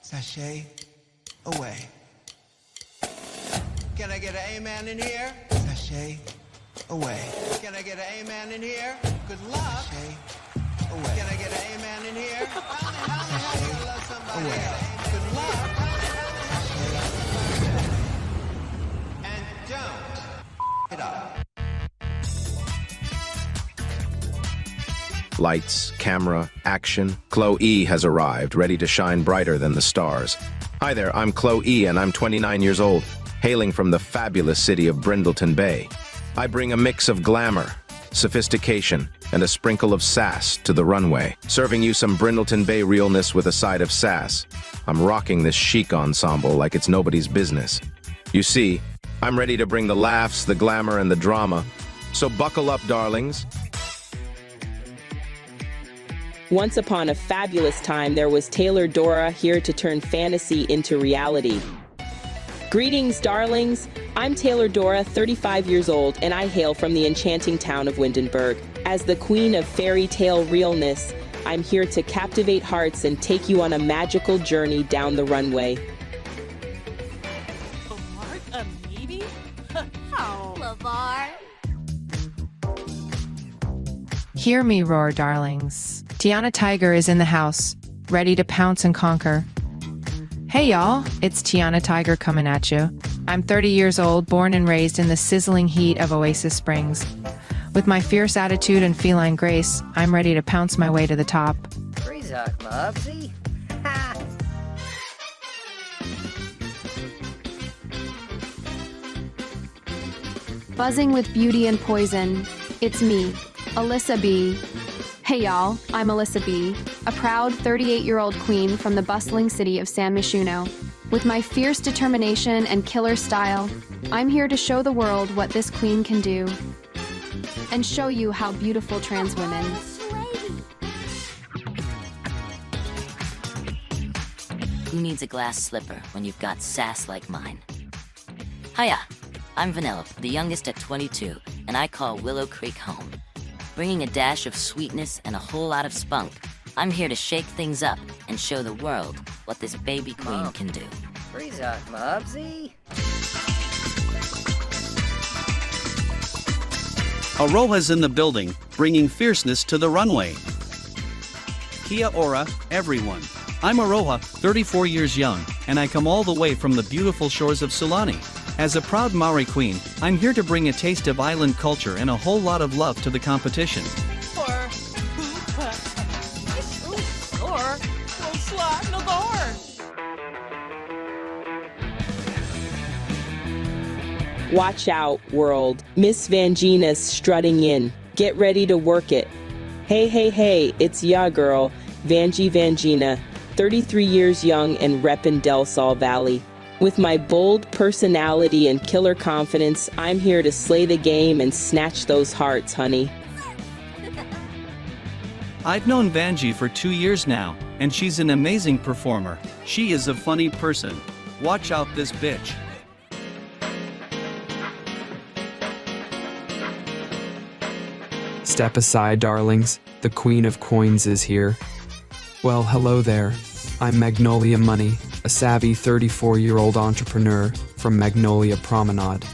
Sashay away. Can I get an amen in here? Sashay away. Can I get an amen in here? Good luck. Sashay away. Can I get an amen in here? How do you love somebody else? Good luck. And don't it up. Lights, camera, action. Chloe has arrived, ready to shine brighter than the stars. Hi there, I'm Chloe and I'm 29 years old, hailing from the fabulous city of Brindleton Bay. I bring a mix of glamour, sophistication, and a sprinkle of sass to the runway, serving you some Brindleton Bay realness with a side of sass. I'm rocking this chic ensemble like it's nobody's business. You see, I'm ready to bring the laughs, the glamour, and the drama. So buckle up, darlings. Once upon a fabulous time, there was Taylor Dora here to turn fantasy into reality. Greetings, darlings. I'm Taylor Dora, 35 years old, and I hail from the enchanting town of Windenburg. As the queen of fairy tale realness, I'm here to captivate hearts and take you on a magical journey down the runway. A meeting? How? LeVar? Hear me roar, darlings. Tiana Tiger is in the house, ready to pounce and conquer. Hey y'all, it's Tiana Tiger coming at you. I'm 30 years old, born and raised in the sizzling heat of Oasis Springs. With my fierce attitude and feline grace, I'm ready to pounce my way to the top. Rusical, Mubsy. Ha! Buzzing with beauty and poison, it's me, Alyssa B. Hey y'all, I'm Alyssa B., a proud 38-year-old queen from the bustling city of San Myshuno. With my fierce determination and killer style, I'm here to show the world what this queen can do. And show you how beautiful trans women. Who needs a glass slipper when you've got sass like mine? Hiya, I'm Vanellope, the youngest at 22, and I call Willow Creek home. Bringing a dash of sweetness and a whole lot of spunk, I'm here to shake things up and show the world what this baby queen can do. Rusical, Mubsy. Aroha's in the building, bringing fierceness to the runway. Kia ora, everyone. I'm Aroha, 34 years young, and I come all the way from the beautiful shores of Sulani. As a proud Maori queen, I'm here to bring a taste of island culture and a whole lot of love to the competition. Or we'll slide in the door. Watch out, world. Miss Vangina's strutting in. Get ready to work it. Hey, it's ya girl, Vangina, 33 years young and reppin' Del Sol Valley. With my bold personality and killer confidence, I'm here to slay the game and snatch those hearts, honey. I've known Vanjie for 2 years now, and she's an amazing performer. She is a funny person. Watch out this bitch. Step aside, darlings. The Queen of Coins is here. Well, hello there. I'm Magnolia Money, a savvy 34-year-old entrepreneur from Magnolia Promenade.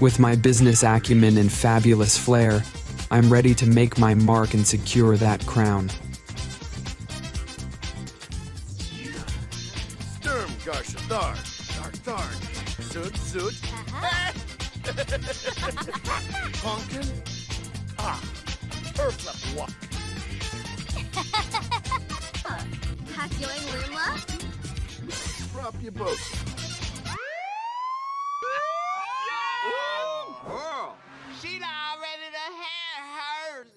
With my business acumen and fabulous flair, I'm ready to make my mark and secure that crown. Sturm Garshadar, Dark, Zoot, Pumpkin, Earthlet Walk. Hackyoing Luma? Drop your boat. Girl, she not ready to have hers.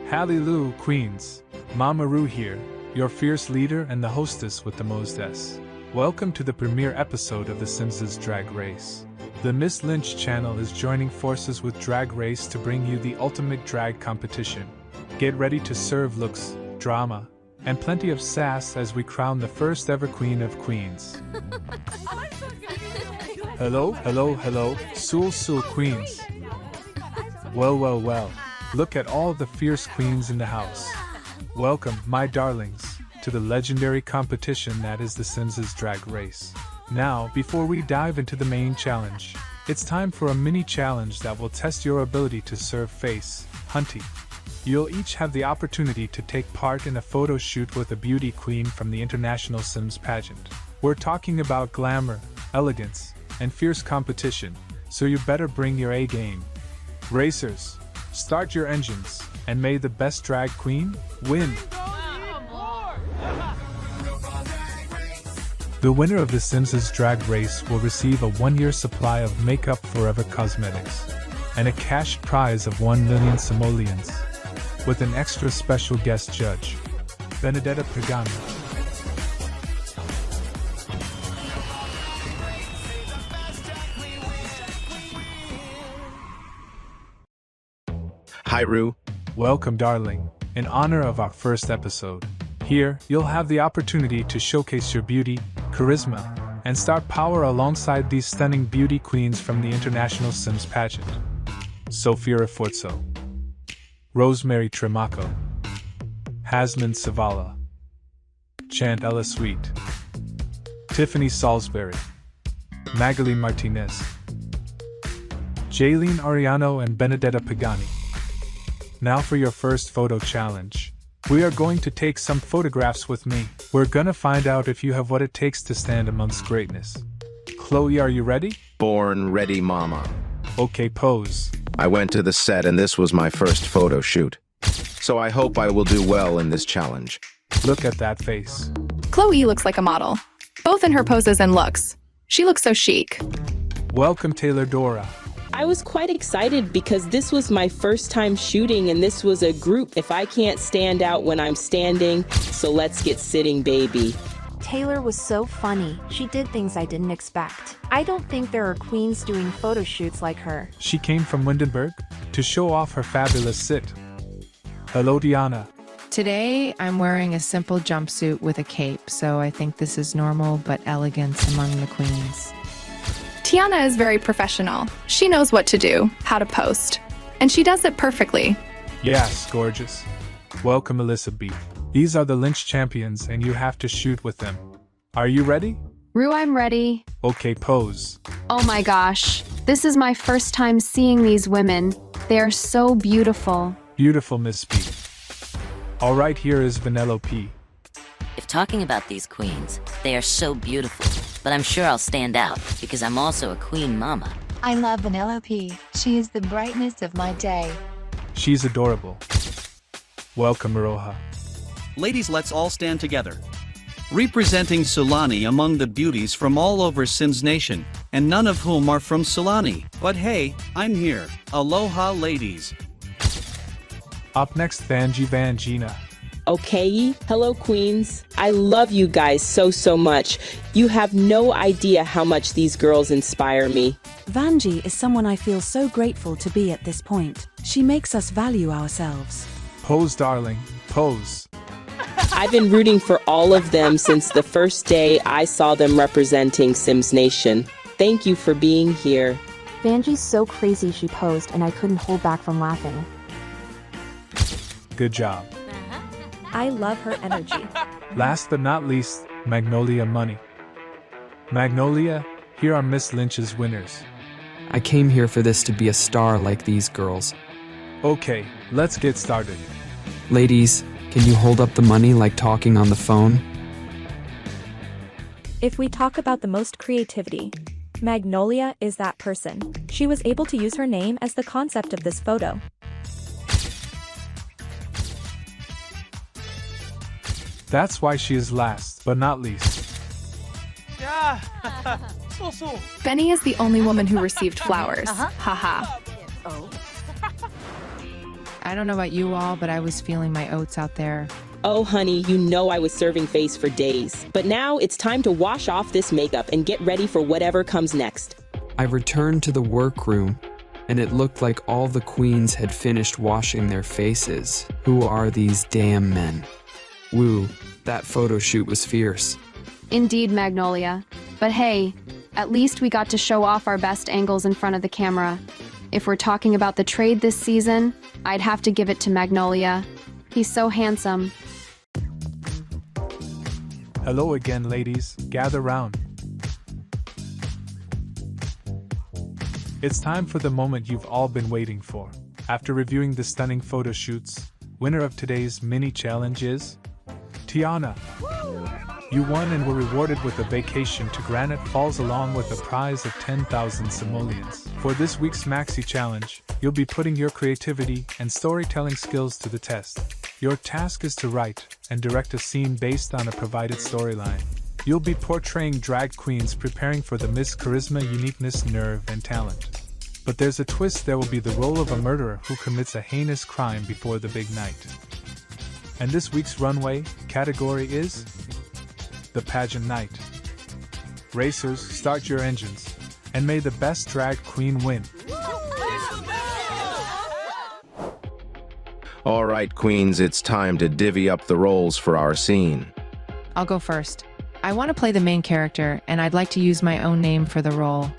Hallelujah, Queens. Mama Ru here, your fierce leader and the hostess with the most S. Welcome to the premiere episode of The Sims' Drag Race. The Miss Lynch channel is joining forces with Drag Race to bring you the ultimate drag competition. Get ready to serve looks, drama, and plenty of sass as we crown the first ever Queen of Queens. Hello, Sul Queens. Well. Look at all the fierce queens in the house. Welcome, my darlings, to the legendary competition that is the Sims' Drag Race. Now, before we dive into the main challenge, it's time for a mini challenge that will test your ability to serve face hunting. You'll each have the opportunity to take part in a photo shoot with a beauty queen from the International Sims pageant. We're talking about glamour, elegance, and fierce competition, so you better bring your A game. Racers, start your engines, and may the best drag queen win. The winner of the Sims' Drag Race will receive a 1-year supply of Makeup Forever cosmetics and a cash prize of 1 million simoleons, with an extra special guest judge, Benedetta Pagani. Hi, Ru. Welcome, darling. In honor of our first episode, here you'll have the opportunity to showcase your beauty, charisma, and star power alongside these stunning beauty queens from the International Sims pageant. Sofia Forzo, Rosemary Tremaco, Hasmin Savala, Chant Ella Sweet, Tiffany Salisbury, Magali Martinez, Jaylene Ariano, and Benedetta Pagani. Now for your first photo challenge. We are going to take some photographs with me. We're gonna find out if you have what it takes to stand amongst greatness. Chloe, are you ready? Born ready, mama. Okay, pose. I went to the set and this was my first photo shoot. So I hope I will do well in this challenge. Look at that face. Chloe looks like a model, both in her poses and looks. She looks so chic. Welcome, Taylor Dora. I was quite excited because this was my first time shooting and this was a group. If I can't stand out when I'm standing, so let's get sitting, baby. Taylor was so funny. She did things I didn't expect. I don't think there are queens doing photo shoots like her. She came from Windenburg to show off her fabulous sit. Hello, Diana. Today, I'm wearing a simple jumpsuit with a cape, so I think this is normal but elegance among the queens. Tiana is very professional. She knows what to do, how to post, and she does it perfectly. Yes, gorgeous. Welcome, Alyssa B. These are the Lynch champions and you have to shoot with them. Are you ready? Rue, I'm ready. Okay, pose. Oh my gosh. This is my first time seeing these women. They are so beautiful. Beautiful, Miss B. All right, here is Vanellope. If talking about these queens, they are so beautiful, but I'm sure I'll stand out because I'm also a queen mama. I love Vanellope. She is the brightness of my day. She's adorable. Welcome, Roja. Ladies, let's all stand together. Representing Sulani among the beauties from all over Sims Nation, and none of whom are from Sulani. But hey, I'm here. Aloha, ladies. Up next, Vangina. Okay, hello queens. I love you guys so much. You have no idea how much these girls inspire me. Vanjie is someone I feel so grateful to be at this point. She makes us value ourselves. Pose, darling, pose. I've been rooting for all of them since the first day I saw them representing Sims Nation. Thank you for being here. Vanjie's so crazy she posed and I couldn't hold back from laughing. Good job. I love her energy. Last but not least, Magnolia Money. Magnolia, here are Miss Lynch's winners. I came here for this to be a star like these girls. Okay, let's get started. Ladies, can you hold up the money like talking on the phone? If we talk about the most creativity, Magnolia is that person. She was able to use her name as the concept of this photo. That's why she is last, but not least. Benny is the only woman who received flowers. Haha. I don't know about you all, but I was feeling my oats out there. Oh honey, you know I was serving face for days. But now it's time to wash off this makeup and get ready for whatever comes next. I returned to the workroom, and it looked like all the queens had finished washing their faces. Who are these damn men? Woo, that photo shoot was fierce. Indeed, Magnolia. But hey, at least we got to show off our best angles in front of the camera. If we're talking about the trade this season, I'd have to give it to Magnolia. He's so handsome. Hello again, ladies. Gather round. It's time for the moment you've all been waiting for. After reviewing the stunning photo shoots, winner of today's mini challenge is Tiana. You won and were rewarded with a vacation to Granite Falls along with a prize of 10,000 simoleons. For this week's Maxi Challenge, you'll be putting your creativity and storytelling skills to the test. Your task is to write and direct a scene based on a provided storyline. You'll be portraying drag queens preparing for the Miss Charisma, Uniqueness, Nerve, and Talent. But there's a twist. There will be the role of a murderer who commits a heinous crime before the big night. And this week's Runway category is the Pageant Night. Racers, start your engines, and may the best drag queen win. All right, queens, it's time to divvy up the roles for our scene. I'll go first. I want to play the main character, and I'd like to use my own name for the role.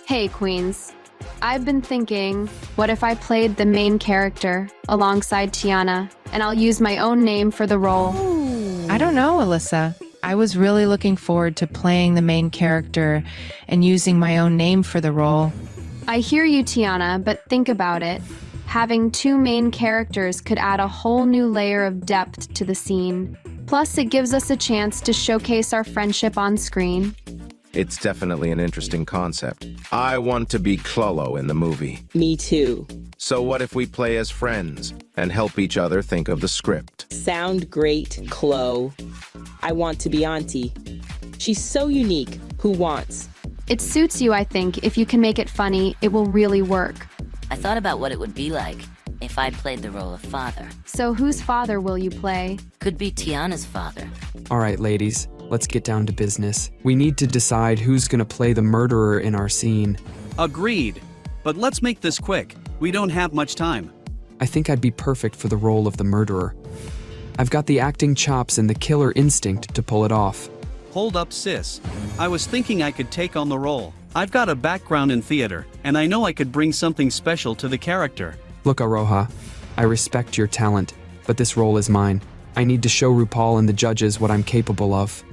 Hey, queens. I've been thinking, what if I played the main character alongside Tiana, and I'll use my own name for the role? I don't know, Alyssa. I was really looking forward to playing the main character and using my own name for the role. I hear you, Tiana, but think about it. Having two main characters could add a whole new layer of depth to the scene. Plus, it gives us a chance to showcase our friendship on screen. It's definitely an interesting concept. I want to be Clolo in the movie. Me too. So what if we play as friends and help each other think of the script? Sound great, Chloe. I want to be Auntie. She's so unique. Who wants? It suits you, I think. If you can make it funny, it will really work. I thought about what it would be like if I played the role of father. So whose father will you play? Could be Tiana's father. All right, ladies, let's get down to business. We need to decide who's gonna play the murderer in our scene. Agreed. But let's make this quick. We don't have much time. I think I'd be perfect for the role of the murderer. I've got the acting chops and the killer instinct to pull it off. Hold up, sis. I was thinking I could take on the role. I've got a background in theater, and I know I could bring something special to the character. Look, Aroha, I respect your talent, but this role is mine. I need to show RuPaul and the judges what I'm capable of.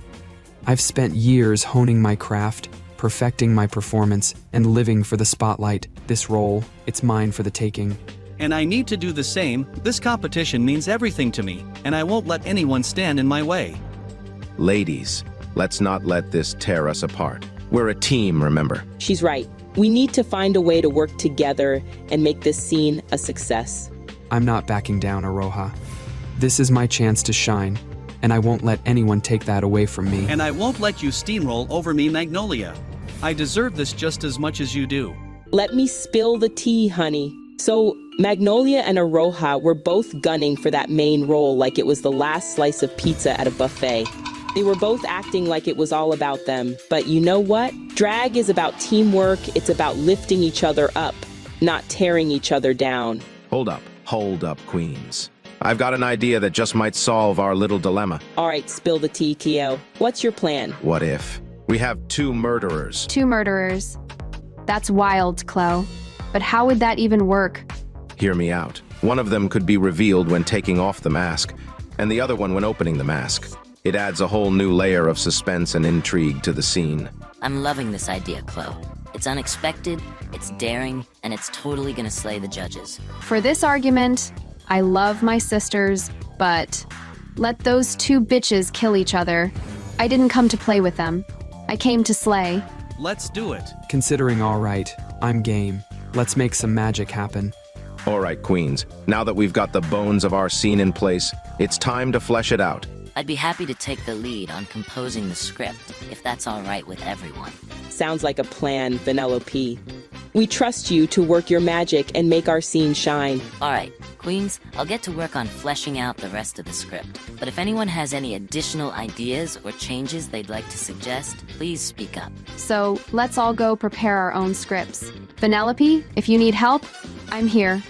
I've spent years honing my craft, perfecting my performance, and living for the spotlight. This role, it's mine for the taking. And I need to do the same. This competition means everything to me, and I won't let anyone stand in my way. Ladies, let's not let this tear us apart. We're a team, remember? She's right. We need to find a way to work together and make this scene a success. I'm not backing down, Aroha. This is my chance to shine, and I won't let anyone take that away from me. And I won't let you steamroll over me, Magnolia. I deserve this just as much as you do. Let me spill the tea, honey. So, Magnolia and Aroha were both gunning for that main role like it was the last slice of pizza at a buffet. They were both acting like it was all about them. But you know what? Drag is about teamwork. It's about lifting each other up, not tearing each other down. Hold up, queens. I've got an idea that just might solve our little dilemma. All right, spill the tea, Keo. What's your plan? What if we have two murderers? Two murderers. That's wild, Chloe. But how would that even work? Hear me out. One of them could be revealed when taking off the mask, and the other one when opening the mask. It adds a whole new layer of suspense and intrigue to the scene. I'm loving this idea, Chloe. It's unexpected, it's daring, and it's totally gonna slay the judges. For this argument, I love my sisters, but let those two bitches kill each other. I didn't come to play with them. I came to slay. Let's do it. Considering all right, I'm game. Let's make some magic happen. All right, queens. Now that we've got the bones of our scene in place, it's time to flesh it out. I'd be happy to take the lead on composing the script, if that's all right with everyone. Sounds like a plan, Vanellope. We trust you to work your magic and make our scene shine. All right, queens, I'll get to work on fleshing out the rest of the script. But if anyone has any additional ideas or changes they'd like to suggest, please speak up. So let's all go prepare our own scripts. Vanellope, if you need help, I'm here.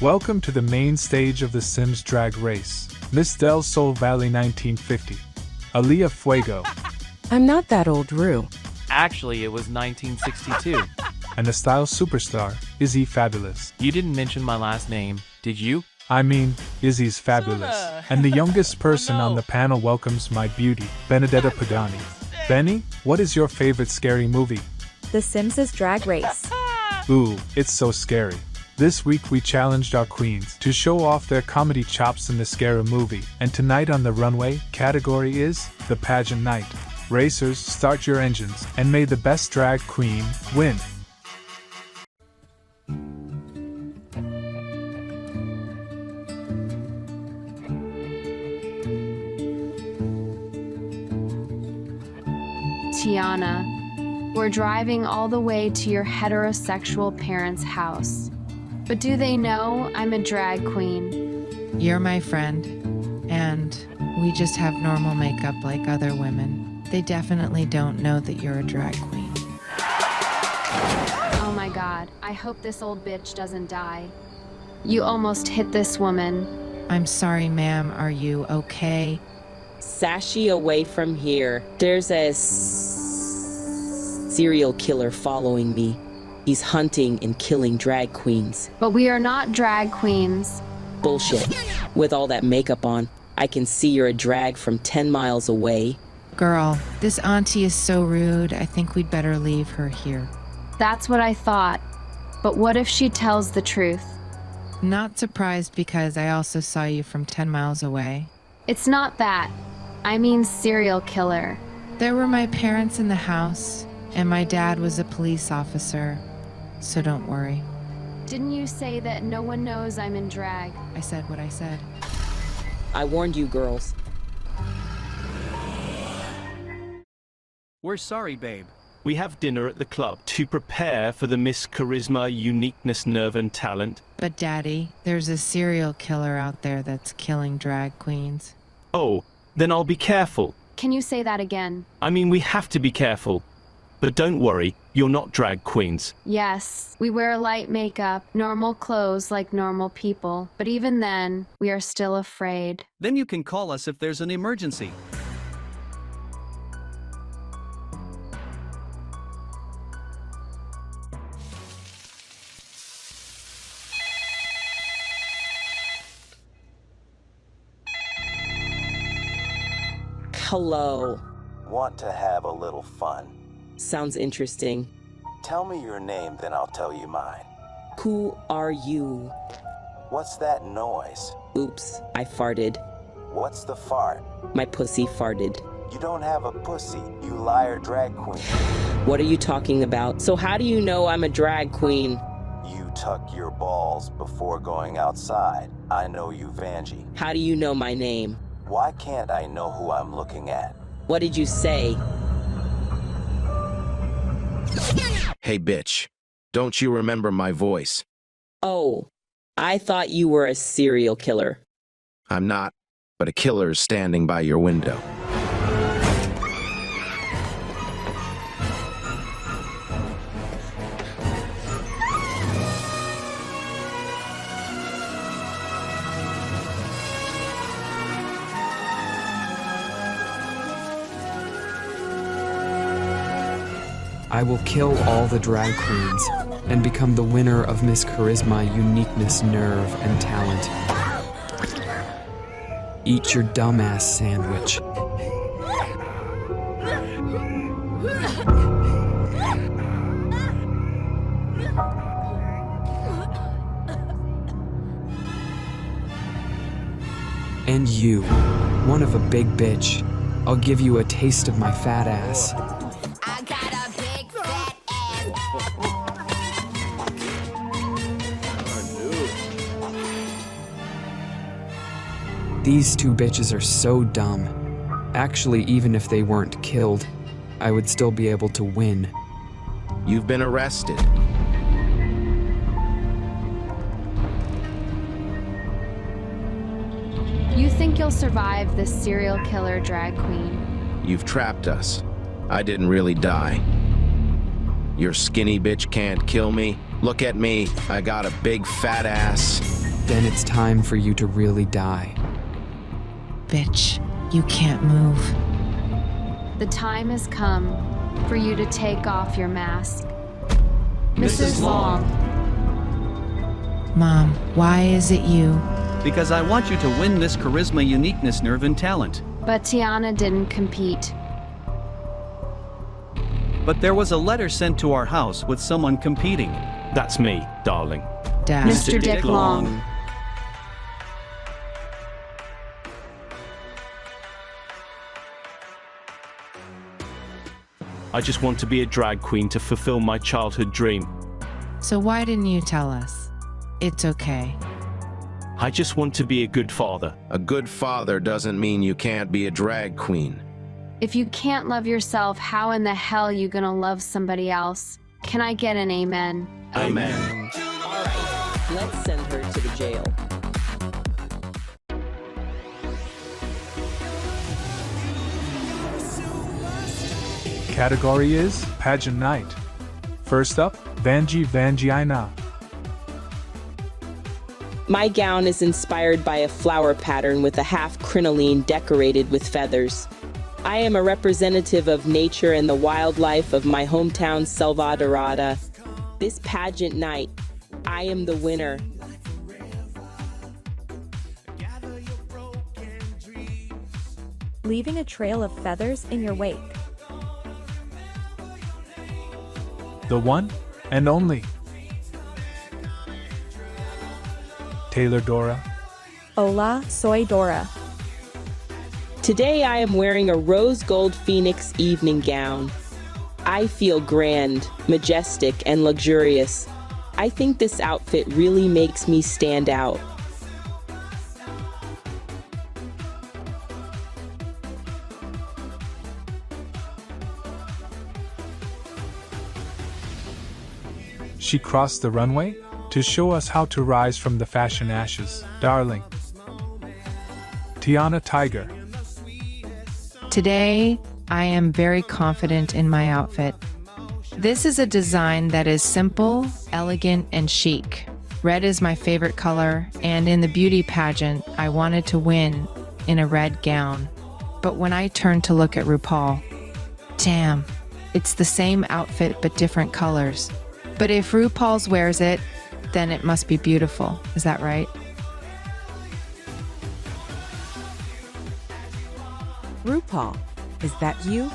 Welcome to the main stage of the Sims Drag Race. Miss Del Sol Valley 1950. Aaliyah Fuego. I'm not that old, Rue. Actually, it was 1962. And the style superstar, Izzy Fabulous. You didn't mention my last name, did you? I mean, Izzy's fabulous. And the youngest person on the panel welcomes my beauty, Benedetta Padani. Benny, what is your favorite scary movie? The Sims' Drag Race. Ooh, it's so scary. This week we challenged our queens to show off their comedy chops in the Scara movie, and tonight on the runway, category is the pageant night. Racers, start your engines, and may the best drag queen win. Tiana, we're driving all the way to your heterosexual parents' house. But do they know I'm a drag queen? You're my friend, and we just have normal makeup like other women. They definitely don't know that you're a drag queen. Oh my god, I hope this old bitch doesn't die. You almost hit this woman. I'm sorry, ma'am. Are you okay? Sashi away from here. There's a serial killer following me. He's hunting and killing drag queens. But we are not drag queens. Bullshit. With all that makeup on, I can see you're a drag from 10 miles away. Girl, this auntie is so rude. I think we'd better leave her here. That's what I thought. But what if she tells the truth? Not surprised because I also saw you from 10 miles away. It's not that. I mean serial killer. There were my parents in the house, and my dad was a police officer. So don't worry. Didn't you say that no one knows I'm in drag? I said what I said. I warned you, girls. We're sorry, babe. We have dinner at the club to prepare for the Miss Charisma, Uniqueness, Nerve and Talent. But Daddy, there's a serial killer out there that's killing drag queens. Oh, then I'll be careful. Can you say that again? I mean, we have to be careful. But don't worry, you're not drag queens. Yes, we wear light makeup, normal clothes like normal people. But even then, we are still afraid. Then you can call us if there's an emergency. Hello. Want to have a little fun? Sounds interesting. Tell me your name, then I'll tell you mine. Who are you? What's that noise? Oops, I farted. What's the fart? My pussy farted. You don't have a pussy, you liar drag queen. What are you talking about? So how do you know I'm a drag queen? You tuck your balls before going outside. I know you, Vanjie. How do you know my name? Why can't I know who I'm looking at? What did you say? Hey, bitch. Don't you remember my voice? Oh, I thought you were a serial killer. I'm not, but a killer's standing by your window. I will kill all the drag queens and become the winner of Miss Charisma, Uniqueness, Nerve, and Talent. Eat your dumbass sandwich. And you, one of a big bitch. I'll give you a taste of my fat ass. These two bitches are so dumb. Actually, even if they weren't killed, I would still be able to win. You've been arrested. You think you'll survive this serial killer drag queen? You've trapped us. I didn't really die. Your skinny bitch can't kill me. Look at me. I got a big fat ass. then it's time for you to really die. Bitch, you can't move. The time has come for you to take off your mask. Mrs. Long. Mom, why is it you? Because I want you to win this charisma, uniqueness, nerve, and talent. But Tiana didn't compete. But there was a letter sent to our house with someone competing. That's me, darling. Dad. Mr. Dick Long. I just want to be a drag queen to fulfill my childhood dream. So why didn't you tell us? It's okay. I just want to be a good father. A good father doesn't mean you can't be a drag queen. If you can't love yourself, how in the hell are you gonna love somebody else? Can I get an amen? Amen. Let's send her to the jail. Category is Pageant Night. First up, Vangina. My gown is inspired by a flower pattern with a half crinoline decorated with feathers. I am a representative of nature and the wildlife of my hometown, Selva Dorada. This pageant night, I am the winner. Leaving a trail of feathers in your wake. The one and only Taylor Dora. Hola, soy Dora. Today I am wearing a rose gold phoenix evening gown. I feel grand, majestic, and luxurious. I think this outfit really makes me stand out. She crossed the runway to show us how to rise from the fashion ashes. Darling. Tiana Tiger. Today, I am very confident in my outfit. This is a design that is simple, elegant, and chic. Red is my favorite color, and in the beauty pageant, I wanted to win in a red gown. But when I turned to look at RuPaul, damn, it's the same outfit but different colors. But if RuPaul's wears it, then it must be beautiful. Is that right? RuPaul, is that you?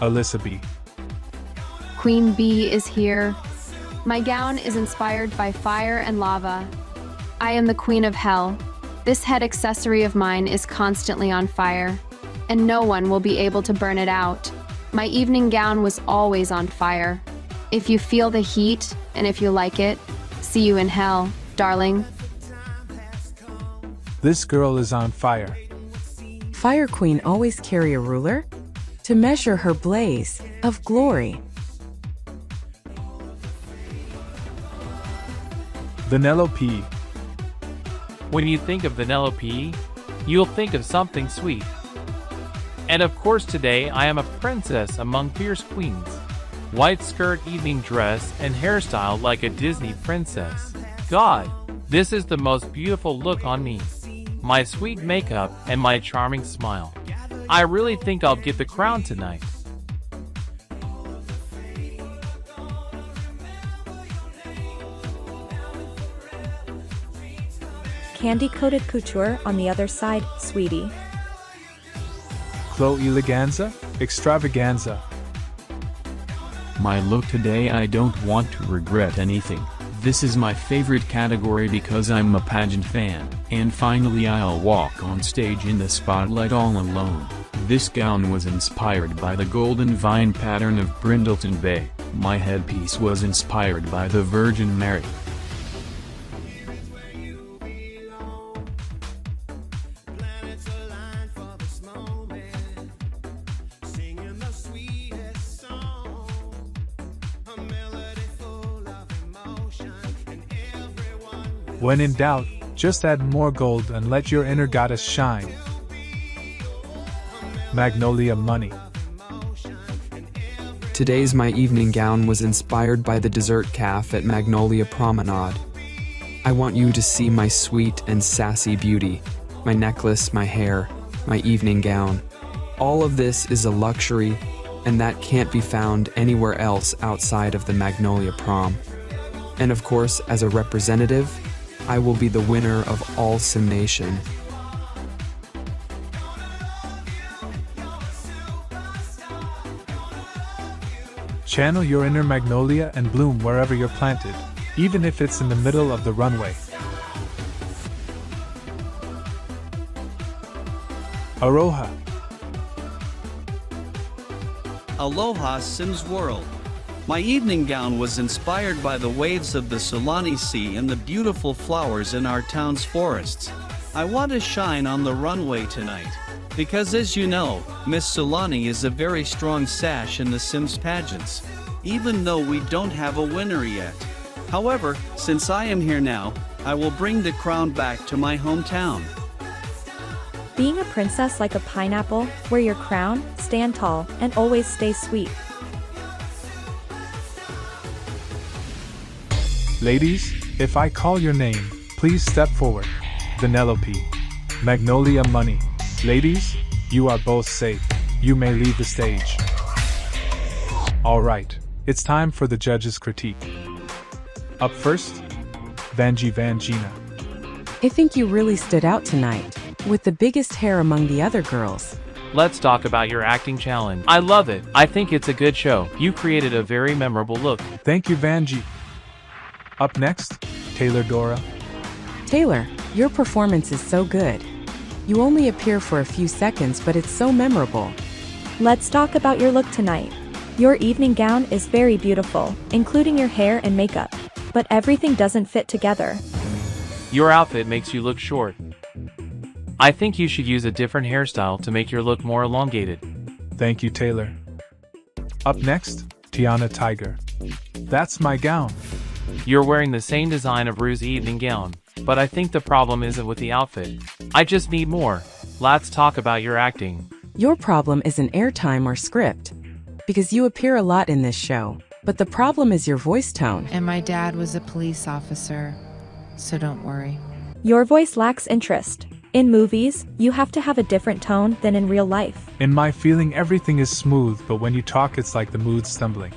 Alyssa B. Queen Bee is here. My gown is inspired by fire and lava. I am the queen of hell. This head accessory of mine is constantly on fire, and no one will be able to burn it out. My evening gown was always on fire. If you feel the heat, and if you like it, see you in hell, darling. This girl is on fire. Fire Queen always carry a ruler to measure her blaze of glory. Vanellope. When you think of Vanellope, you'll think of something sweet. And of course today I am a princess among fierce queens. White skirt, evening dress, and hairstyle like a Disney princess. God, this is the most beautiful look on me. My sweet makeup and my charming smile. I really think I'll get the crown tonight. Candy-coated couture on the other side, sweetie. Chloe Leganza, extravaganza. My look today, I don't want to regret anything. This is my favorite category because I'm a pageant fan. And finally I'll walk on stage in the spotlight all alone. This gown was inspired by the golden vine pattern of Brindleton Bay. My headpiece was inspired by the Virgin Mary. When in doubt, just add more gold and let your inner goddess shine. Magnolia Money. Today's my evening gown was inspired by the dessert cafe at Magnolia Promenade. I want you to see my sweet and sassy beauty, my necklace, my hair, my evening gown. All of this is a luxury, and that can't be found anywhere else outside of the Magnolia Prom. And of course, as a representative, I will be the winner of all Sim Nation. Channel your inner magnolia and bloom wherever you're planted, even if it's in the middle of the runway. Aroha. Aloha Sims World. My evening gown was inspired by the waves of the Sulani Sea and the beautiful flowers in our town's forests. I want to shine on the runway tonight. Because as you know, Miss Sulani is a very strong sash in the Sims pageants, even though we don't have a winner yet. However, since I am here now, I will bring the crown back to my hometown. Being a princess like a pineapple, wear your crown, stand tall, and always stay sweet. Ladies, if I call your name, please step forward. Vanellope. Magnolia Money. Ladies, you are both safe. You may leave the stage. Alright, it's time for the judges' critique. Up first, Vanji Vangina. I think you really stood out tonight, with the biggest hair among the other girls. Let's talk about your acting challenge. I love it. I think it's a good show. You created a very memorable look. Thank you, Vanji. Up next, Taylor Dora. Taylor, your performance is so good. You only appear for a few seconds, but it's so memorable. Let's talk about your look tonight. Your evening gown is very beautiful, including your hair and makeup. But everything doesn't fit together. Your outfit makes you look short. I think you should use a different hairstyle to make your look more elongated. Thank you, Taylor. Up next, Tiana Tiger. That's my gown. You're wearing the same design of Rue's evening gown, but I think the problem isn't with the outfit. I just need more. Let's talk about your acting. Your problem isn't airtime or script, because you appear a lot in this show, but the problem is your voice tone. And my dad was a police officer, so don't worry. Your voice lacks interest. In movies, you have to have a different tone than in real life. In my feeling, everything is smooth, but when you talk, it's like the mood's stumbling.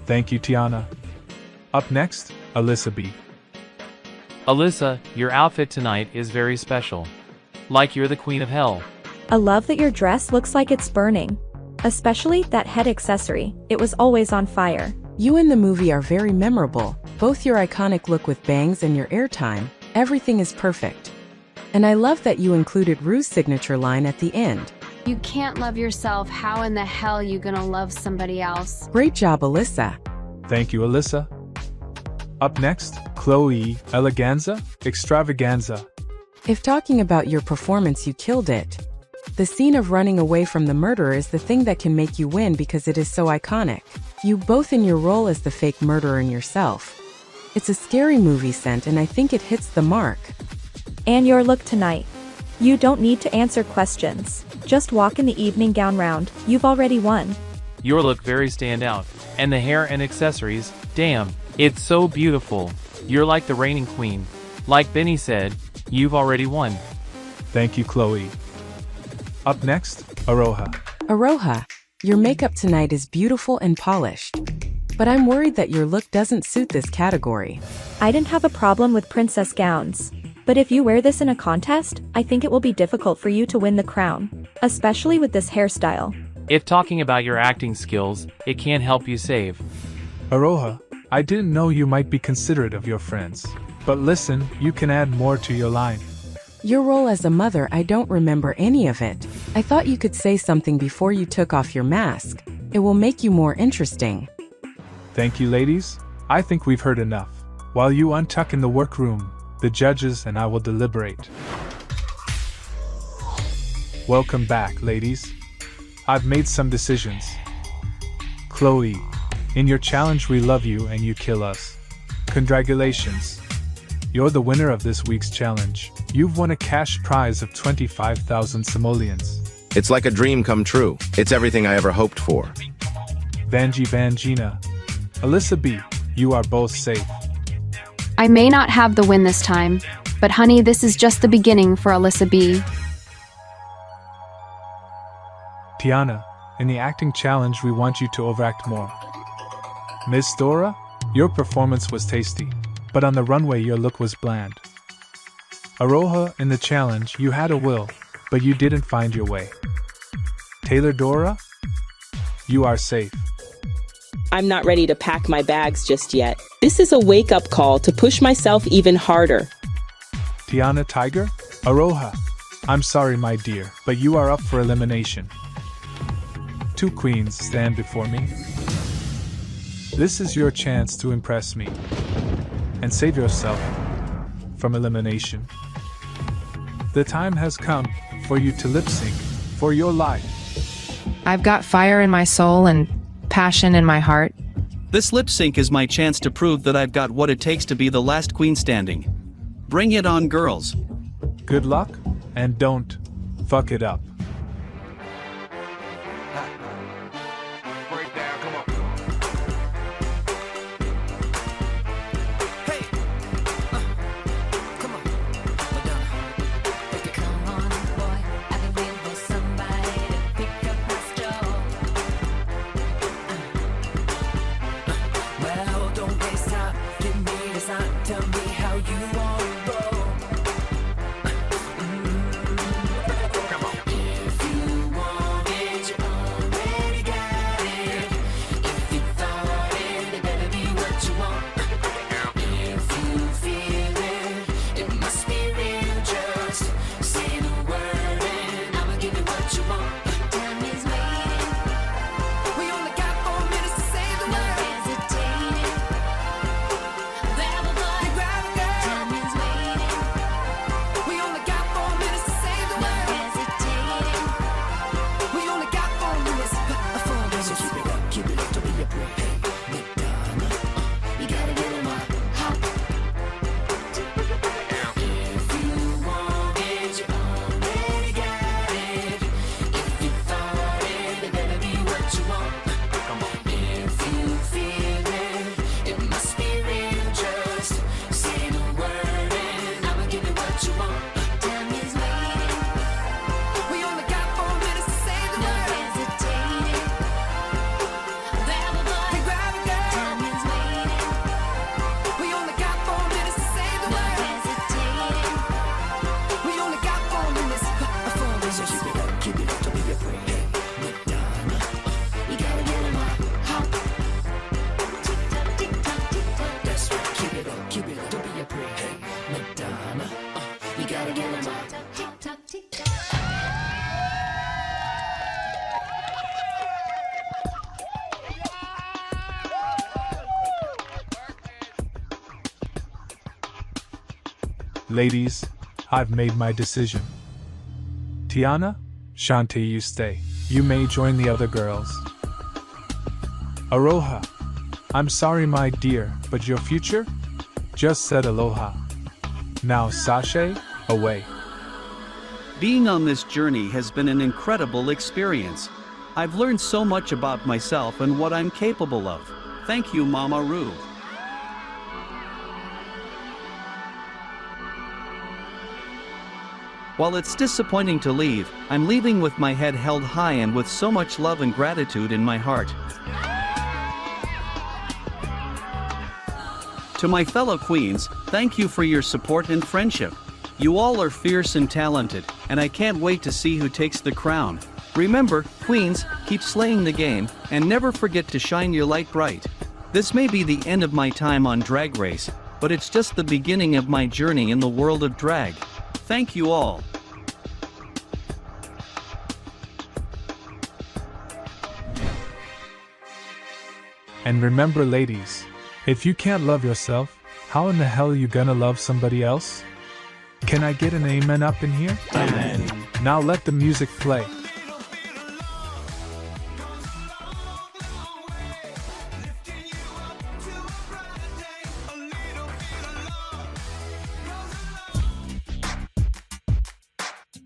Thank you, Tiana. Up next, Alyssa B. Alyssa, your outfit tonight is very special. Like you're the queen of hell. I love that your dress looks like it's burning. Especially that head accessory, it was always on fire. You in the movie are very memorable. Both your iconic look with bangs and your airtime, everything is perfect. And I love that you included Rue's signature line at the end. You can't love yourself, how in the hell you gonna love somebody else? Great job, Alyssa. Thank you, Alyssa. Up next, Chloe Eleganza Extravaganza. If talking about your performance, you killed it. The scene of running away from the murderer is the thing that can make you win because it is so iconic. You both in your role as the fake murderer and yourself. It's a scary movie scent and I think it hits the mark. And your look tonight. You don't need to answer questions. Just walk in the evening gown round. You've already won. Your look very stand out. And the hair and accessories, damn, it's so beautiful. You're like the reigning queen. Like Benny said, you've already won. Thank you, Chloe. Up next, Aroha. Aroha, your makeup tonight is beautiful and polished. But I'm worried that your look doesn't suit this category. I didn't have a problem with princess gowns. But if you wear this in a contest, I think it will be difficult for you to win the crown. Especially with this hairstyle. If talking about your acting skills, it can't help you save. Aroha, I didn't know you might be considerate of your friends. But listen, you can add more to your line. Your role as a mother, I don't remember any of it. I thought you could say something before you took off your mask. It will make you more interesting. Thank you, ladies. I think we've heard enough. While you untuck in the workroom, the judges and I will deliberate. Welcome back, ladies. I've made some decisions. Chloe, in your challenge we love you and you kill us. Congratulations. You're the winner of this week's challenge. You've won a cash prize of 25,000 simoleons. It's like a dream come true. It's everything I ever hoped for. Vanjie Vangina. Alyssa B, you are both safe. I may not have the win this time, but honey, this is just the beginning for Alyssa B. Tiana, in the acting challenge, we want you to overact more. Miss Dora, your performance was tasty, but on the runway your look was bland. Aroha, in the challenge, you had a will, but you didn't find your way. Taylor Dora, you are safe. I'm not ready to pack my bags just yet. This is a wake-up call to push myself even harder. Tiana Tiger, Aroha, I'm sorry my dear, but you are up for elimination. 2 queens stand before me. This is your chance to impress me and save yourself from elimination. The time has come for you to lip sync for your life. I've got fire in my soul and passion in my heart. This lip sync is my chance to prove that I've got what it takes to be the last queen standing. Bring it on, girls. Good luck, and don't fuck it up. Tell me how you want to roll. Come on. If you want it, you already got it. If you thought it, it better be what you want. If you feel it, it must be real. Just say the word and I'ma give you what you want. Time is waiting. We only got 4 minutes to say the word. No hesitating. Ladies, I've made my decision. Tiana, Shanti, you stay. You may join the other girls. Aroha, I'm sorry my dear, but your future? Just said aloha. Now sashay, away. Being on this journey has been an incredible experience. I've learned so much about myself and what I'm capable of. Thank you, Mama Ru. While it's disappointing to leave, I'm leaving with my head held high and with so much love and gratitude in my heart. To my fellow queens, thank you for your support and friendship. You all are fierce and talented, and I can't wait to see who takes the crown. Remember, queens, keep slaying the game, and never forget to shine your light bright. This may be the end of my time on Drag Race, but it's just the beginning of my journey in the world of drag. Thank you all. And remember, ladies, if you can't love yourself, how in the hell are you gonna love somebody else? Can I get an amen up in here? Amen. Now let the music play.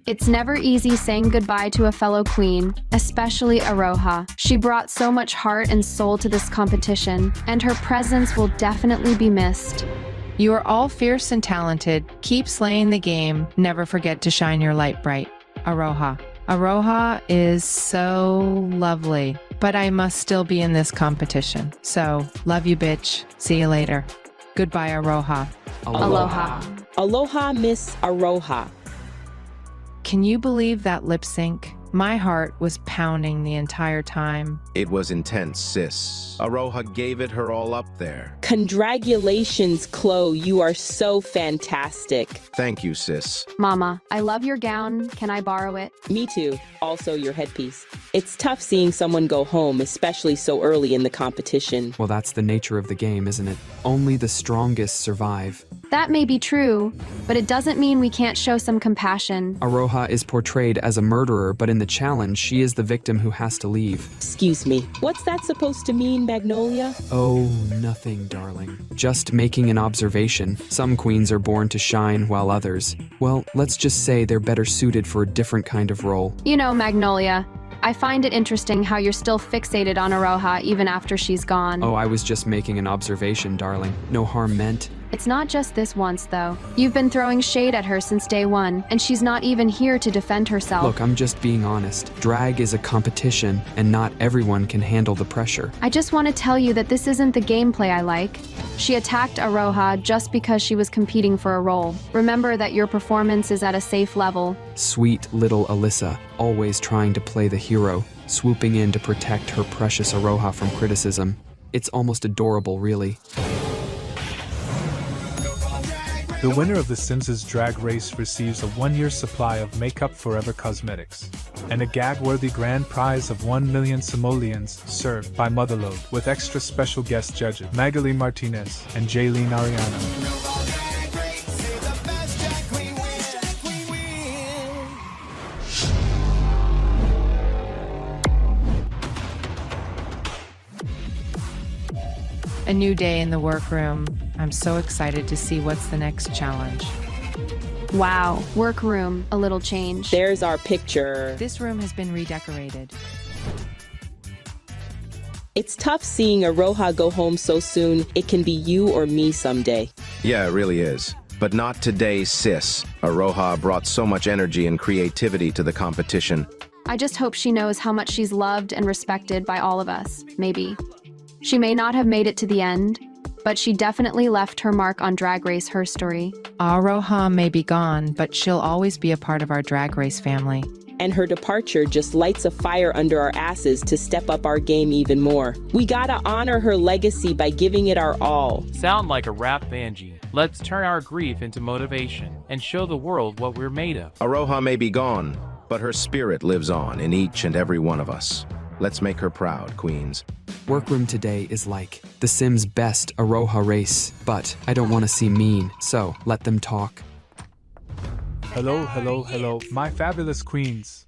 It's never easy saying goodbye to a fellow queen, especially Aroha. She brought so much heart and soul to this competition, and her presence will definitely be missed. You are all fierce and talented. Keep slaying the game. Never forget to shine your light bright. Aroha. Aroha is so lovely, but I must still be in this competition. So, love you, bitch. See you later. Goodbye, Aroha. Aloha. Aloha, Miss Aroha. Can you believe that lip sync? My heart was pounding the entire time. It was intense, sis. Aroha gave it her all up there. Congratulations, Chloe. You are so fantastic. Thank you, sis. Mama, I love your gown. Can I borrow it? Me too. Also your headpiece. It's tough seeing someone go home, especially so early in the competition. Well, that's the nature of the game, isn't it? Only the strongest survive. That may be true, but it doesn't mean we can't show some compassion. Aroha is portrayed as a murderer, but in the challenge, she is the victim who has to leave. Excuse me. What's that supposed to mean, Magnolia? Oh, nothing, darling. Just making an observation. Some queens are born to shine, while others, well, let's just say they're better suited for a different kind of role. You know, Magnolia, I find it interesting how you're still fixated on Aroha even after she's gone. Oh, I was just making an observation, darling. No harm meant. It's not just this once, though. You've been throwing shade at her since day one, and she's not even here to defend herself. Look, I'm just being honest. Drag is a competition, and not everyone can handle the pressure. I just want to tell you that this isn't the gameplay I like. She attacked Aroha just because she was competing for a role. Remember that your performance is at a safe level. Sweet little Alyssa, always trying to play the hero, swooping in to protect her precious Aroha from criticism. It's almost adorable, really. The winner of the Sims' Drag Race receives a 1-year supply of Makeup Forever cosmetics and a gag-worthy grand prize of 1 million simoleons served by Motherload with extra special guest judges Magali Martinez and Jaylene Ariana. A new day in the workroom. I'm so excited to see what's the next challenge. Wow, workroom, a little change. There's our picture. This room has been redecorated. It's tough seeing Aroha go home so soon. It can be you or me someday. Yeah, it really is. But not today, sis. Aroha brought so much energy and creativity to the competition. I just hope she knows how much she's loved and respected by all of us, maybe. She may not have made it to the end, but she definitely left her mark on Drag Race Herstory. Aroha may be gone, but she'll always be a part of our Drag Race family. And her departure just lights a fire under our asses to step up our game even more. We gotta honor her legacy by giving it our all. Sound like a rap Banji. Let's turn our grief into motivation and show the world what we're made of. Aroha may be gone, but her spirit lives on in each and every one of us. Let's make her proud, queens. Workroom today is like the Sims' best Aroha race, but I don't want to seem mean, so let them talk. Hello, hello, hello, my fabulous queens.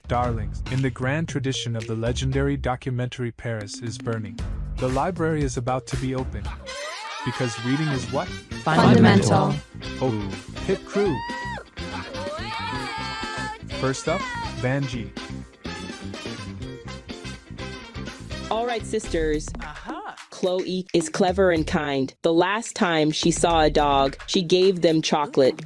Darlings, in the grand tradition of the legendary documentary Paris is Burning, the library is about to be opened. Because reading is what? Fundamental. Oh, hit crew. First up, Vanjie. All right, sisters. Chloe is clever and kind. The last time she saw a dog, she gave them chocolate.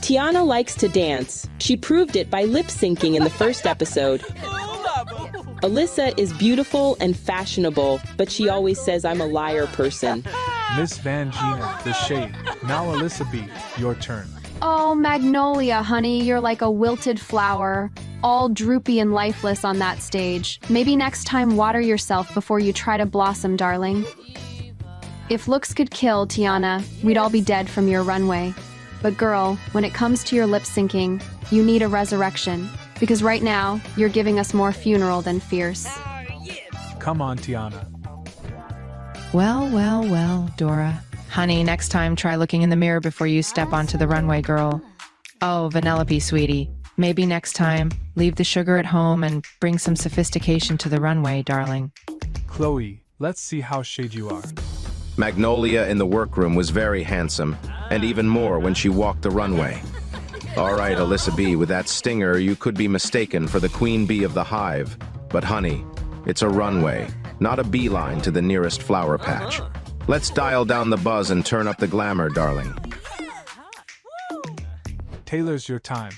Tiana likes to dance. She proved it by lip syncing in the first episode. Alyssa is beautiful and fashionable, but she always says I'm a liar person. Miss Vangina, the shade. Now Alyssa B, your turn. Oh, Magnolia, honey, you're like a wilted flower, all droopy and lifeless on that stage. Maybe next time water yourself before you try to blossom, darling. If looks could kill, Tiana, we'd all be dead from your runway. But girl, when it comes to your lip syncing, you need a resurrection. Because right now, you're giving us more funeral than fierce. Come on, Tiana. Well, well, well, Dora. Honey, next time try looking in the mirror before you step onto the runway, girl. Oh, Vanellope, sweetie. Maybe next time, leave the sugar at home and bring some sophistication to the runway, darling. Chloe, let's see how shade you are. Magnolia in the workroom was very handsome, and even more when she walked the runway. All right, Alyssa B, with that stinger, you could be mistaken for the queen bee of the hive. But honey, it's a runway, not a beeline to the nearest flower patch. Let's dial down the buzz and turn up the glamour, darling. Taylor's your time.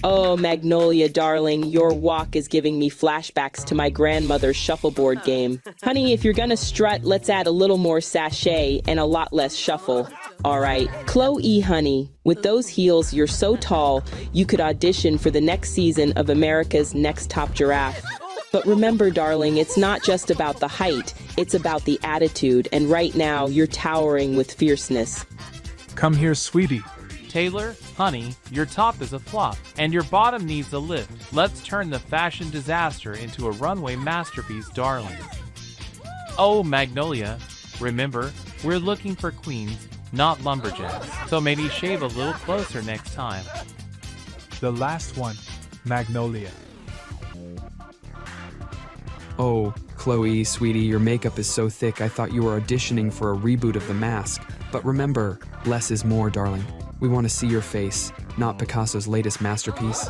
Oh, Magnolia, darling, your walk is giving me flashbacks to my grandmother's shuffleboard game. Honey, if you're gonna strut, let's add a little more sachet and a lot less shuffle. All right, Chloe, honey, with those heels, you're so tall, you could audition for the next season of America's Next Top Giraffe. But remember, darling, it's not just about the height, it's about the attitude, and right now, you're towering with fierceness. Come here, sweetie. Taylor, honey, your top is a flop, and your bottom needs a lift. Let's turn the fashion disaster into a runway masterpiece, darling. Oh, Magnolia, remember, we're looking for queens, not lumberjacks, so maybe shave a little closer next time. The last one, Magnolia. Oh, Chloe, sweetie, your makeup is so thick I thought you were auditioning for a reboot of The Mask. But remember, less is more, darling. We want to see your face, not Picasso's latest masterpiece.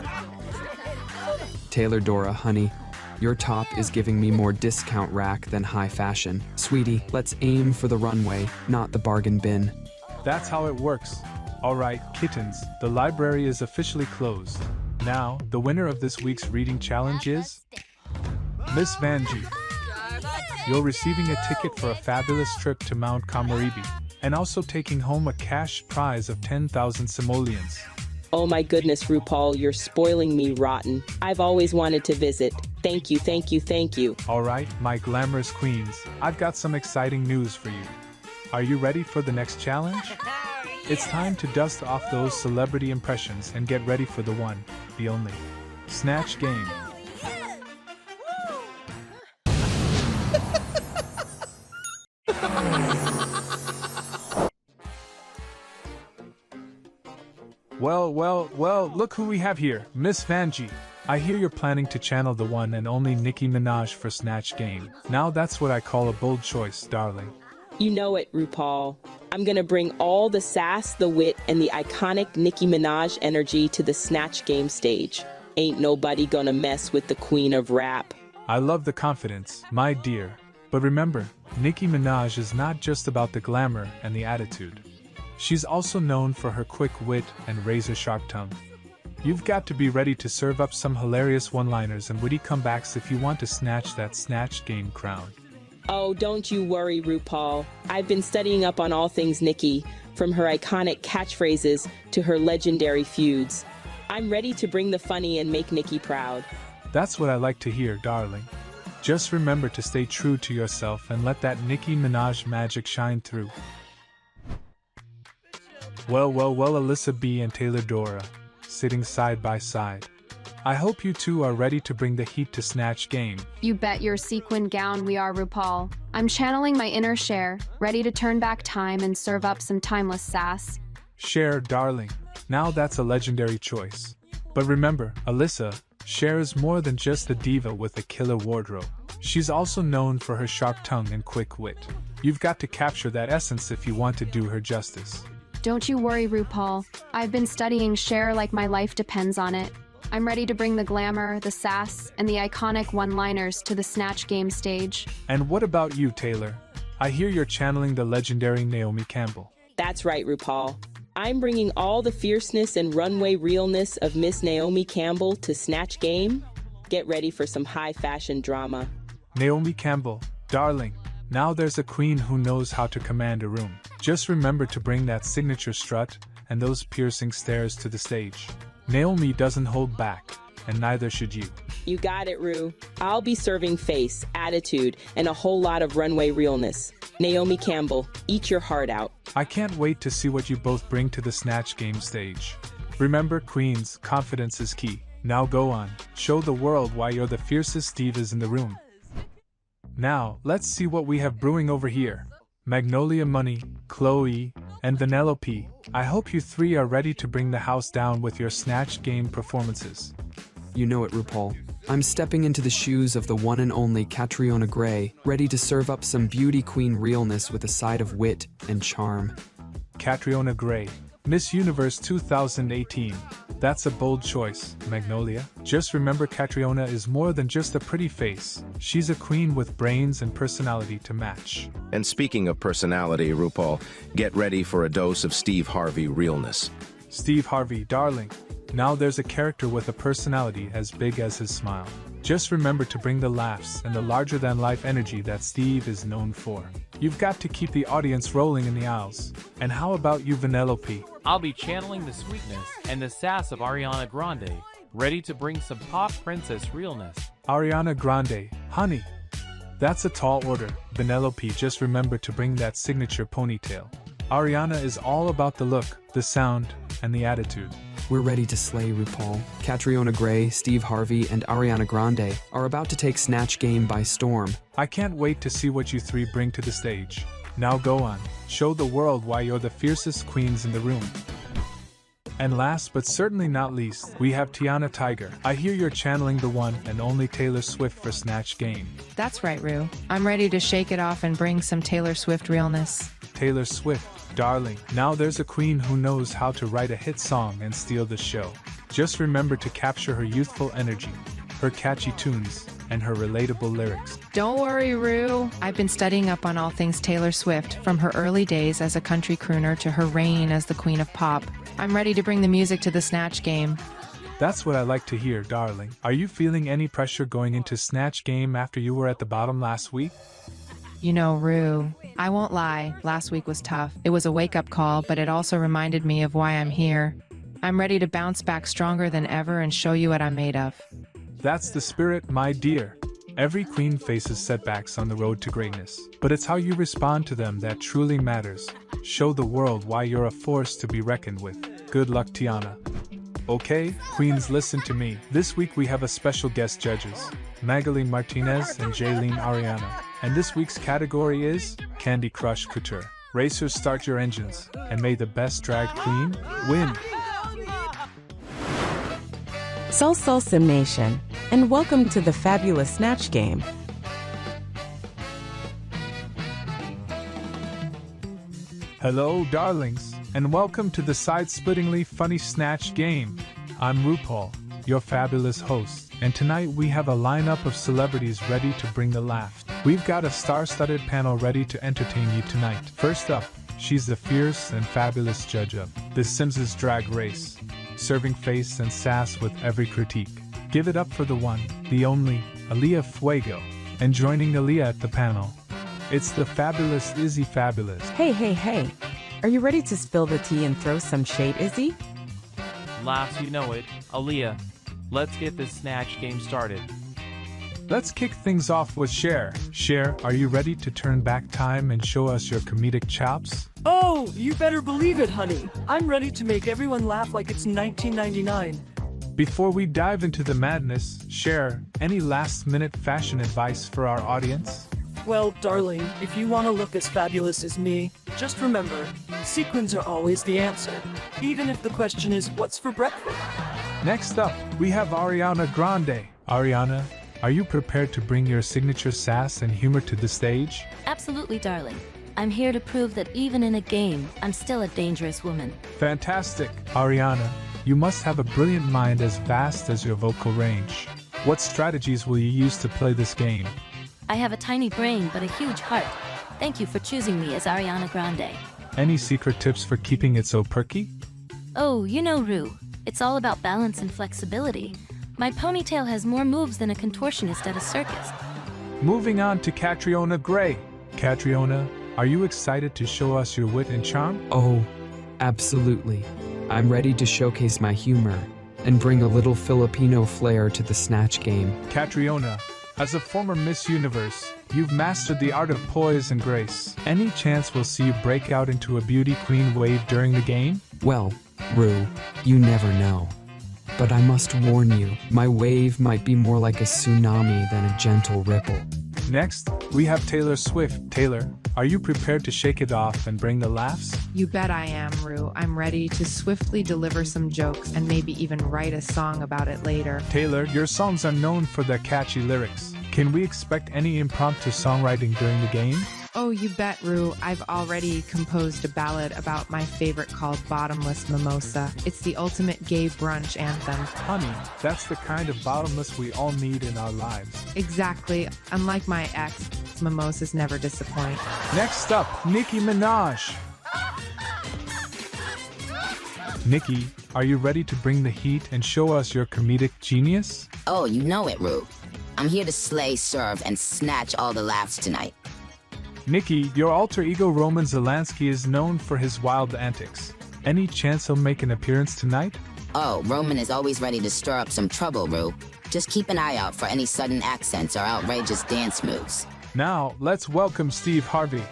Taylor Dora, honey, your top is giving me more discount rack than high fashion. Sweetie, let's aim for the runway, not the bargain bin. That's how it works. All right, kittens, the library is officially closed. Now, the winner of this week's reading challenge is Miss Vanjie. You're receiving a ticket for a fabulous trip to Mount Kamaribi, and also taking home a cash prize of 10,000 simoleons. Oh my goodness, RuPaul, you're spoiling me rotten. I've always wanted to visit. Thank you, thank you, thank you. All right, my glamorous queens, I've got some exciting news for you. Are you ready for the next challenge? It's time to dust off those celebrity impressions and get ready for the one, the only, Snatch game. Well, look who we have here, Miss Vanjie. I hear you're planning to channel the one and only Nicki Minaj for Snatch Game. Now that's what I call a bold choice, darling. You know it, RuPaul. I'm gonna bring all the sass, the wit, and the iconic Nicki Minaj energy to the Snatch Game stage. Ain't nobody gonna mess with the queen of rap. I love the confidence, my dear. But remember, Nicki Minaj is not just about the glamour and the attitude. She's also known for her quick wit and razor-sharp tongue. You've got to be ready to serve up some hilarious one-liners and witty comebacks if you want to snatch that Snatch Game crown. Oh, don't you worry, RuPaul. I've been studying up on all things Nicki, from her iconic catchphrases to her legendary feuds. I'm ready to bring the funny and make Nicki proud. That's what I like to hear, darling. Just remember to stay true to yourself and let that Nicki Minaj magic shine through. Well, Alyssa B and Taylor Dora, sitting side by side. I hope you two are ready to bring the heat to Snatch Game. You bet your sequin gown we are, RuPaul. I'm channeling my inner Cher, ready to turn back time and serve up some timeless sass. Cher, darling. Now that's a legendary choice. But remember, Alyssa, Cher is more than just a diva with a killer wardrobe. She's also known for her sharp tongue and quick wit. You've got to capture that essence if you want to do her justice. Don't you worry, RuPaul. I've been studying Cher like my life depends on it. I'm ready to bring the glamour, the sass, and the iconic one-liners to the Snatch Game stage. And what about you, Taylor? I hear you're channeling the legendary Naomi Campbell. That's right, RuPaul. I'm bringing all the fierceness and runway realness of Miss Naomi Campbell to Snatch Game. Get ready for some high-fashion drama. Naomi Campbell, darling. Now there's a queen who knows how to command a room. Just remember to bring that signature strut and those piercing stares to the stage. Naomi doesn't hold back, and neither should you. You got it, Ru. I'll be serving face, attitude, and a whole lot of runway realness. Naomi Campbell, eat your heart out. I can't wait to see what you both bring to the Snatch Game stage. Remember, queens, confidence is key. Now go on, show the world why you're the fiercest divas in the room. Now, let's see what we have brewing over here. Magnolia Money, Chloe, and Vanellope, I hope you three are ready to bring the house down with your Snatch Game performances. You know it, RuPaul. I'm stepping into the shoes of the one and only Catriona Gray, ready to serve up some beauty queen realness with a side of wit and charm. Catriona Gray, Miss Universe 2018. That's a bold choice, Magnolia. Just remember Catriona is more than just a pretty face. She's a queen with brains and personality to match. And speaking of personality, RuPaul, get ready for a dose of Steve Harvey realness. Steve Harvey, darling. Now there's a character with a personality as big as his smile. Just remember to bring the laughs and the larger-than-life energy that Steve is known for. You've got to keep the audience rolling in the aisles. And how about you, Vanellope? I'll be channeling the sweetness and the sass of Ariana Grande, ready to bring some pop princess realness. Ariana Grande, honey. That's a tall order. Vanellope, just remember to bring that signature ponytail. Ariana is all about the look, the sound, and the attitude. We're ready to slay RuPaul. Catriona Gray, Steve Harvey, and Ariana Grande are about to take Snatch Game by storm. I can't wait to see what you three bring to the stage. Now go on, show the world why you're the fiercest queens in the room. And last but certainly not least, we have Tiana Tiger. I hear you're channeling the one and only Taylor Swift for Snatch Game. That's right, Ru. I'm ready to shake it off and bring some Taylor Swift realness. Taylor Swift, darling. Now there's a queen who knows how to write a hit song and steal the show. Just remember to capture her youthful energy, her catchy tunes, and her relatable lyrics. Don't worry, Ru. I've been studying up on all things Taylor Swift, from her early days as a country crooner to her reign as the queen of pop. I'm ready to bring the music to the Snatch Game. That's what I like to hear, darling. Are you feeling any pressure going into Snatch Game after you were at the bottom last week? You know, Ru, I won't lie, last week was tough. It was a wake-up call, but it also reminded me of why I'm here. I'm ready to bounce back stronger than ever and show you what I'm made of. That's the spirit, my dear. Every queen faces setbacks on the road to greatness, but it's how you respond to them that truly matters. Show the world why you're a force to be reckoned with. Good luck, Tiana. Okay, queens, listen to me. This week we have a special guest judges, Magali Martinez and Jaylene Ariana. And this week's category is Candy Crush Couture. Racers, start your engines, and may the best drag queen win. Sol Sim Nation, and welcome to the fabulous Snatch Game. Hello, darlings, and welcome to the side-splittingly funny Snatch Game. I'm RuPaul, your fabulous host, and tonight we have a lineup of celebrities ready to bring the laugh. We've got a star-studded panel ready to entertain you tonight. First up, she's the fierce and fabulous judge of The Sims' Drag Race, serving face and sass with every critique. Give it up for the one, the only, Aaliyah Fuego. And joining Aaliyah at the panel, it's the fabulous Izzy Fabulous. Hey. Are you ready to spill the tea and throw some shade, Izzy? Lass, you know it. Aaliyah, let's get this Snatch Game started. Let's kick things off with Cher. Cher, are you ready to turn back time and show us your comedic chops? Oh, you better believe it, honey. I'm ready to make everyone laugh like it's 1999. Before we dive into the madness, Cher, any last-minute fashion advice for our audience? Well, darling, if you want to look as fabulous as me, just remember, sequins are always the answer. Even if the question is, what's for breakfast? Next up, we have Ariana Grande. Ariana, are you prepared to bring your signature sass and humor to the stage? Absolutely, darling. I'm here to prove that even in a game, I'm still a dangerous woman. Fantastic. Ariana, you must have a brilliant mind as vast as your vocal range. What strategies will you use to play this game? I have a tiny brain but a huge heart. Thank you for choosing me as Ariana Grande. Any secret tips for keeping it so perky? Oh, you know, Ru. It's all about balance and flexibility. My ponytail has more moves than a contortionist at a circus. Moving on to Catriona Gray. Catriona, are you excited to show us your wit and charm? Oh, absolutely. I'm ready to showcase my humor and bring a little Filipino flair to the Snatch Game. Catriona, as a former Miss Universe, you've mastered the art of poise and grace. Any chance we'll see you break out into a beauty queen wave during the game? Well, Ru, you never know. But I must warn you, my wave might be more like a tsunami than a gentle ripple. Next, we have Taylor Swift. Taylor, are you prepared to shake it off and bring the laughs? You bet I am, Ru. I'm ready to swiftly deliver some jokes and maybe even write a song about it later. Taylor, your songs are known for their catchy lyrics. Can we expect any impromptu songwriting during the game? Oh, you bet, Rue. I've already composed a ballad about my favorite called Bottomless Mimosa. It's the ultimate gay brunch anthem. Honey, that's the kind of bottomless we all need in our lives. Exactly. Unlike my ex, mimosas never disappoint. Next up, Nicki Minaj. Nicki, are you ready to bring the heat and show us your comedic genius? Oh, you know it, Rue. I'm here to slay, serve, and snatch all the laughs tonight. Nicki, your alter ego Roman Zelensky is known for his wild antics. Any chance he'll make an appearance tonight? Oh, Roman is always ready to stir up some trouble, Rue. Just keep an eye out for any sudden accents or outrageous dance moves. Now, let's welcome Steve Harvey.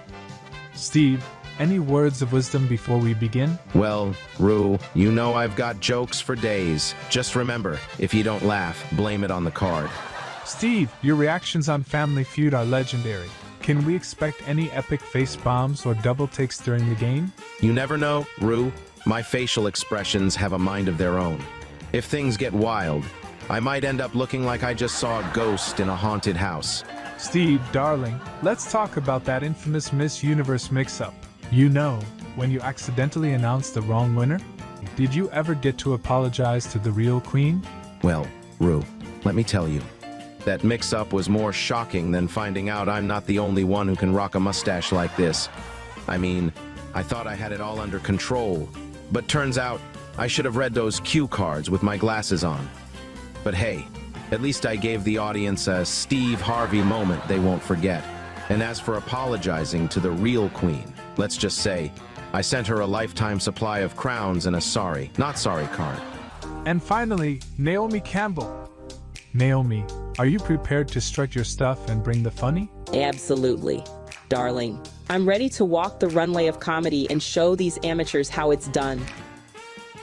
Steve, any words of wisdom before we begin? Well, Rue, you know I've got jokes for days. Just remember, if you don't laugh, blame it on the card. Steve, your reactions on Family Feud are legendary. Can we expect any epic face bombs or double takes during the game? You never know, Rue. My facial expressions have a mind of their own. If things get wild, I might end up looking like I just saw a ghost in a haunted house. Steve, darling, let's talk about that infamous Miss Universe mix-up. You know, when you accidentally announced the wrong winner? Did you ever get to apologize to the real queen? Well, Rue, let me tell you. That mix-up was more shocking than finding out I'm not the only one who can rock a mustache like this. I mean, I thought I had it all under control, but turns out I should have read those cue cards with my glasses on. But hey, at least I gave the audience a Steve Harvey moment they won't forget. And as for apologizing to the real queen, let's just say, I sent her a lifetime supply of crowns and a sorry, not sorry card. And finally, Naomi Campbell. Naomi, are you prepared to strut your stuff and bring the funny? Absolutely, darling. I'm ready to walk the runway of comedy and show these amateurs how it's done.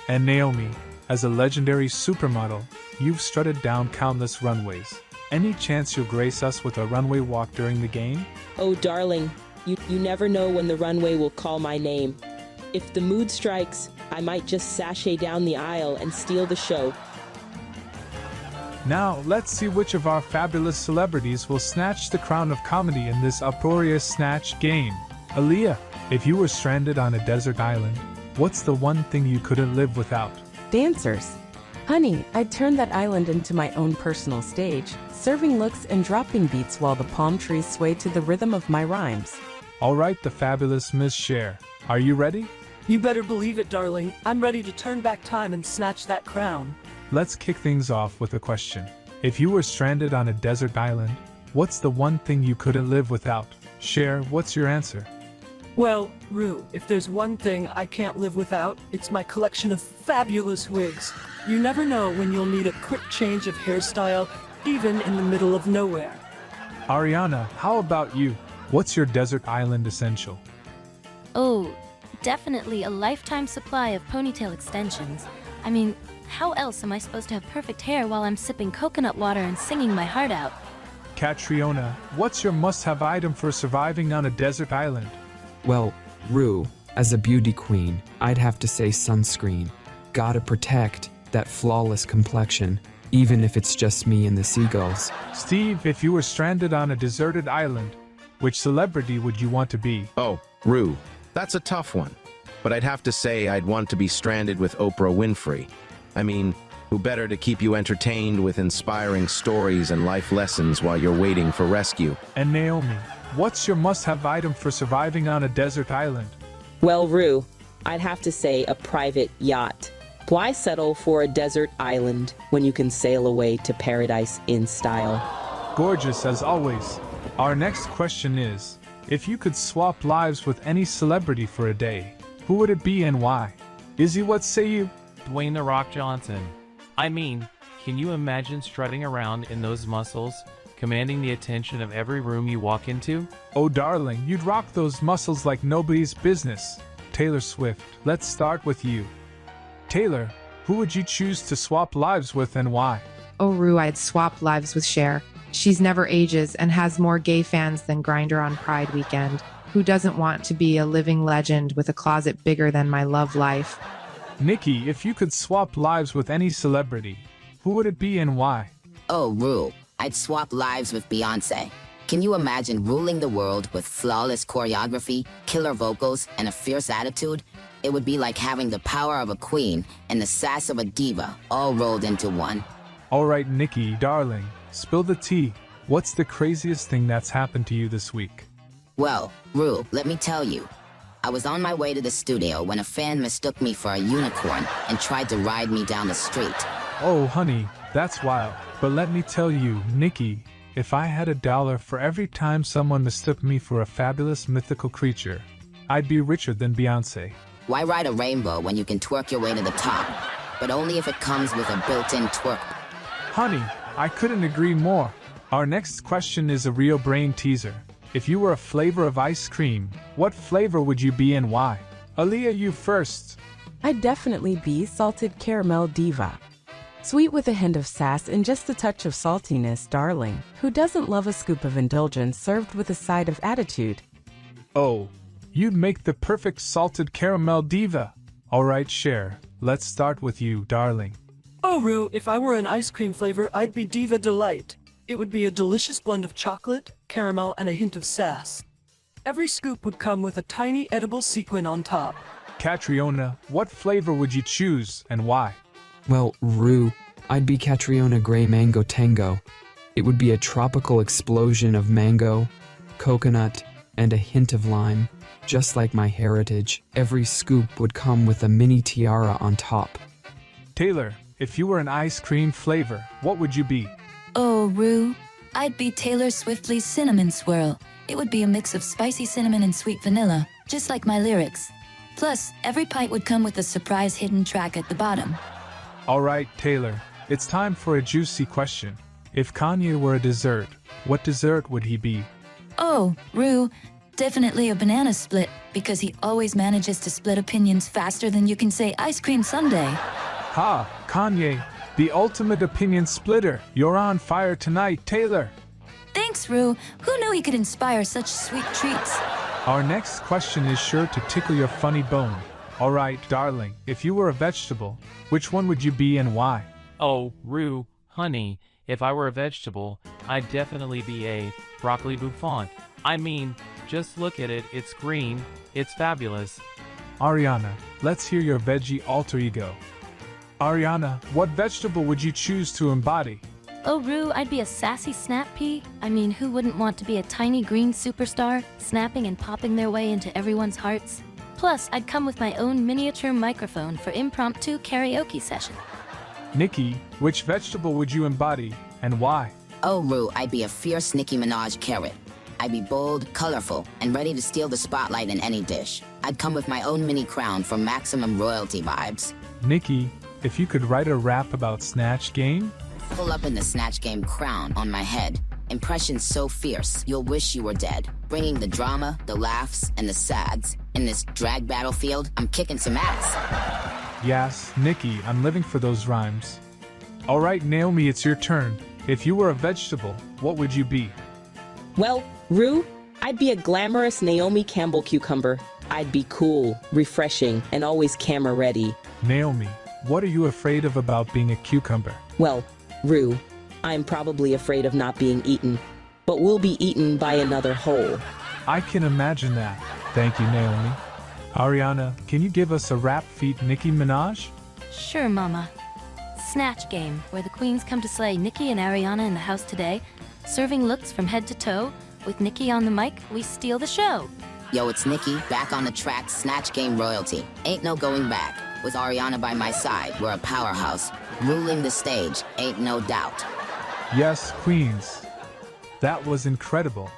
And Naomi, as a legendary supermodel, you've strutted down countless runways. Any chance you'll grace us with a runway walk during the game? Oh, darling, you never know when the runway will call my name. If the mood strikes, I might just sashay down the aisle and steal the show. Now, let's see which of our fabulous celebrities will snatch the crown of comedy in this uproarious Snatch game. Aaliyah, if you were stranded on a desert island, what's the one thing you couldn't live without? Dancers. Honey, I'd turn that island into my own personal stage, serving looks and dropping beats while the palm trees sway to the rhythm of my rhymes. All right, the fabulous Miss Cher. Are you ready? You better believe it, darling. I'm ready to turn back time and snatch that crown. Let's kick things off with a question. If you were stranded on a desert island, what's the one thing you couldn't live without? Cher, what's your answer? Well, Rue, if there's one thing I can't live without, it's my collection of fabulous wigs. You never know when you'll need a quick change of hairstyle, even in the middle of nowhere. Ariana, how about you? What's your desert island essential? Oh, definitely a lifetime supply of ponytail extensions. I mean, how else am I supposed to have perfect hair while I'm sipping coconut water and singing my heart out? Catriona, what's your must-have item for surviving on a desert island? Well, Rue, as a beauty queen, I'd have to say sunscreen. Gotta protect that flawless complexion, even if it's just me and the seagulls. Steve, if you were stranded on a deserted island, which celebrity would you want to be? Oh, Rue, that's a tough one. But I'd have to say I'd want to be stranded with Oprah Winfrey. I mean, who better to keep you entertained with inspiring stories and life lessons while you're waiting for rescue? And Naomi, what's your must-have item for surviving on a desert island? Well, Rue, I'd have to say a private yacht. Why settle for a desert island when you can sail away to paradise in style? Gorgeous as always. Our next question is, if you could swap lives with any celebrity for a day, who would it be and why? Izzy, what say you? Dwayne "The Rock" Johnson. I mean, can you imagine strutting around in those muscles, commanding the attention of every room you walk into? Oh darling, you'd rock those muscles like nobody's business. Taylor Swift, let's start with you. Taylor, who would you choose to swap lives with and why? Oh, Rue, I'd swap lives with Cher. She's never ages and has more gay fans than Grindr on Pride weekend. Who doesn't want to be a living legend with a closet bigger than my love life? Nikki, if you could swap lives with any celebrity, who would it be and why? Oh, Rue, I'd swap lives with Beyonce. Can you imagine ruling the world with flawless choreography, killer vocals, and a fierce attitude? It would be like having the power of a queen and the sass of a diva all rolled into one. All right, Nikki, darling, spill the tea. What's the craziest thing that's happened to you this week? Well, Rue, let me tell you. I was on my way to the studio when a fan mistook me for a unicorn and tried to ride me down the street. Oh, honey, that's wild. But let me tell you, Nikki, if I had $1 for every time someone mistook me for a fabulous mythical creature, I'd be richer than Beyoncé. Why ride a rainbow when you can twerk your way to the top? But only if it comes with a built-in twerk. Honey, I couldn't agree more. Our next question is a real brain teaser. If you were a flavor of ice cream, what flavor would you be and why? Aaliyah, you first. I'd definitely be salted caramel diva. Sweet with a hint of sass and just a touch of saltiness, darling. Who doesn't love a scoop of indulgence served with a side of attitude? Oh, you'd make the perfect salted caramel diva. All right, Cher, let's start with you, darling. Oh, Rue, if I were an ice cream flavor, I'd be Diva Delight. It would be a delicious blend of chocolate, caramel, and a hint of sass. Every scoop would come with a tiny edible sequin on top. Catriona, what flavor would you choose and why? Well, Rue, I'd be Catriona Grey Mango Tango. It would be a tropical explosion of mango, coconut, and a hint of lime. Just like my heritage, every scoop would come with a mini tiara on top. Taylor, if you were an ice cream flavor, what would you be? Oh, Rue, I'd be Taylor Swift's Cinnamon Swirl. It would be a mix of spicy cinnamon and sweet vanilla, just like my lyrics. Plus, every pint would come with a surprise hidden track at the bottom. All right, Taylor, it's time for a juicy question. If Kanye were a dessert, what dessert would he be? Oh, Rue, definitely a banana split, because he always manages to split opinions faster than you can say ice cream sundae. Ha, Kanye, the ultimate opinion splitter. You're on fire tonight, Taylor. Thanks, Rue. Who knew he could inspire such sweet treats? Our next question is sure to tickle your funny bone. All right, darling, if you were a vegetable, which one would you be and why? Oh, Rue, honey, if I were a vegetable, I'd definitely be a broccoli bouffant. I mean, just look at it, it's green, it's fabulous. Ariana, let's hear your veggie alter ego. Ariana, what vegetable would you choose to embody? Oh, Rue, I'd be a sassy snap pea. I mean, who wouldn't want to be a tiny green superstar, snapping and popping their way into everyone's hearts? Plus, I'd come with my own miniature microphone for impromptu karaoke session. Nikki, which vegetable would you embody and why? Oh, Rue, I'd be a fierce Nicki Minaj carrot. I'd be bold, colorful, and ready to steal the spotlight in any dish. I'd come with my own mini crown for maximum royalty vibes. Nikki, if you could write a rap about Snatch Game? Pull up in the Snatch Game crown on my head. Impressions so fierce, you'll wish you were dead. Bringing the drama, the laughs, and the sads. In this drag battlefield, I'm kicking some ass. Yes, Nikki, I'm living for those rhymes. All right, Naomi, it's your turn. If you were a vegetable, what would you be? Well, Rue, I'd be a glamorous Naomi Campbell cucumber. I'd be cool, refreshing, and always camera ready. Naomi, what are you afraid of about being a cucumber? Well, Rue, I'm probably afraid of not being eaten, but we'll be eaten by another whole. I can imagine that. Thank you, Naomi. Ariana, can you give us a rap feat Nicki Minaj? Sure, Mama. Snatch Game, where the queens come to slay Nikki and Ariana in the house today. Serving looks from head to toe. With Nikki on the mic, we steal the show. Yo, it's Nikki, back on the track, Snatch Game royalty. Ain't no going back. With Ariana by my side, we're a powerhouse. Ruling the stage, ain't no doubt. Yes, queens. That was incredible.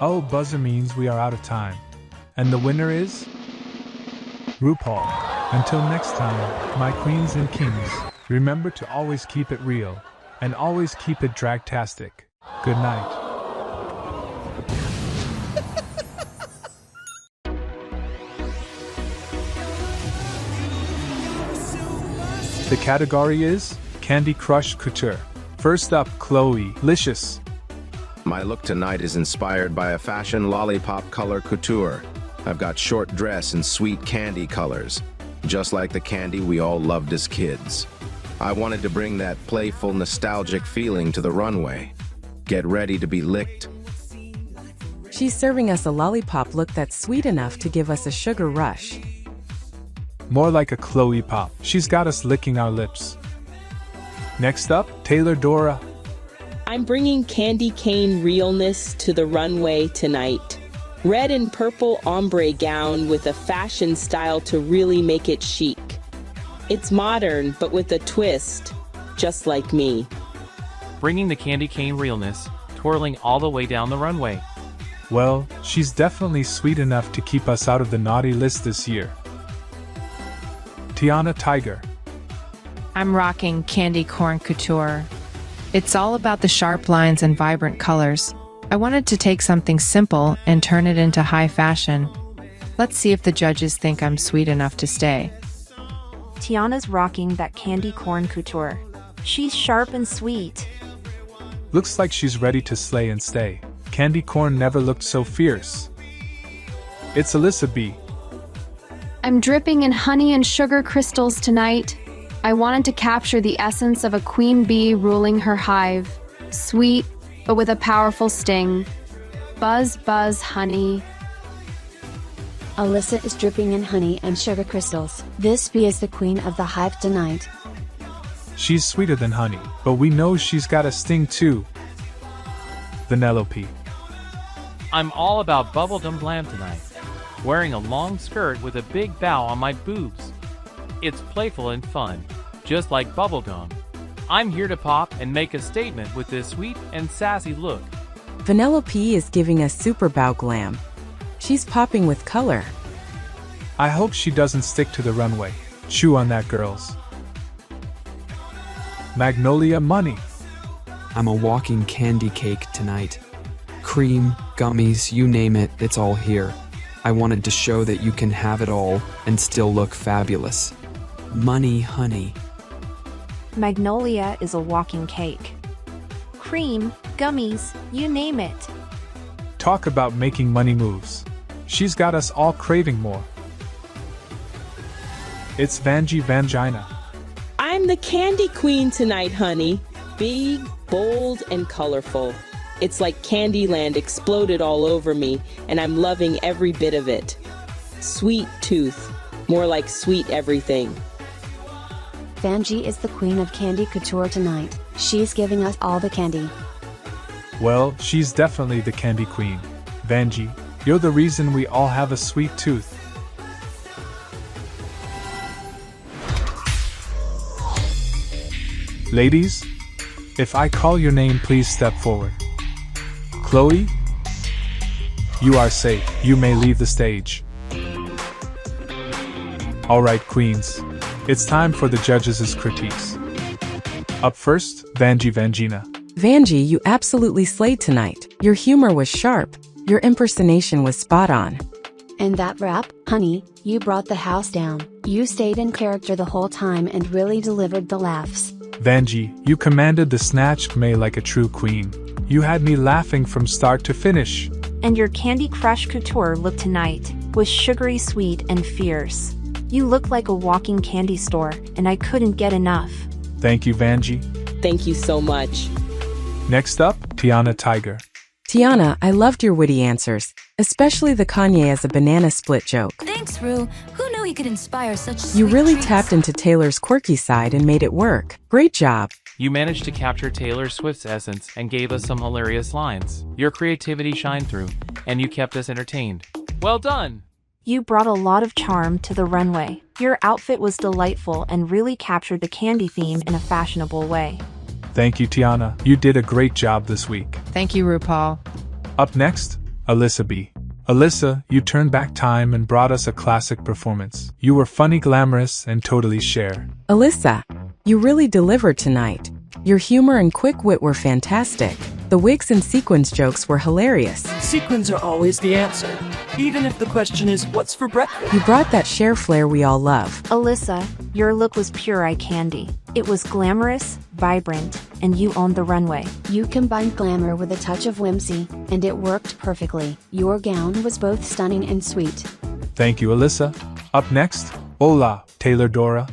Oh, buzzer means we are out of time. And the winner is RuPaul. Until next time, my queens and kings, remember to always keep it real and always keep it dragtastic. Good night. The category is Candy Crush Couture. First up, Chloe, Licious. My look tonight is inspired by a fashion lollipop color couture. I've got short dress and sweet candy colors, just like the candy we all loved as kids. I wanted to bring that playful, nostalgic feeling to the runway. Get ready to be licked. She's serving us a lollipop look that's sweet enough to give us a sugar rush. More like a Chloe pop. She's got us licking our lips. Next up, Taylor Dora. I'm bringing candy cane realness to the runway tonight. Red and purple ombre gown with a fashion style to really make it chic. It's modern, but with a twist, just like me. Bringing the candy cane realness, twirling all the way down the runway. Well, she's definitely sweet enough to keep us out of the naughty list this year. Tiana Tiger. I'm rocking candy corn couture. It's all about the sharp lines and vibrant colors. I wanted to take something simple and turn it into high fashion. Let's see if the judges think I'm sweet enough to stay. Tiana's rocking that candy corn couture. She's sharp and sweet. Looks like she's ready to slay and stay. Candy corn never looked so fierce. It's Alyssa B. I'm dripping in honey and sugar crystals tonight. I wanted to capture the essence of a queen bee ruling her hive. Sweet, but with a powerful sting. Buzz, buzz, honey. Alyssa is dripping in honey and sugar crystals. This bee is the queen of the hive tonight. She's sweeter than honey, but we know she's got a sting too. Vanellope. I'm all about bubblegum glam tonight. Wearing a long skirt with a big bow on my boobs. It's playful and fun, just like bubblegum. I'm here to pop and make a statement with this sweet and sassy look. Vanellope is giving us super bow glam. She's popping with color. I hope she doesn't stick to the runway. Chew on that, girls. Magnolia Money. I'm a walking candy cake tonight. Cream, gummies, you name it, it's all here. I wanted to show that you can have it all and still look fabulous. Money, honey. Magnolia is a walking cake. Cream, gummies, you name it. Talk about making money moves. She's got us all craving more. It's Vanjie Vangina. I'm the candy queen tonight, honey. Big, bold, and colorful. It's like Candyland exploded all over me, and I'm loving every bit of it. Sweet tooth, more like sweet everything. Vanjie is the queen of candy couture tonight. She's giving us all the candy. Well, she's definitely the candy queen. Vanjie, you're the reason we all have a sweet tooth. Ladies, if I call your name, please step forward. Chloe, you are safe. You may leave the stage. Alright, queens. It's time for the judges' critiques. Up first, Vanjie Vangina. Vanjie, you absolutely slayed tonight. Your humor was sharp. Your impersonation was spot on. And that rap, honey, you brought the house down. You stayed in character the whole time and really delivered the laughs. Vanjie, you commanded the Snatch May like a true queen. You had me laughing from start to finish. And your Candy Crush couture look tonight was sugary sweet and fierce. You look like a walking candy store, and I couldn't get enough. Thank you, Vanjie. Thank you so much. Next up, Tiana Tiger. Tiana, I loved your witty answers, especially the Kanye as a banana split joke. Thanks, Rue. Who knew he could inspire such sweet You really treats? tapped into Taylor's quirky side and made it work. Great job. You managed to capture Taylor Swift's essence and gave us some hilarious lines. Your creativity shined through, and you kept us entertained. Well done! You brought a lot of charm to the runway. Your outfit was delightful and really captured the candy theme in a fashionable way. Thank you, Tiana. You did a great job this week. Thank you, RuPaul. Up next, Alyssa B. Alyssa, you turned back time and brought us a classic performance. You were funny, glamorous, and totally Cher. Alyssa, you really delivered tonight. Your humor and quick wit were fantastic. The wigs and sequins jokes were hilarious. Sequins are always the answer, even if the question is, what's for breakfast? You brought that Cher flair we all love. Alyssa, your look was pure eye candy. It was glamorous, vibrant, and you owned the runway. You combined glamour with a touch of whimsy, and it worked perfectly. Your gown was both stunning and sweet. Thank you, Alyssa. Up next, Hola, Taylor Dora.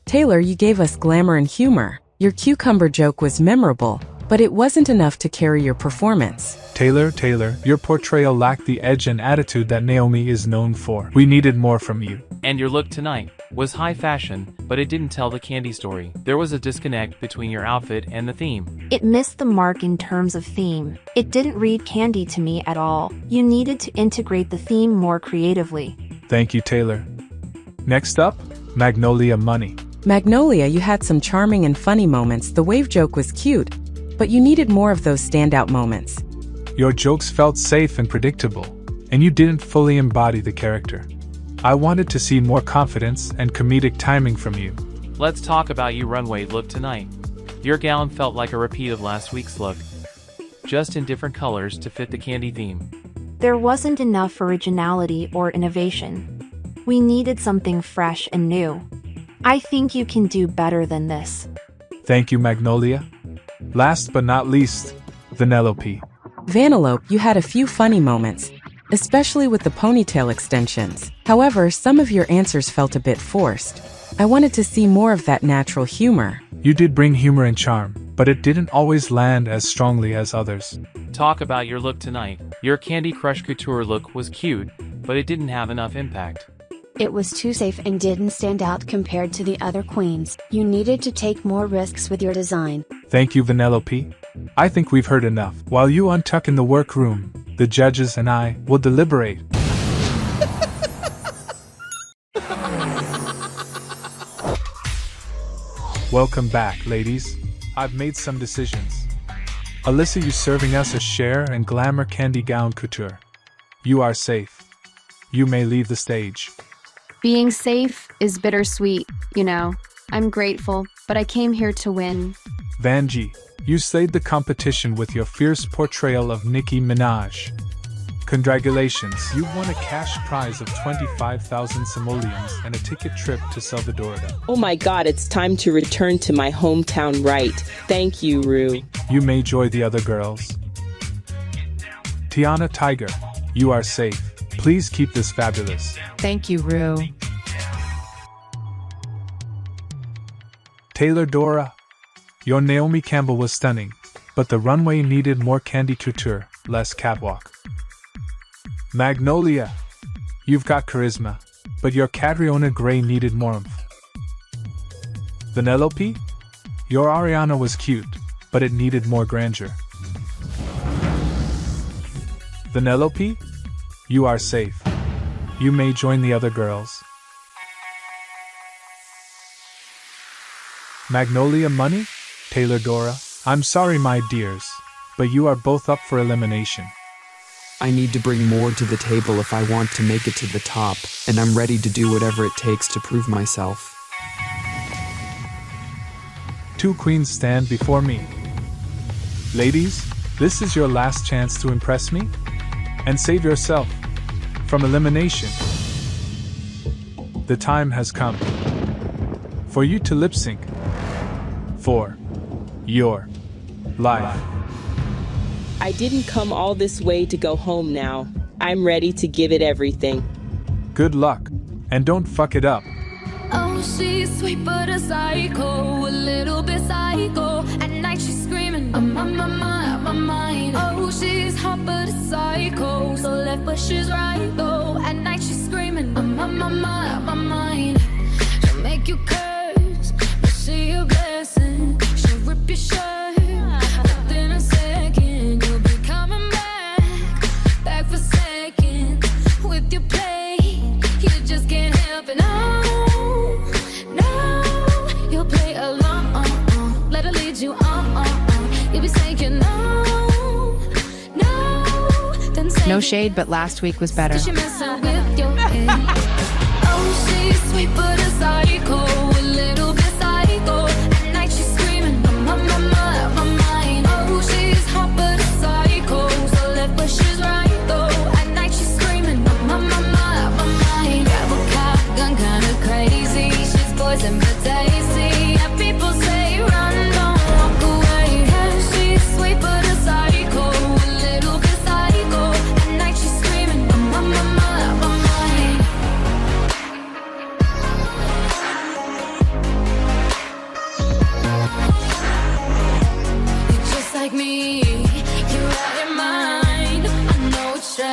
Taylor, you gave us glamour and humor. Your cucumber joke was memorable. but it wasn't enough to carry your performance. Taylor, your portrayal lacked the edge and attitude that Naomi is known for. We needed more from you. And your look tonight was high fashion, but it didn't tell the candy story. There was a disconnect between your outfit and the theme. It missed the mark in terms of theme. It didn't read candy to me at all. You needed to integrate the theme more creatively. Thank you, Taylor. Next up, Magnolia Money. Magnolia, you had some charming and funny moments. The wave joke was cute, but you needed more of those standout moments. Your jokes felt safe and predictable, and you didn't fully embody the character. I wanted to see more confidence and comedic timing from you. Let's talk about your runway look tonight. Your gown felt like a repeat of last week's look, just in different colors to fit the candy theme. There wasn't enough originality or innovation. We needed something fresh and new. I think you can do better than this. Thank you, Magnolia. Last but not least, Vanellope. Vanellope, you had a few funny moments, especially with the ponytail extensions. However, some of your answers felt a bit forced. I wanted to see more of that natural humor. You did bring humor and charm, but it didn't always land as strongly as others. Talk about your look tonight. Your Candy Crush couture look was cute, but it didn't have enough impact. It was too safe and didn't stand out compared to the other queens. You needed to take more risks with your design. Thank you, Vanellope. I think we've heard enough. While you untuck in the workroom, the judges and I will deliberate. Welcome back, ladies. I've made some decisions. Alyssa, you serving us a Cher and Glamour Candy Gown Couture. You are safe. You may leave the stage. Being safe is bittersweet, you know. I'm grateful, but I came here to win. Vanjie, you slayed the competition with your fierce portrayal of Nicki Minaj. Congratulations, you won a cash prize of 25,000 simoleons and a ticket trip to Salvador. Oh my god, it's time to return to my hometown right. Thank you, Rue. You may join the other girls. Tiana Tiger, you are safe. Please keep this fabulous. Thank you, Rue. Taylor Dora, your Naomi Campbell was stunning, but the runway needed more candy couture, less catwalk. Magnolia, you've got charisma, but your Catriona Gray needed more oomph. Vanellope, your Ariana was cute, but it needed more grandeur. Vanellope, you are safe. You may join the other girls. Magnolia Money, Taylor Dora, I'm sorry my dears, but you are both up for elimination. I need to bring more to the table if I want to make it to the top, and I'm ready to do whatever it takes to prove myself. Two queens stand before me. Ladies, this is your last chance to impress me and save yourself from elimination. The time has come for you to lip sync for your life. I didn't come all this way to go home now. I'm ready to give it everything. Good luck, and don't fuck it up. Oh, she's sweet but a psycho, a little bit psycho. At night she's screaming, I'm on my mind. Oh, she's hot but a psycho, so left but she's right though. At night she's screaming, I'm on my mind. She'll make you curse, but she a blessing. She'll rip your shirt, within a second. You'll be coming back for seconds. With your play, you just can't help it. No, you'll play along, let her lead you on. You'll be saying no, then say No shade, but last week was better. she messing with your head. Oh, she's sweet but a psycho, a little bit psycho. At night she's screaming, I'm on my mind. Oh, she's hot but a psycho, so left but she's right though. At night she's screaming, I'm on my mind. Grab a cop gun, kinda crazy. She's poison but tasty. Yeah, people say run, don't walk away. Yeah, she's sweet but a psycho, a little bit psycho. At night she's screaming, I'm on my mind.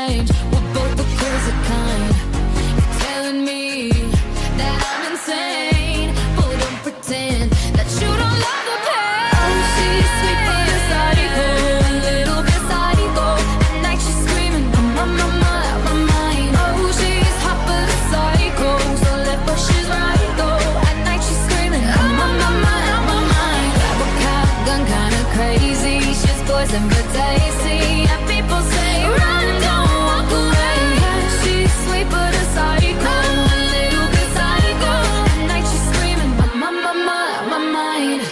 strange. We're both the crazy kind. You're telling me that I'm insane, but don't pretend that you don't love the pain. Oh, she's sweet but a psycho, a little bit psycho. At night she's screaming, I'm my mind. Oh, she's hot but a psycho, so left but she's right though. At night she's screaming, I'm my mind. Grab a cop gun, kinda crazy. She's poison but tasty. And people say, run, don't walk away. She's sweet but a psycho, a little bit psycho. At night she's screaming, my mind.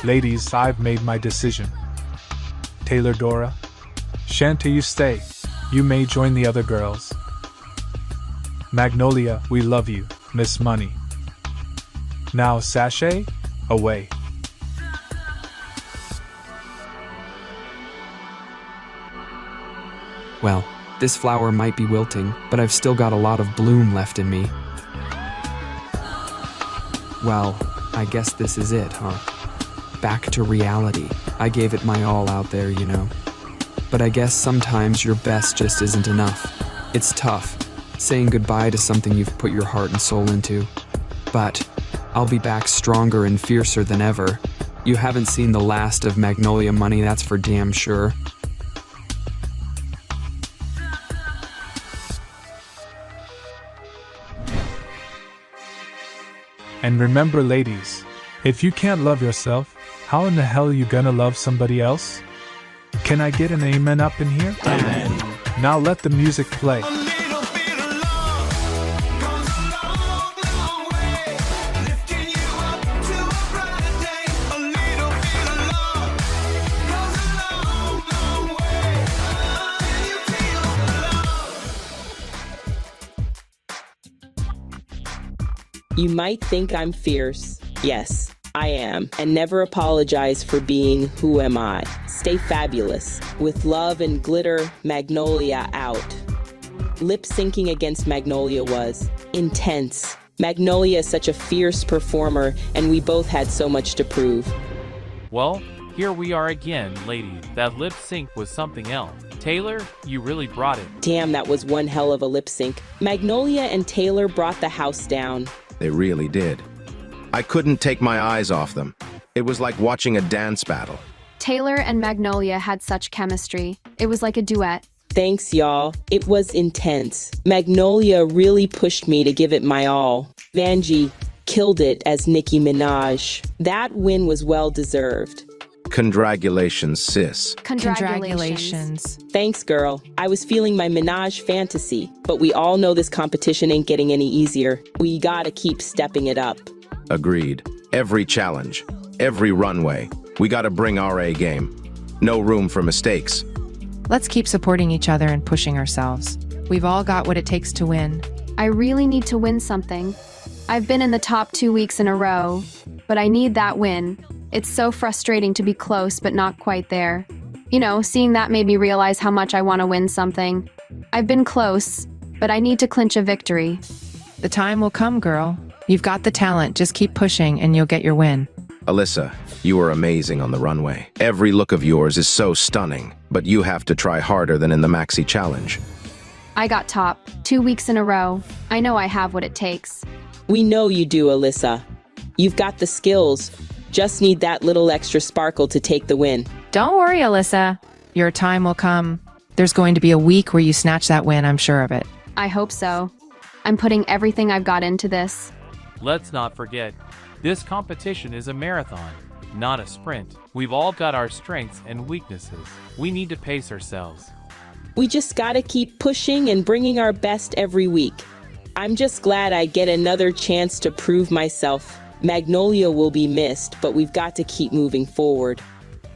Ladies, I've made my decision. Taylor Dora, Shanta, you stay. You may join the other girls. Magnolia, we love you, Miss Money. Now, Sashay, away. Well, this flower might be wilting, but I've still got a lot of bloom left in me. Well, I guess this is it, huh? Back to reality. I gave it my all out there, you know. But I guess sometimes your best just isn't enough. It's tough, saying goodbye to something you've put your heart and soul into. But I'll be back stronger and fiercer than ever. You haven't seen the last of Magnolia Money, that's for damn sure. And remember, ladies, if you can't love yourself, how in the hell are you gonna love somebody else? Can I get an amen up in here? Amen. Now let the music play. You might think I'm fierce. Yes, I am. And never apologize for being who am I. Stay fabulous. With love and glitter, Magnolia out. Lip syncing against Magnolia was intense. Magnolia is such a fierce performer, and we both had so much to prove. Well, here we are again, ladies. That lip sync was something else. Taylor, you really brought it. Damn, that was one hell of a lip sync. Magnolia and Taylor brought the house down. They really did. I couldn't take my eyes off them. It was like watching a dance battle. Taylor and Magnolia had such chemistry. It was like a duet. Thanks, y'all. It was intense. Magnolia really pushed me to give it my all. Vanjie killed it as Nicki Minaj. That win was well deserved. Congratulations, sis. Congratulations. Thanks, girl. I was feeling my Minaj fantasy, but we all know this competition ain't getting any easier. We gotta keep stepping it up. Agreed. Every challenge, every runway, we gotta bring our A game. No room for mistakes. Let's keep supporting each other and pushing ourselves. We've all got what it takes to win. I really need to win something. I've been in the top 2 weeks in a row, but I need that win. It's so frustrating to be close but not quite there. You know, seeing that made me realize how much I want to win something. I've been close, but I need to clinch a victory. The time will come, girl. You've got the talent, just keep pushing and you'll get your win. Alyssa, you are amazing on the runway. Every look of yours is so stunning, but you have to try harder than in the Maxi Challenge. I got top 2 weeks in a row. I know I have what it takes. We know you do, Alyssa. You've got the skills. Just need that little extra sparkle to take the win. Don't worry, Alyssa. Your time will come. There's going to be a week where you snatch that win, I'm sure of it. I hope so. I'm putting everything I've got into this. Let's not forget, this competition is a marathon, not a sprint. We've all got our strengths and weaknesses. We need to pace ourselves. We just gotta keep pushing and bringing our best every week. I'm just glad I get another chance to prove myself. Magnolia will be missed, but we've got to keep moving forward.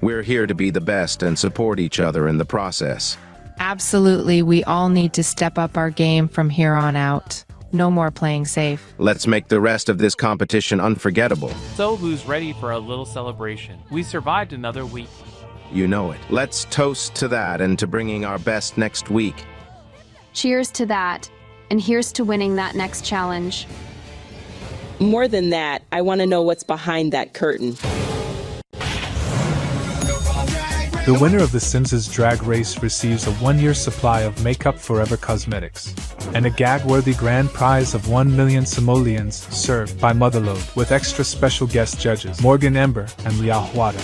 We're here to be the best and support each other in the process. Absolutely, we all need to step up our game from here on out. No more playing safe. Let's make the rest of this competition unforgettable. So who's ready for a little celebration? We survived another week. You know it. Let's toast to that and to bringing our best next week. Cheers to that, and here's to winning that next challenge. More than that, I want to know what's behind that curtain. The winner of the Sims' Drag Race receives a 1-year supply of Makeup Forever cosmetics and a gag-worthy grand prize of 1 million simoleons served by Motherload with extra special guest judges Morgan Ember and Leah Huada.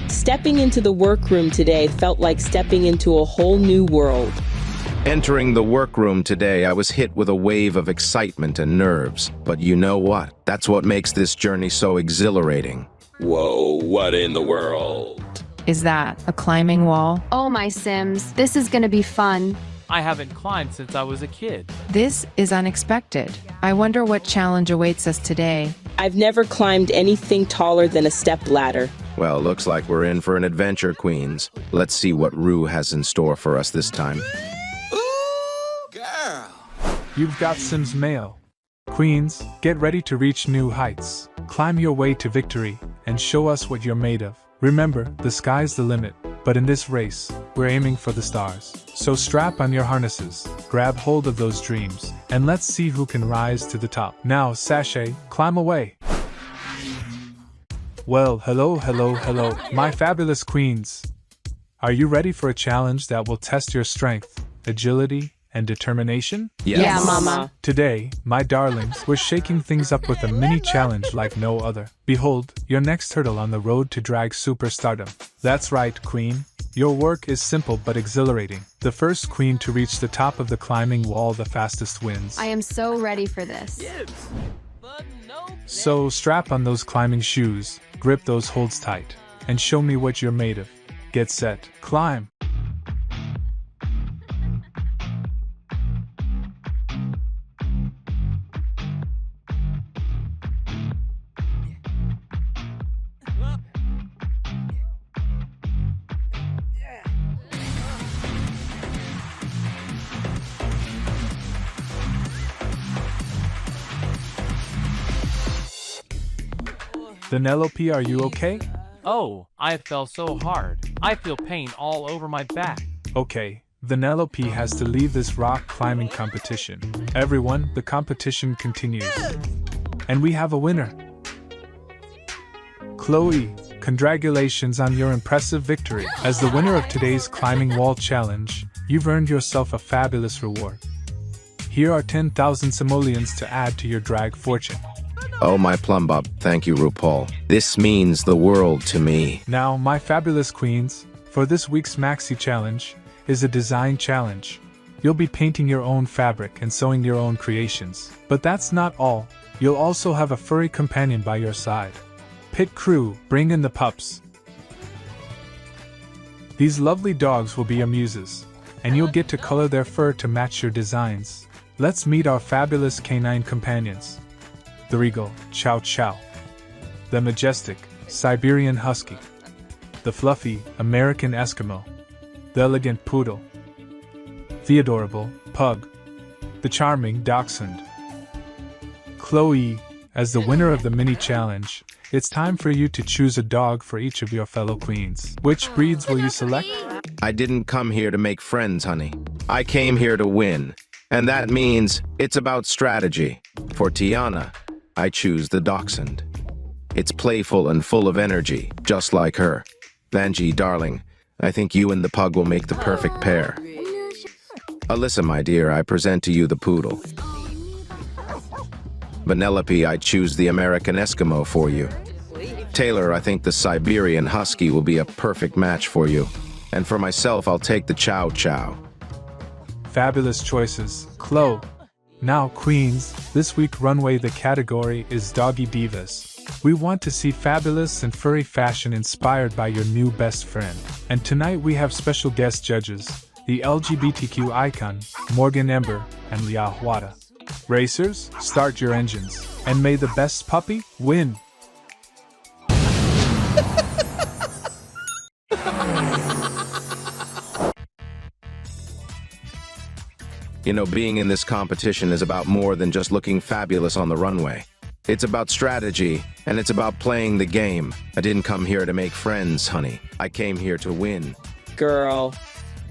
Stepping into the workroom today felt like stepping into a whole new world. Entering the workroom today, I was hit with a wave of excitement and nerves. But you know what? That's what makes this journey so exhilarating. Whoa, what in the world? Is that a climbing wall? Oh my Sims, this is gonna be fun. I haven't climbed since I was a kid. This is unexpected. I wonder what challenge awaits us today. I've never climbed anything taller than a step ladder. Well, looks like we're in for an adventure, Queens. Let's see what Rue has in store for us this time. You've got Sims mail. Queens, get ready to reach new heights. Climb your way to victory and show us what you're made of. Remember, the sky's the limit, but in this race, we're aiming for the stars. So strap on your harnesses, grab hold of those dreams, and let's see who can rise to the top. Now, Sashay, climb away. Well, hello, my fabulous queens. Are you ready for a challenge that will test your strength, agility, and determination? Yes. Yeah, Mama. Today, my darlings, we're shaking things up with a mini challenge like no other. Behold, your next hurdle on the road to drag superstardom. That's right, Queen. Your work is simple but exhilarating. The first queen to reach the top of the climbing wall the fastest wins. I am so ready for this. So strap on those climbing shoes, grip those holds tight, and show me what you're made of. Get set, climb. Vanellope, are you okay? Oh, I fell so hard. I feel pain all over my back. Okay, Vanellope has to leave this rock climbing competition. Everyone, the competition continues. And we have a winner. Chloe, congratulations on your impressive victory. As the winner of today's climbing wall challenge, you've earned yourself a fabulous reward. Here are 10,000 simoleons to add to your drag fortune. Oh, my plumbob, thank you, RuPaul. This means the world to me. Now, my fabulous queens, for this week's Maxi Challenge is a design challenge. You'll be painting your own fabric and sewing your own creations. But that's not all. You'll also have a furry companion by your side. Pit crew, bring in the pups. These lovely dogs will be your muses, and you'll get to color their fur to match your designs. Let's meet our fabulous canine companions. The regal, Chow Chow. The majestic, Siberian Husky. The fluffy, American Eskimo. The elegant Poodle. The adorable, Pug. The charming Dachshund. Chloe, as the winner of the mini challenge, it's time for you to choose a dog for each of your fellow queens. Which breeds will you select? I didn't come here to make friends, honey. I came here to win. And that means it's about strategy. For Tiana, I choose the Dachshund. It's playful and full of energy, just like her. Vanjie, darling, I think you and the pug will make the perfect pair. Alyssa, my dear, I present to you the Poodle. Vanellope, I choose the American Eskimo for you. Taylor, I think the Siberian Husky will be a perfect match for you. And for myself, I'll take the Chow Chow. Fabulous choices, Chloe. Now, queens, this week Runway the category is Doggy Divas. We want to see fabulous and furry fashion inspired by your new best friend. And tonight we have special guest judges, the LGBTQ icon, Morgan Ember and Leah Huada. Racers, start your engines, and may the best puppy win. You know, being in this competition is about more than just looking fabulous on the runway. It's about strategy, and it's about playing the game. I didn't come here to make friends, honey. I came here to win. Girl,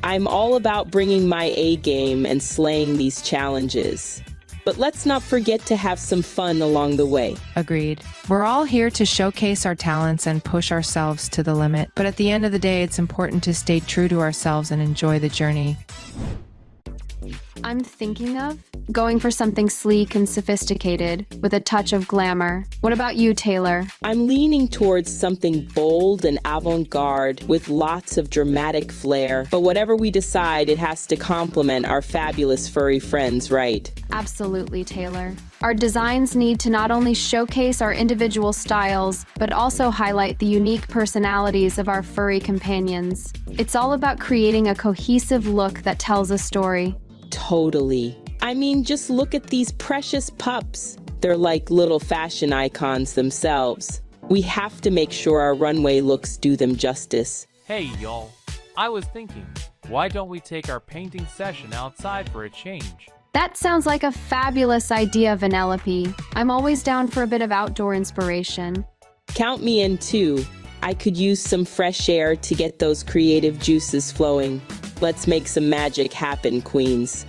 I'm all about bringing my A game and slaying these challenges. but let's not forget to have some fun along the way. Agreed. We're all here to showcase our talents and push ourselves to the limit, but at the end of the day, it's important to stay true to ourselves and enjoy the journey. I'm thinking of going for something sleek and sophisticated with a touch of glamour. What about you, Taylor? I'm leaning towards something bold and avant-garde with lots of dramatic flair, but whatever we decide, it has to complement our fabulous furry friends, right? Absolutely, Taylor. Our designs need to not only showcase our individual styles, but also highlight the unique personalities of our furry companions. It's all about creating a cohesive look that tells a story. Totally. I mean, just look at these precious pups. They're like little fashion icons themselves. We have to make sure our runway looks do them justice. Hey, y'all. I was thinking, why don't we take our painting session outside for a change? That sounds like a fabulous idea, Vanellope. I'm always down for a bit of outdoor inspiration. Count me in too. I could use some fresh air to get those creative juices flowing. Let's make some magic happen, queens.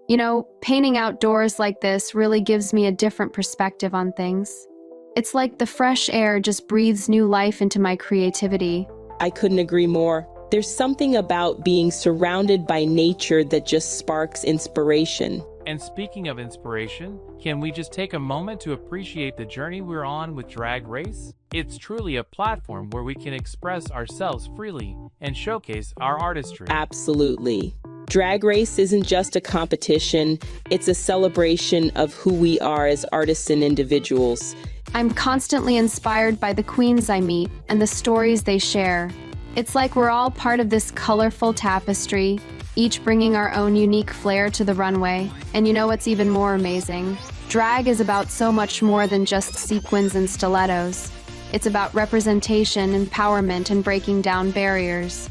You know, painting outdoors like this really gives me a different perspective on things. It's like the fresh air just breathes new life into my creativity. I couldn't agree more. There's something about being surrounded by nature that just sparks inspiration. And speaking of inspiration, can we just take a moment to appreciate the journey we're on with Drag Race? It's truly a platform where we can express ourselves freely and showcase our artistry. Absolutely. Drag Race isn't just a competition, it's a celebration of who we are as artists and individuals. I'm constantly inspired by the queens I meet and the stories they share. It's like we're all part of this colorful tapestry, each bringing our own unique flair to the runway. And you know what's even more amazing? Drag is about so much more than just sequins and stilettos. It's about representation, empowerment, and breaking down barriers.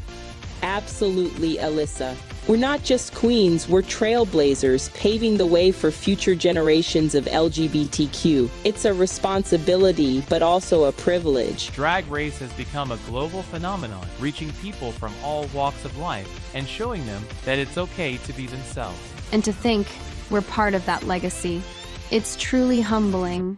Absolutely, Alyssa. We're not just queens, we're trailblazers, paving the way for future generations of LGBTQ. It's a responsibility, but also a privilege. Drag Race has become a global phenomenon, reaching people from all walks of life and showing them that it's okay to be themselves. And to think we're part of that legacy. It's truly humbling.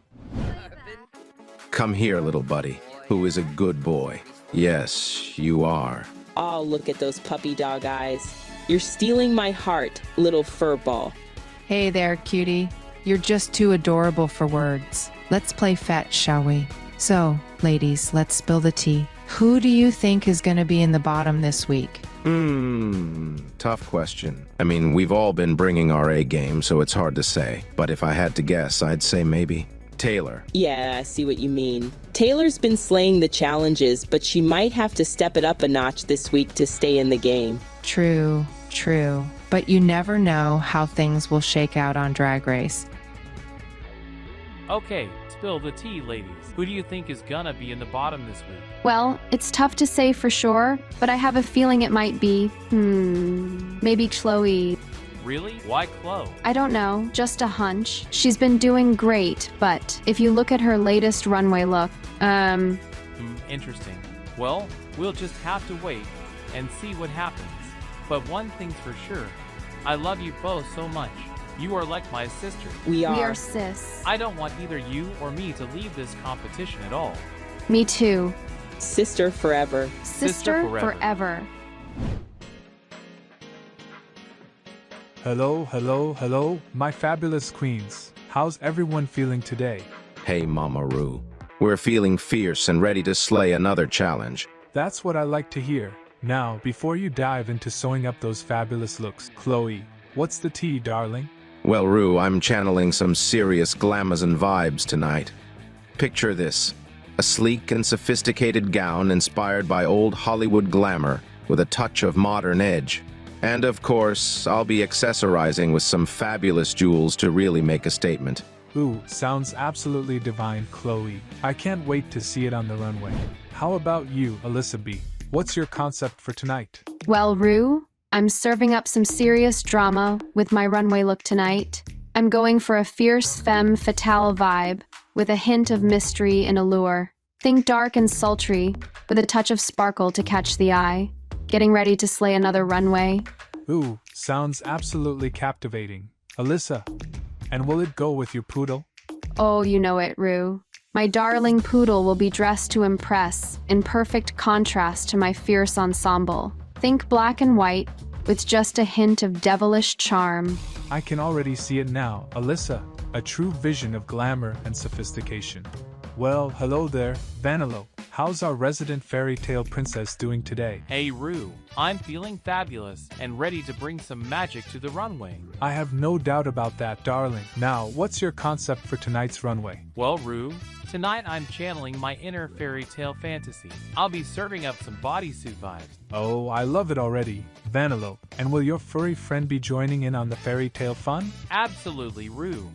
Come here, little buddy. Who is a good boy? Yes, you are. Oh, look at those puppy dog eyes. You're stealing my heart, little furball. Hey there, cutie. You're just too adorable for words. Let's play fetch, shall we? So, ladies, let's spill the tea. Who do you think is gonna be in the bottom this week? Tough question. I mean, we've all been bringing our A game, so it's hard to say. But if I had to guess, I'd say maybe Taylor. Yeah, I see what you mean. Taylor's been slaying the challenges, but she might have to step it up a notch this week to stay in the game. True. But you never know how things will shake out on Drag Race. Okay, spill the tea, ladies. Who do you think is gonna be in the bottom this week? Well, it's tough to say for sure, but I have a feeling it might be, maybe Chloe. Really? Why Chloe? I don't know, just a hunch. She's been doing great, but if you look at her latest runway look, Interesting. Well, we'll just have to wait and see what happens. But one thing's for sure, I love you both so much. You are like my sister. We are. We are sis. I don't want either you or me to leave this competition at all. Me too. Sister forever. Sister forever. Hello, my fabulous queens. How's everyone feeling today? Hey, Mama Ru. We're feeling fierce and ready to slay another challenge. That's what I like to hear. Now, before you dive into sewing up those fabulous looks, Chloe, what's the tea, darling? Well, Ru, I'm channeling some serious glamazon vibes tonight. Picture this. A sleek and sophisticated gown inspired by old Hollywood glamour with a touch of modern edge. And of course, I'll be accessorizing with some fabulous jewels to really make a statement. Ooh, sounds absolutely divine, Chloe. I can't wait to see it on the runway. How about you, Alyssa B? What's your concept for tonight? Well, Rue, I'm serving up some serious drama with my runway look tonight. I'm going for a fierce femme fatale vibe with a hint of mystery and allure. Think dark and sultry, with a touch of sparkle to catch the eye. Getting ready to slay another runway? Ooh, sounds absolutely captivating. Alyssa, and will it go with your poodle? Oh, you know it, Rue. My darling poodle will be dressed to impress, in perfect contrast to my fierce ensemble. Think black and white, with just a hint of devilish charm. I can already see it now, Alyssa, a true vision of glamour and sophistication. Well, hello there, Vanellope. How's our resident fairy tale princess doing today? Hey Rue, I'm feeling fabulous and ready to bring some magic to the runway. I have no doubt about that, darling. Now, what's your concept for tonight's runway? Well, Rue, tonight I'm channeling my inner fairy tale fantasy. I'll be serving up some bodysuit vibes. Oh, I love it already, Vanellope. And will your furry friend be joining in on the fairy tale fun? Absolutely, Rue.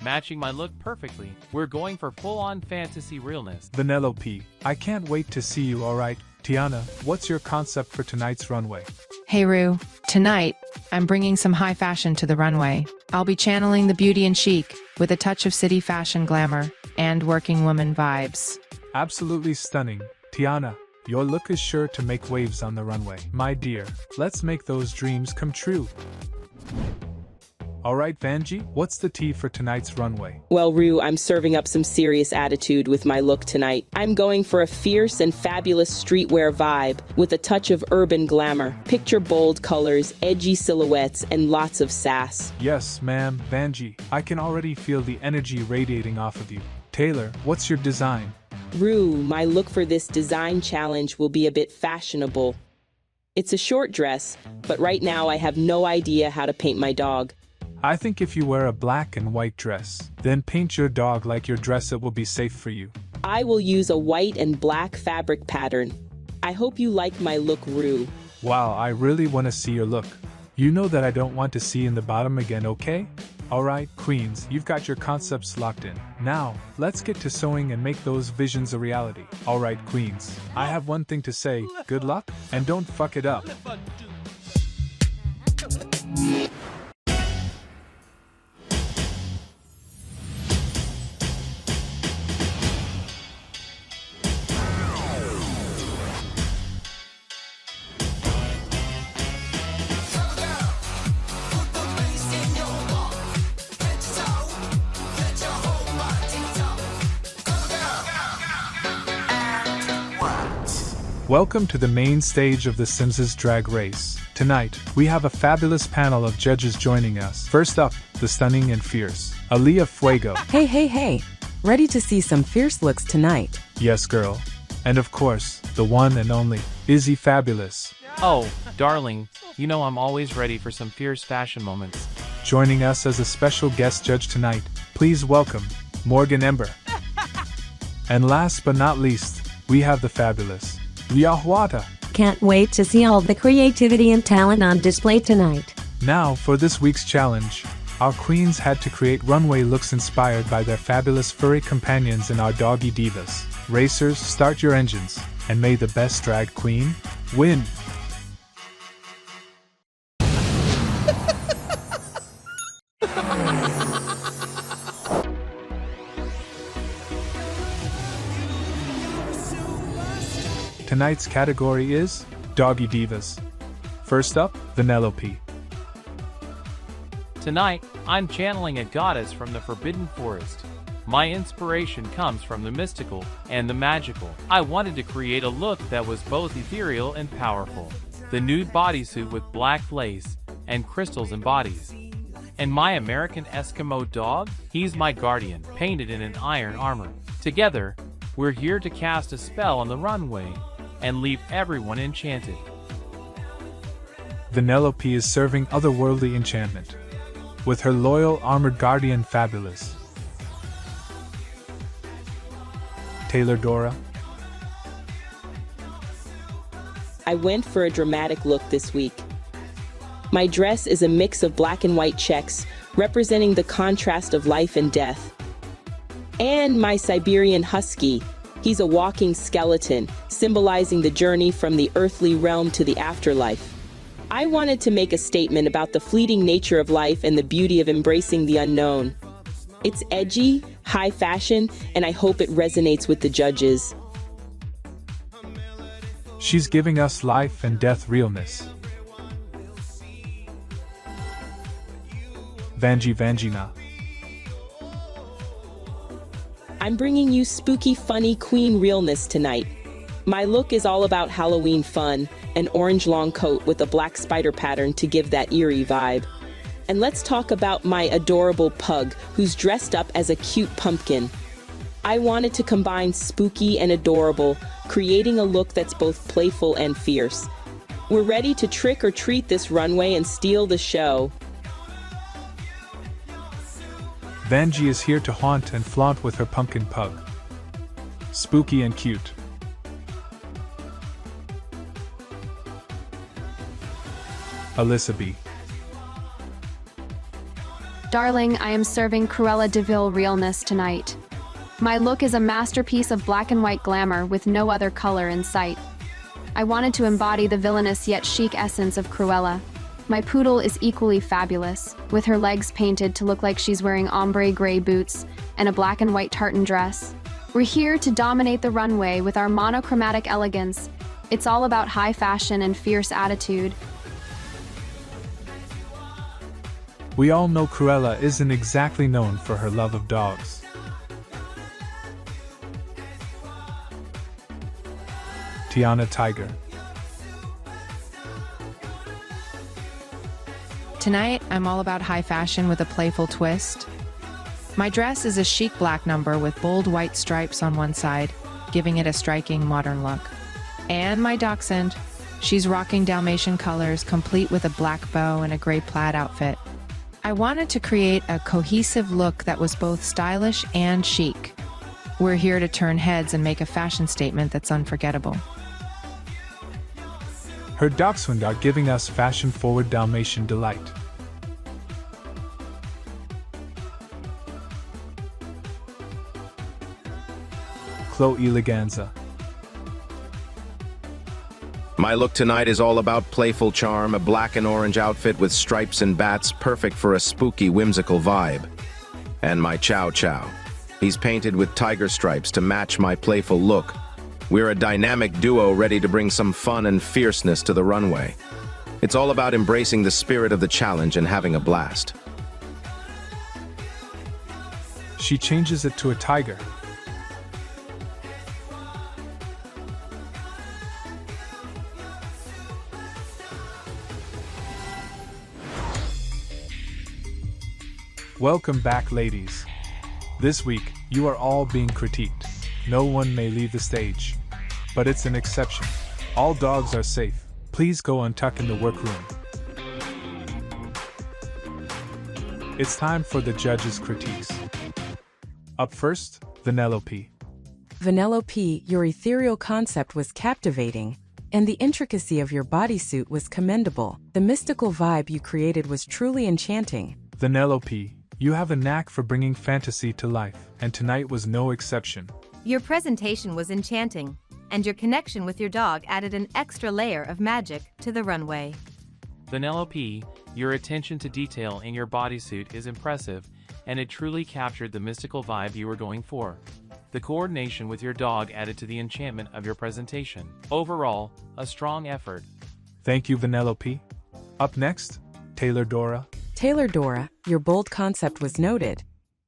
Matching my look perfectly, we're going for full-on fantasy realness. Vanellope, I can't wait to see you, alright. Tiana, what's your concept for tonight's runway? Hey Rue, tonight, I'm bringing some high fashion to the runway. I'll be channeling the beauty and chic, with a touch of city fashion glamour, and working woman vibes. Absolutely stunning. Tiana, your look is sure to make waves on the runway. My dear, let's make those dreams come true. Alright Vanjie, what's the tea for tonight's runway? Well, Rue, I'm serving up some serious attitude with my look tonight. I'm going for a fierce and fabulous streetwear vibe with a touch of urban glamour. Picture bold colors, edgy silhouettes, and lots of sass. Yes, ma'am, Vanjie. I can already feel the energy radiating off of you. Taylor, what's your design? Rue, my look for this design challenge will be a bit fashionable. It's a short dress, but right now I have no idea how to paint my dog. I think if you wear a black and white dress, then paint your dog like your dress, it will be safe for you. I will use a white and black fabric pattern. I hope you like my look, Rue. Wow, I really want to see your look. You know that I don't want to see in the bottom again, okay? Alright, queens, you've got your concepts locked in. Now, let's get to sewing and make those visions a reality. Alright, queens, I have one thing to say, good luck, and don't fuck it up. Welcome to the main stage of the Sims' Drag Race. Tonight, we have a fabulous panel of judges joining us. First up, the stunning and fierce Aaliyah Fuego. Hey. Ready to see some fierce looks tonight. Yes, girl. And of course, the one and only Izzy Fabulous. Oh, darling, you know I'm always ready for some fierce fashion moments. Joining us as a special guest judge tonight, please welcome Morgan Ember. And last but not least, we have the fabulous Liahuata. Can't wait to see all the creativity and talent on display tonight. Now, for this week's challenge, our queens had to create runway looks inspired by their fabulous furry companions and our doggy divas. Racers, start your engines, and may the best drag queen win. Tonight's category is Doggy Divas. First up, Vanellope. Tonight, I'm channeling a goddess from the Forbidden Forest. My inspiration comes from the mystical and the magical. I wanted to create a look that was both ethereal and powerful. The nude bodysuit with black lace and crystals embodies. And my American Eskimo dog, he's my guardian, painted in an iron armor. Together, we're here to cast a spell on the runway and leave everyone enchanted. Vanellope is serving otherworldly enchantment with her loyal armored guardian Fabulous. Taylor Dora. I went for a dramatic look this week. My dress is a mix of black and white checks, representing the contrast of life and death. And my Siberian Husky, he's a walking skeleton, symbolizing the journey from the earthly realm to the afterlife. I wanted to make a statement about the fleeting nature of life and the beauty of embracing the unknown. It's edgy, high fashion, and I hope it resonates with the judges. She's giving us life and death realness. Vangina. I'm bringing you spooky, funny queen realness tonight. My look is all about Halloween fun, an orange long coat with a black spider pattern to give that eerie vibe. And let's talk about my adorable pug, who's dressed up as a cute pumpkin. I wanted to combine spooky and adorable, creating a look that's both playful and fierce. We're ready to trick or treat this runway and steal the show. Vanjie is here to haunt and flaunt with her pumpkin pug. Spooky and cute. Alyssa B. Darling, I am serving Cruella de Vil realness tonight. My look is a masterpiece of black and white glamour with no other color in sight. I wanted to embody the villainous yet chic essence of Cruella. My poodle is equally fabulous, with her legs painted to look like she's wearing ombre gray boots and a black and white tartan dress. We're here to dominate the runway with our monochromatic elegance. It's all about high fashion and fierce attitude. We all know Cruella isn't exactly known for her love of dogs. Tiana Tiger. Tonight, I'm all about high fashion with a playful twist. My dress is a chic black number with bold white stripes on one side, giving it a striking modern look. And my dachshund. She's rocking Dalmatian colors, complete with a black bow and a gray plaid outfit. I wanted to create a cohesive look that was both stylish and chic. We're here to turn heads and make a fashion statement that's unforgettable. Her dachshund are giving us fashion-forward Dalmatian delight. Chloe Leganza. My look tonight is all about playful charm, a black and orange outfit with stripes and bats, perfect for a spooky, whimsical vibe. And my Chow Chow. He's painted with tiger stripes to match my playful look. We're a dynamic duo ready to bring some fun and fierceness to the runway. It's all about embracing the spirit of the challenge and having a blast. She changes it to a tiger. Welcome back, ladies. This week, you are all being critiqued. No one may leave the stage. But it's an exception. All dogs are safe. Please go untuck in the workroom. It's time for the judges' critiques. Up first, Vanellope. Vanellope, your ethereal concept was captivating, and the intricacy of your bodysuit was commendable. The mystical vibe you created was truly enchanting. Vanellope, you have a knack for bringing fantasy to life, and tonight was no exception. Your presentation was enchanting, and your connection with your dog added an extra layer of magic to the runway. Vanellope, your attention to detail in your bodysuit is impressive, and it truly captured the mystical vibe you were going for. The coordination with your dog added to the enchantment of your presentation. Overall, a strong effort. Thank you, Vanellope. Up next, Taylor Dora. Taylor Dora, your bold concept was noted,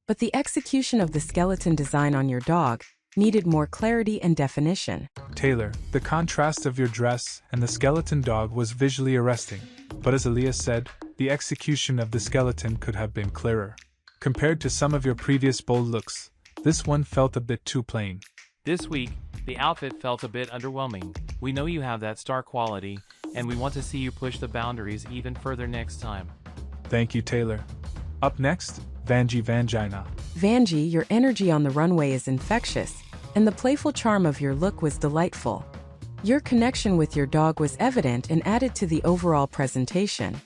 but the execution of the skeleton design on your dog needed more clarity and definition. Taylor, the contrast of your dress and the skeleton dog was visually arresting, but as Elias said, the execution of the skeleton could have been clearer. Compared to some of your previous bold looks, this one felt a bit too plain. This week, the outfit felt a bit underwhelming. We know you have that star quality, and we want to see you push the boundaries even further next time. Thank you, Taylor. Up next, Vangina. Vanjie, your energy on the runway is infectious, and the playful charm of your look was delightful. Your connection with your dog was evident and added to the overall presentation.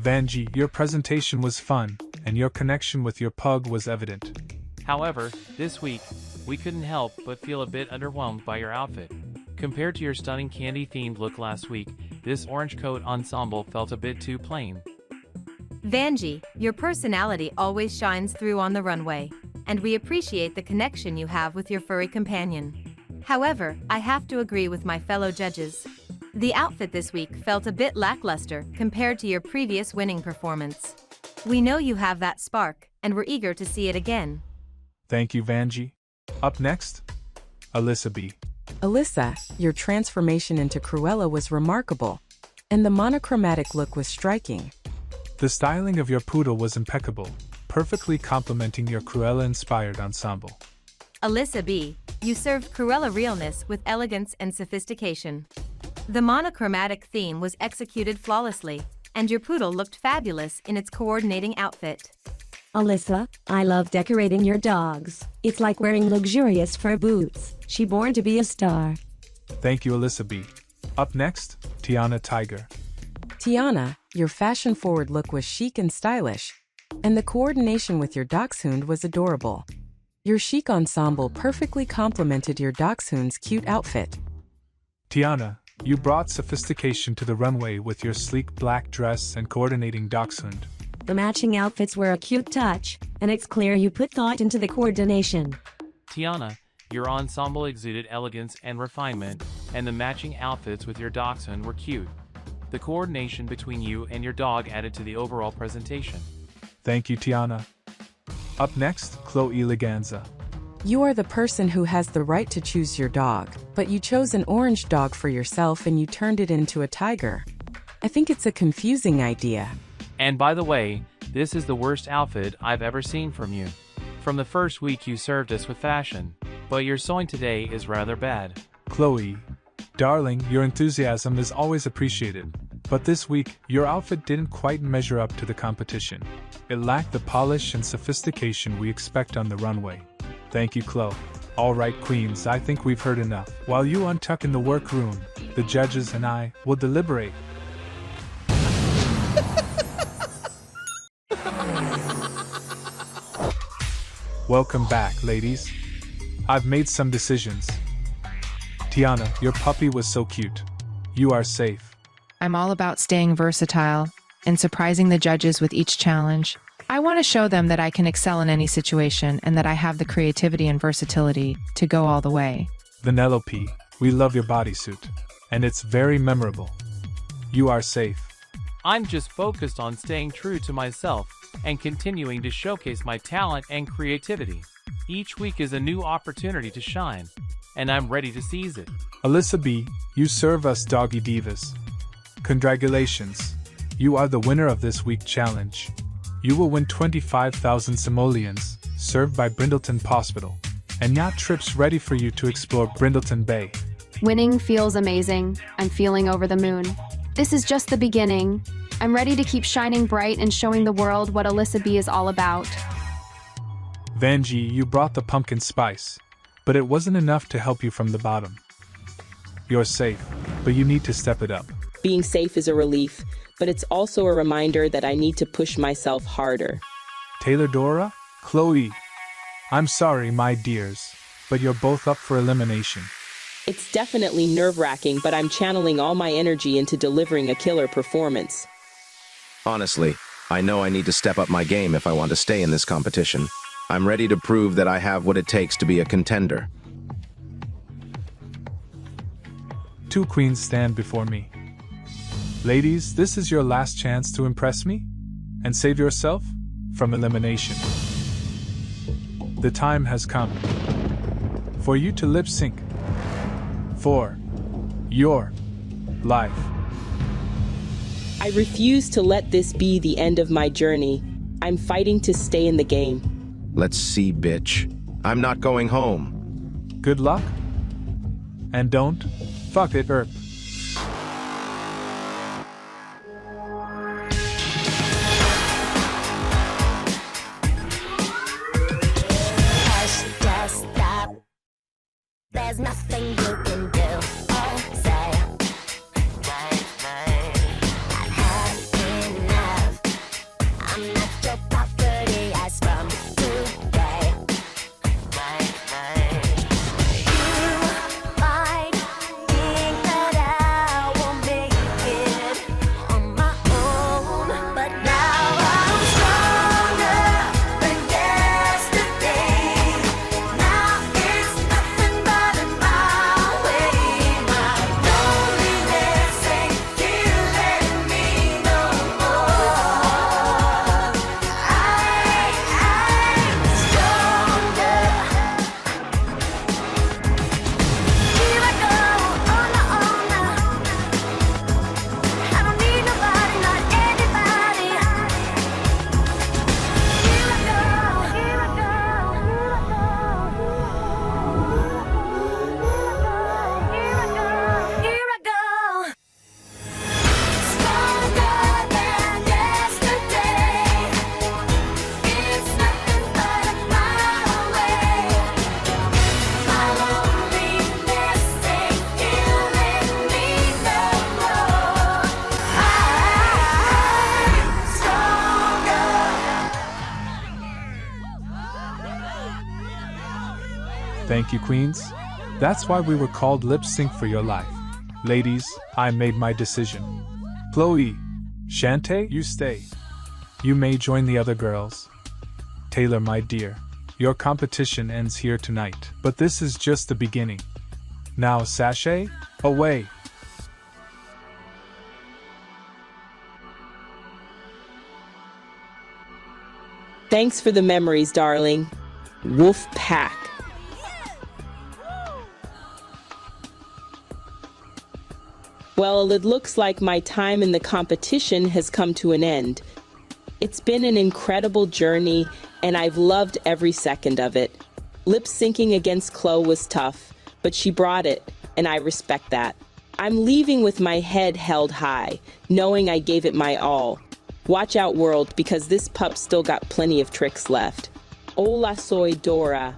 Vanjie, your presentation was fun, and your connection with your pug was evident. However, this week, we couldn't help but feel a bit underwhelmed by your outfit. Compared to your stunning candy-themed look last week, this orange coat ensemble felt a bit too plain. Vanjie, your personality always shines through on the runway, and we appreciate the connection you have with your furry companion. However, I have to agree with my fellow judges. The outfit this week felt a bit lackluster compared to your previous winning performance. We know you have that spark, and we're eager to see it again. Thank you, Vanjie. Up next, Alyssa B. Alyssa, your transformation into Cruella was remarkable, and the monochromatic look was striking. The styling of your poodle was impeccable, perfectly complementing your Cruella-inspired ensemble. Alyssa B., you served Cruella realness with elegance and sophistication. The monochromatic theme was executed flawlessly, and your poodle looked fabulous in its coordinating outfit. Alyssa, I love decorating your dogs. It's like wearing luxurious fur boots. She born to be a star. Thank you, Alyssa B. Up next, Tiana Tiger. Tiana, your fashion-forward look was chic and stylish, and the coordination with your dachshund was adorable. Your chic ensemble perfectly complemented your dachshund's cute outfit. Tiana, you brought sophistication to the runway with your sleek black dress and coordinating dachshund. The matching outfits were a cute touch, and it's clear you put thought into the coordination. Tiana, your ensemble exuded elegance and refinement, and the matching outfits with your dachshund were cute. The coordination between you and your dog added to the overall presentation. Thank you, Tiana. Up next, Chloe Leganza. You are the person who has the right to choose your dog, but you chose an orange dog for yourself and you turned it into a tiger. I think it's a confusing idea. And by the way, this is the worst outfit I've ever seen from you. From the first week you served us with fashion, but your sewing today is rather bad. Chloe, darling, your enthusiasm is always appreciated, but this week, your outfit didn't quite measure up to the competition. It lacked the polish and sophistication we expect on the runway. Thank you, Chloe. Alright, queens, I think we've heard enough. While you untuck in the workroom, the judges and I will deliberate. Welcome back, ladies. I've made some decisions. Tiana, your puppy was so cute. You are safe. I'm all about staying versatile and surprising the judges with each challenge. I want to show them that I can excel in any situation and that I have the creativity and versatility to go all the way. Vanellope, we love your bodysuit, and it's very memorable. You are safe. I'm just focused on staying true to myself and continuing to showcase my talent and creativity. Each week is a new opportunity to shine, and I'm ready to seize it. Alyssa B., you serve us Doggy Divas. Congratulations. You are the winner of this week's challenge. You will win 25,000 simoleons, served by Brindleton Hospital, and yacht trips ready for you to explore Brindleton Bay. Winning feels amazing. I'm feeling over the moon. This is just the beginning. I'm ready to keep shining bright and showing the world what Alyssa B is all about. Vanjie, you brought the pumpkin spice, but it wasn't enough to help you from the bottom. You're safe, but you need to step it up. Being safe is a relief, but it's also a reminder that I need to push myself harder. Taylor Dora, Chloe, I'm sorry, my dears, but you're both up for elimination. It's definitely nerve-wracking, but I'm channeling all my energy into delivering a killer performance. Honestly, I know I need to step up my game if I want to stay in this competition. I'm ready to prove that I have what it takes to be a contender. Two queens stand before me. Ladies, this is your last chance to impress me and save yourself from elimination. The time has come for you to lip sync for your life. I refuse to let this be the end of my journey. I'm fighting to stay in the game. Let's see, bitch. I'm not going home. Good luck. And don't fuck it up. Just stop. There's nothing you can do or say. I've had enough. I'm not your property as from today. You might think that Thank you, queens. That's why we were called Lip Sync for your life. Ladies, I made my decision. Chloe, Shantae, you stay. You may join the other girls. Taylor, my dear, your competition ends here tonight, but this is just the beginning. Now, sashay, away! Thanks for the memories, darling. Wolf Pack. Well, it looks like my time in the competition has come to an end. It's been an incredible journey, and I've loved every second of it. Lip syncing against Chloe was tough, but she brought it, and I respect that. I'm leaving with my head held high, knowing I gave it my all. Watch out, world, because this pup still got plenty of tricks left. Hola, soy Dora.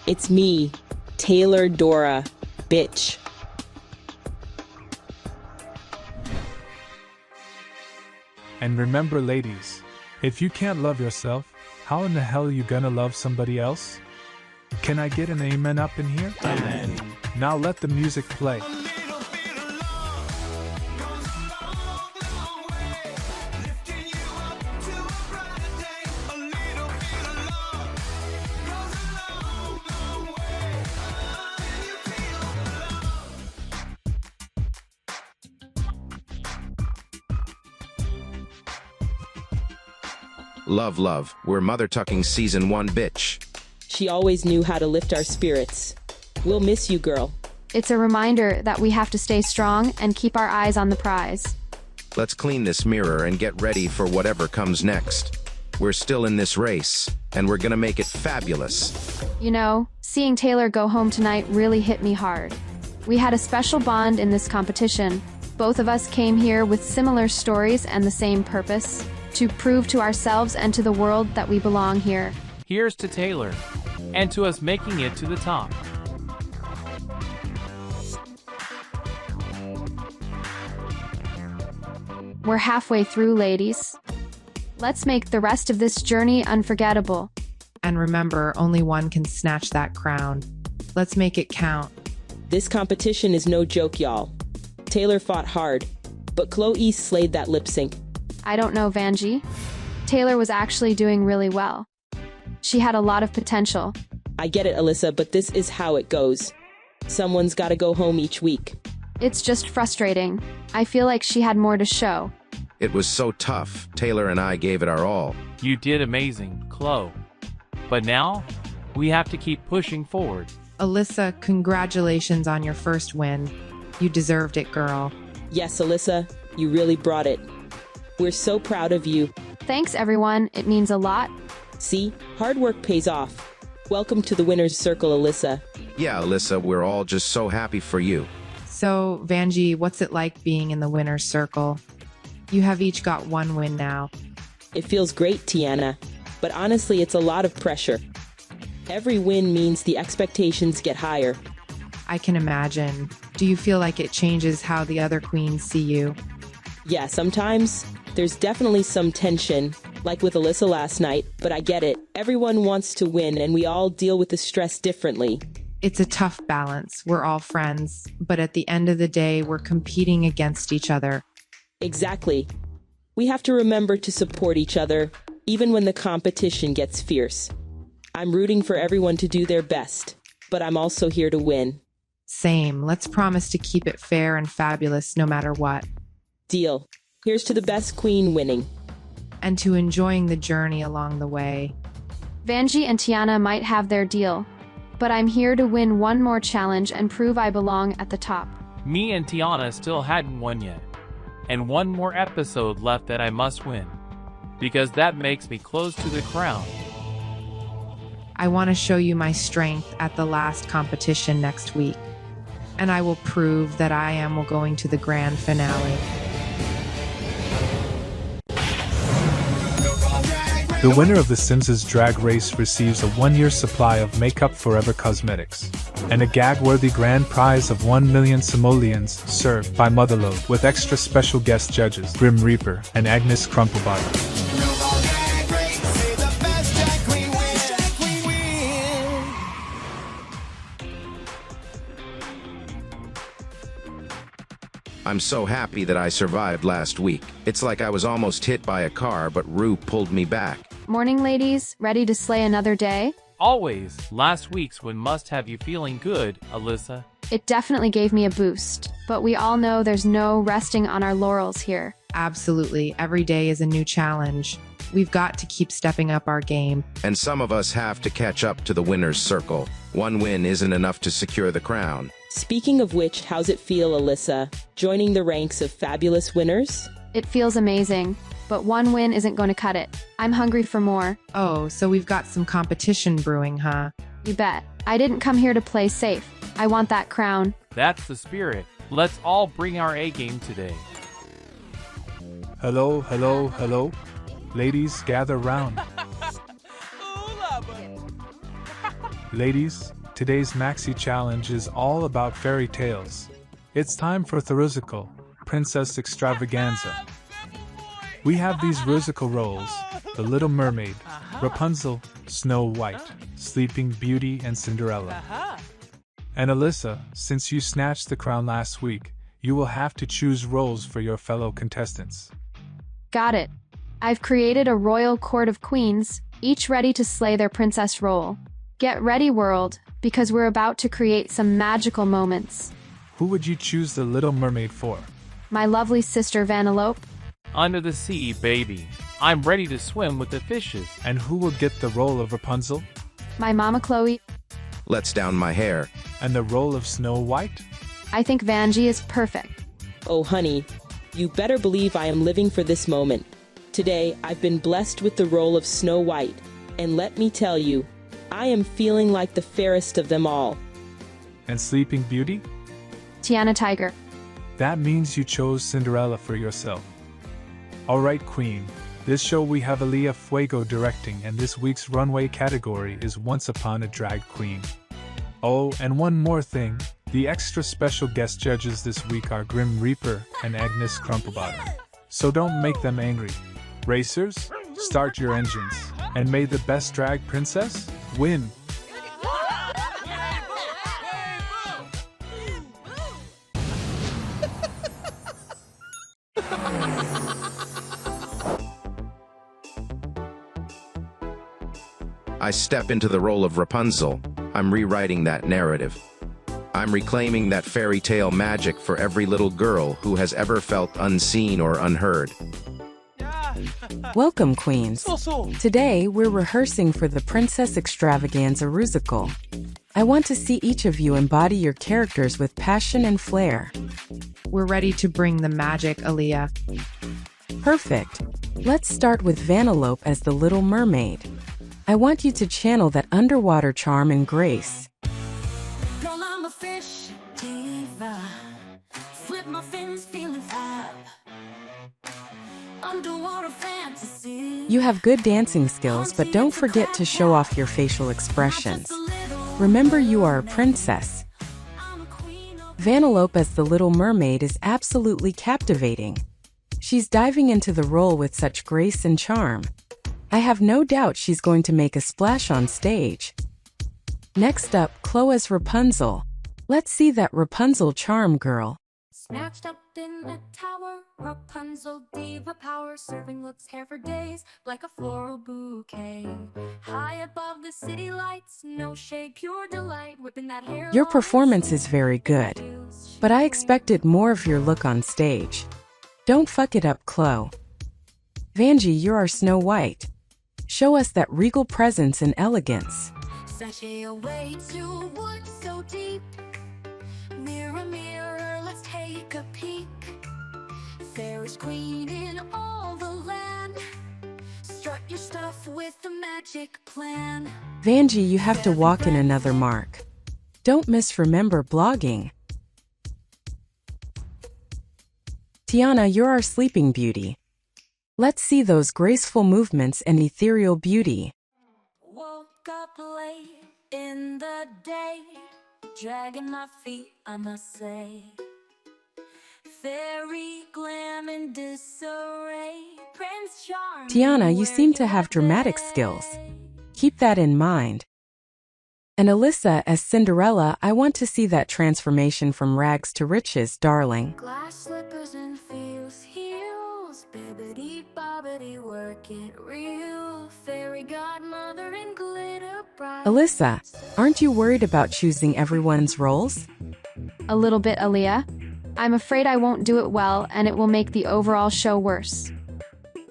It's me, Taylor Dora, bitch. And remember, ladies, if you can't love yourself, how in the hell are you gonna love somebody else? Can I get an amen up in here? Amen. Now let the music play. Love, love, we're Mother Tucking Season 1, bitch. She always knew how to lift our spirits. We'll miss you, girl. It's a reminder that we have to stay strong and keep our eyes on the prize. Let's clean this mirror and get ready for whatever comes next. We're still in this race, and we're gonna make it fabulous. You know, seeing Taylor go home tonight really hit me hard. We had a special bond in this competition. Both of us came here with similar stories and the same purpose, to prove to ourselves and to the world that we belong here. Here's to Taylor, and to us making it to the top. We're halfway through, ladies. Let's make the rest of this journey unforgettable. And remember, only one can snatch that crown. Let's make it count. This competition is no joke, y'all. Taylor fought hard, but Chloe slayed that lip sync. I don't know, Vanjie. Taylor was actually doing really well. She had a lot of potential. I get it, Alyssa, but this is how it goes. Someone's gotta go home each week. It's just frustrating. I feel like she had more to show. It was so tough. Taylor and I gave it our all. You did amazing, Chloe. But now, we have to keep pushing forward. Alyssa, congratulations on your first win. You deserved it, girl. Yes, Alyssa, you really brought it. We're so proud of you. Thanks, everyone. It means a lot. See, hard work pays off. Welcome to the winner's circle, Alyssa. Yeah, Alyssa, we're all just so happy for you. So, Vanjie, what's it like being in the winner's circle? You have each got one win now. It feels great, Tiana, but honestly, it's a lot of pressure. Every win means the expectations get higher. I can imagine. Do you feel like it changes how the other queens see you? Yeah, sometimes. There's definitely some tension, like with Alyssa last night, but I get it. Everyone wants to win, and we all deal with the stress differently. It's a tough balance. We're all friends, but at the end of the day, we're competing against each other. Exactly. We have to remember to support each other, even when the competition gets fierce. I'm rooting for everyone to do their best, but I'm also here to win. Same. Let's promise to keep it fair and fabulous no matter what. Deal. Here's to the best queen winning. And to enjoying the journey along the way. Vanjie and Tiana might have their deal, but I'm here to win one more challenge and prove I belong at the top. Me and Tiana still hadn't won yet. And one more episode left that I must win. Because that makes me close to the crown. I want to show you my strength at the last competition next week. And I will prove that I am going to the grand finale. The winner of the Sims' Drag Race receives a 1-year supply of Makeup Forever cosmetics, and a gag-worthy grand prize of 1 million simoleons served by Motherlode with extra special guest judges Grim Reaper and Agnes Crumplebottom. I'm so happy that I survived last week. It's like I was almost hit by a car, but Rue pulled me back. Morning, ladies. Ready to slay another day? Always. Last week's win must have you feeling good, Alyssa. It definitely gave me a boost, but we all know there's no resting on our laurels here. Absolutely. Every day is a new challenge. We've got to keep stepping up our game. And some of us have to catch up to the winner's circle. One win isn't enough to secure the crown. Speaking of which, how's it feel, Alyssa, joining the ranks of fabulous winners? It feels amazing, but one win isn't going to cut it. I'm hungry for more. Oh, so we've got some competition brewing, huh? You bet. I didn't come here to play safe. I want that crown. That's the spirit. Let's all bring our A game today. Hello, hello, hello. Ladies, gather round. Ladies, today's maxi challenge is all about fairy tales. It's time for the rusical, Princess Extravaganza. We have these rusical roles: The Little Mermaid, Rapunzel, Snow White, Sleeping Beauty, and Cinderella. And Alyssa, since you snatched the crown last week, you will have to choose roles for your fellow contestants. Got it. I've created a royal court of queens, each ready to slay their princess role. Get ready, world, because we're about to create some magical moments. Who would you choose the Little Mermaid for? My lovely sister Vanellope. Under the sea, baby. I'm ready to swim with the fishes. And who will get the role of Rapunzel? My mama Chloe. Let's down my hair. And the role of Snow White? I think Vanjie is perfect. Oh, honey, you better believe I am living for this moment. Today, I've been blessed with the role of Snow White, and let me tell you, I am feeling like the fairest of them all. And Sleeping Beauty? Tiana Tiger. That means you chose Cinderella for yourself. Alright, Queen. This show we have Aaliyah Fuego directing, and this week's runway category is Once Upon a Drag Queen. Oh, and one more thing. The extra special guest judges this week are Grim Reaper and Agnes Crumplebottom. So don't make them angry. Racers, start your engines, and may the best drag princess win. I step into the role of Rapunzel. I'm rewriting that narrative. I'm reclaiming that fairy tale magic for every little girl who has ever felt unseen or unheard. Welcome, queens. Today, we're rehearsing for the Princess Extravaganza Rusical. I want to see each of you embody your characters with passion and flair. We're ready to bring the magic, Aaliyah. Perfect. Let's start with Vanellope as the Little Mermaid. I want you to channel that underwater charm and grace. Girl, I'm a fish diva. Flip my fins, feeling fab. Underwater fantasy. You have good dancing skills, but don't forget to show off your facial expressions. Remember, you are a princess. Vanellope as the Little Mermaid is absolutely captivating. She's diving into the role with such grace and charm. I have no doubt she's going to make a splash on stage. Next up, Chloe as Rapunzel. Let's see that Rapunzel charm, girl. Snatched up in a tower, Rapunzel diva power, serving looks hair for days, like a floral bouquet. High above the city lights, no shade, pure delight, whipping that hair. Your performance is very good, but I expected more of your look on stage. Don't fuck it up, Chloe. Vanjie, you're our Snow White. Show us that regal presence and elegance. Sashay away to woods so deep. Mirror, mirror, let's take a peek. Fairest queen in all the land. Strut your stuff with the magic plan. Vanjie, you have to walk in another mark. Don't misremember blogging. Tiana, you're our Sleeping Beauty. Let's see those graceful movements and ethereal beauty. Woke up late in the day, dragging my feet, I must say. Fairy glam and disarray, Prince Charming. Tiana, you seem to have dramatic skills. Keep that in mind. And Alyssa as Cinderella, I want to see that transformation from rags to riches, darling. Glass slippers and feels heels, bibbidi bobbidi work it real. Fairy godmother and glitter bright. Alyssa, aren't you worried about choosing everyone's roles? A little bit, Aaliyah. I'm afraid I won't do it well, and it will make the overall show worse.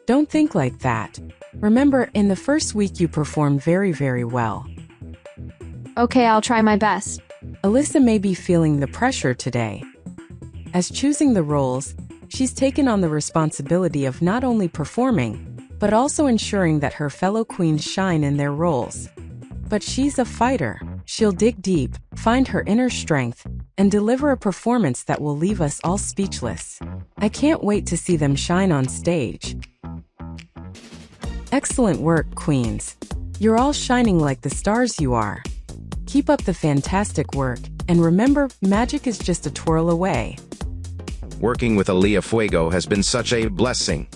Don't think like that. Remember, in the first week you performed very, very well. Okay, I'll try my best. Alyssa may be feeling the pressure today. As choosing the roles, she's taken on the responsibility of not only performing, but also ensuring that her fellow queens shine in their roles. But she's a fighter. She'll dig deep, find her inner strength, and deliver a performance that will leave us all speechless. I can't wait to see them shine on stage. Excellent work, queens. You're all shining like the stars you are. Keep up the fantastic work, and remember, magic is just a twirl away. Working with Aaliyah Fuego has been such a blessing.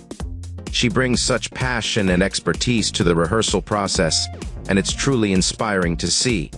She brings such passion and expertise to the rehearsal process, and it's truly inspiring to see.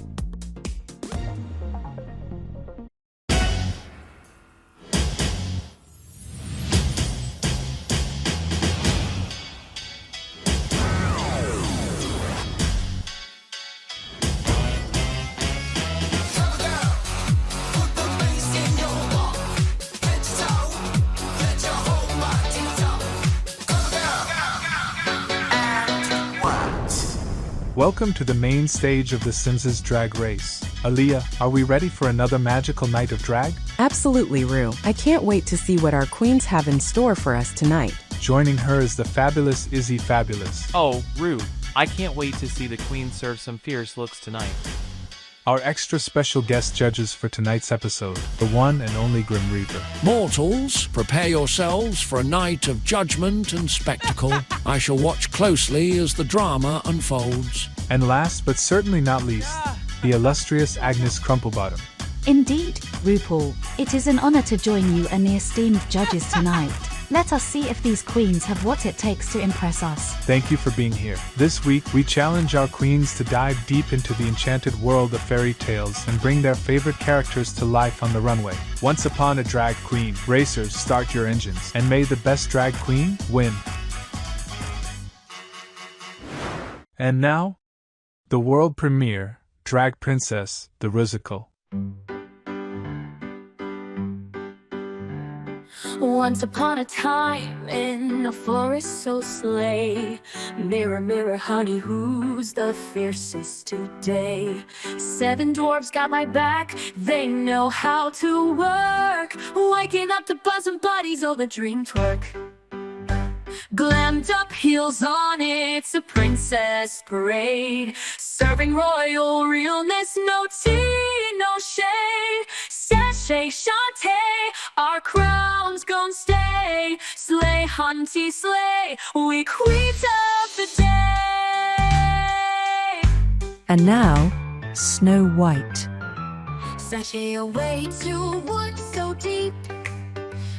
Welcome to the main stage of the Sims' Drag Race. Aaliyah, are we ready for another magical night of drag? Absolutely, Rue. I can't wait to see what our queens have in store for us tonight. Joining her is the fabulous Izzy Fabulous. Oh, Rue, I can't wait to see the queen serve some fierce looks tonight. Our extra special guest judges for tonight's episode, the one and only Grim Reaper. Mortals, prepare yourselves for a night of judgment and spectacle. I shall watch closely as the drama unfolds. And last but certainly not least, the illustrious Agnes Crumplebottom. Indeed, RuPaul, it is an honor to join you and the esteemed judges tonight. Let us see if these queens have what it takes to impress us. Thank you for being here. This week, we challenge our queens to dive deep into the enchanted world of fairy tales and bring their favorite characters to life on the runway. Once upon a drag queen, racers, start your engines, and may the best drag queen win. And now, the world premiere, Drag Princess, the Rusical. Once upon a time in a forest so slay, mirror, mirror, honey, who's the fiercest today? 7 dwarves got my back, they know how to work, waking up the buzzing buddies, oh the dream twerk. Glammed up heels on, it's a princess parade, serving royal realness, no tea, no shade. Sashay, Shantae, our crowns gon' stay. Slay, hunty, slay, we queens of the day. And now, Snow White. Sashay away to woods so deep.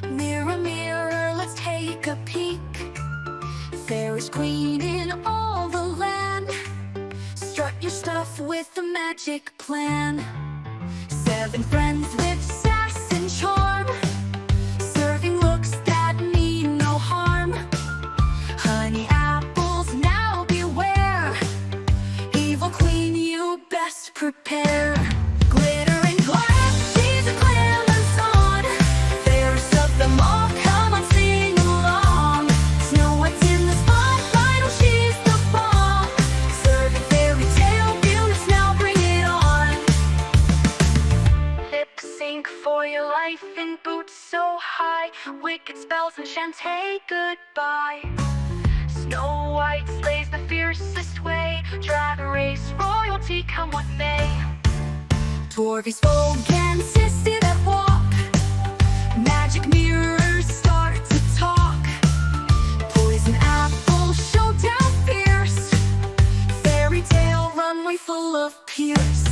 Mirror, mirror, let's take a peek. Fairest queen in all the land. Strut your stuff with the magic plan. 7 friends with sass and charm, serving looks that mean no harm. Honey apples, now beware. Evil queen, you best prepare. Glitter and glass, she's a glamour's on. Fairest of them all, come on, sing along. Snow White's in the spotlight, oh she's the bomb. Serving fairy tale beauties, now bring it on. Lip sync for your life in boots so high. Wicked spells and Shantae goodbye. Snow White slays the fiercest way. Drag race royalty, come what may. Dwarvies folk and sissy that walk. Magic mirrors start to talk. Poison apple showdown fierce. Fairy tale runway full of peers.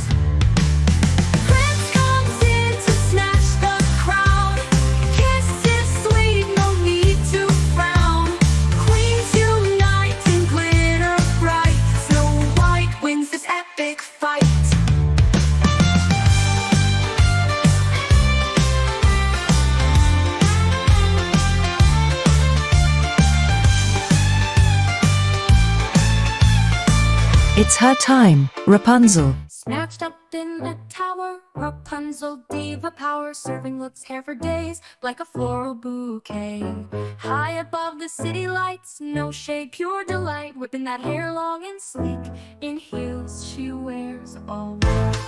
Prince comes in to snatch the crown. Kisses sweet, no need to frown. Queens unite in glitter bright. Snow White wins this epic fight. It's her time, Rapunzel. Snatched up in a tower, Rapunzel diva power, serving looks hair for days like a floral bouquet. High above the city lights, no shade, pure delight, whipping that hair long and sleek in heels she wears all white.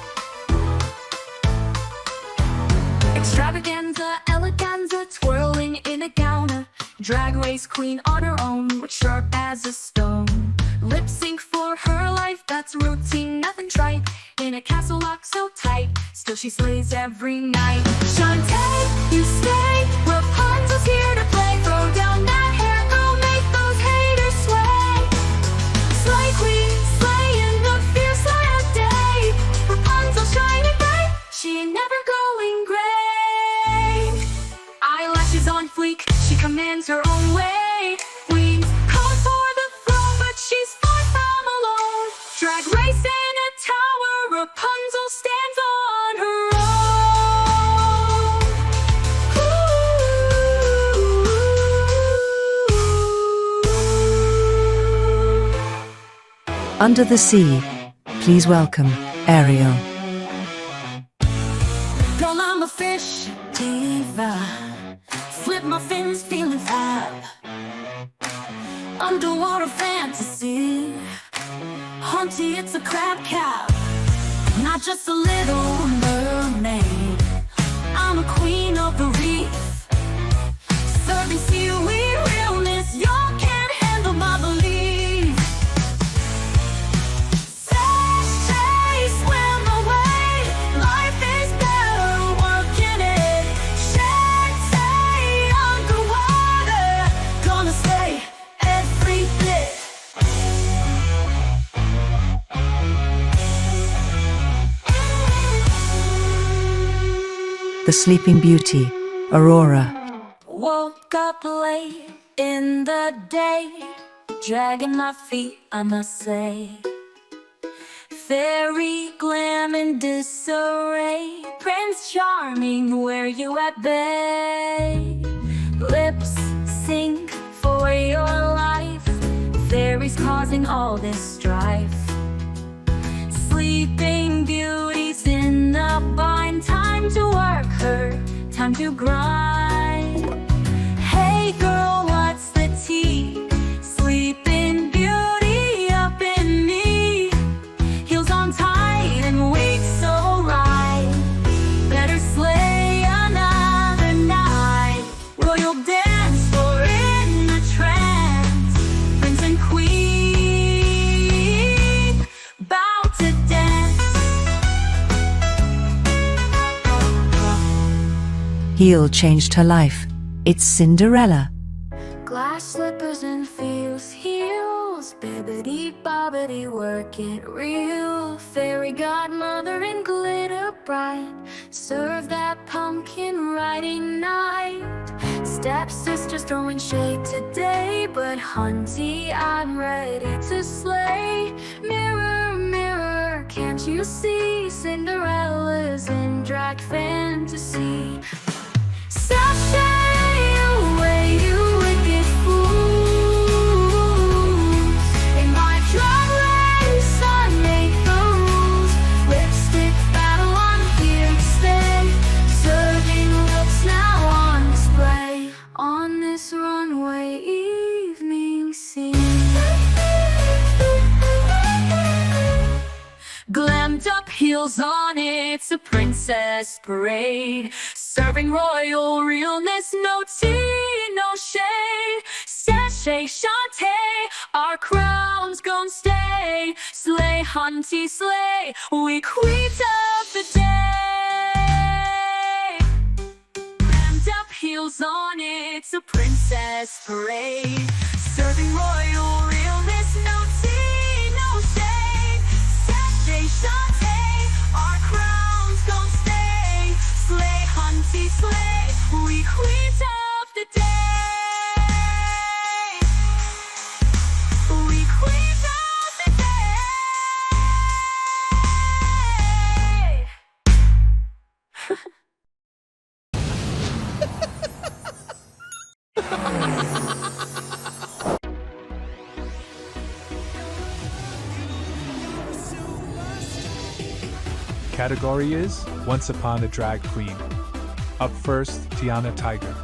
Extravaganza, eleganza, twirling in a gown, a drag race queen on her own, with sharp as a stone. Lip sync for her life, that's routine, nothing trite. In a castle lock so tight, still she slays every night. Shantae, you stay, Rapunzel's here to play. Throw down that hair, girl, make those haters sway. Slay queen, slaying the fierce light of day. Rapunzel shining bright, she ain't never going gray. Eyelashes on fleek, she commands her own way. Queens call for the throne, but she's far from alone. Drag race in a tower, Rapunzel stands on her own. Under the sea. Please welcome Ariel. Girl, I'm a fish diva. Flip my fins, feeling fab. Underwater fantasy. Hunty, it's a crab cab. Not just a little mermaid. I'm a queen of the reef. Serving seaweed realness, y'all can't handle my belief. Say, swim away. Life is better working it. Say, underwater. Gonna stay every bit. The Sleeping Beauty, Aurora. Woke up late in the day, dragging my feet, I must say. Fairy glam in disarray. Prince Charming, where you at, babe? Lips sync for your life. Fairies causing all this strife. Sleeping Beauty's in a bind. Time to work her, time to grind. Hey girl, what's the tea? Sleeping Beauty up in me. Heels on tight and weight so right. Better slay another night. Royal dance floor in a trance. Prince and queen bow to dance. Heel changed her life. It's Cinderella. Glass slippers and feels, heels, bibbidi bobbidi, work it real. Fairy godmother in glitter bright, serve that pumpkin riding night. Stepsisters throwing shade today, but hunty, I'm ready to slay. Mirror, mirror, can't you see? Cinderella's in drag fantasy. Sashay away, you wicked fools. In my drag race, I make the rules. Lipstick battle, I'm here to stay. Serving looks now on display on this runway evening scene. Glammed up heels on, it's a princess parade. Serving royal realness, no tea, no shade. Sashay, Shantae, our crowns gon' stay. Slay, hunty, slay, we queens of the day. Glammed up heels on, it's a princess parade. Serving royal realness, no tea, no shade. Sashay, Shantae, our crowns gon' stay. Slay, hunty, slay, we queens of the day. We queens of the day. category is Once Upon a Drag Queen. Up first, Tiana Tiger.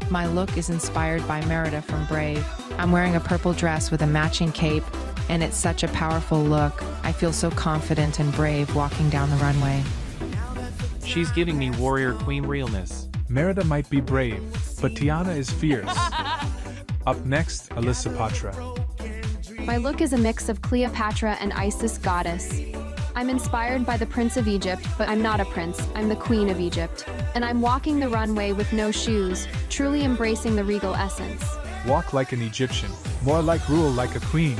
My look is inspired by Merida from Brave. I'm wearing a purple dress with a matching cape, and it's such a powerful look. I feel so confident and brave walking down the runway. She's giving me warrior queen realness. Merida might be brave, but Tiana is fierce. Up next, Alyssa Patra. My look is a mix of Cleopatra and Isis goddess. I'm inspired by the Prince of Egypt, but I'm not a prince, I'm the Queen of Egypt. And I'm walking the runway with no shoes, truly embracing the regal essence. Walk like an Egyptian, more like rule like a queen.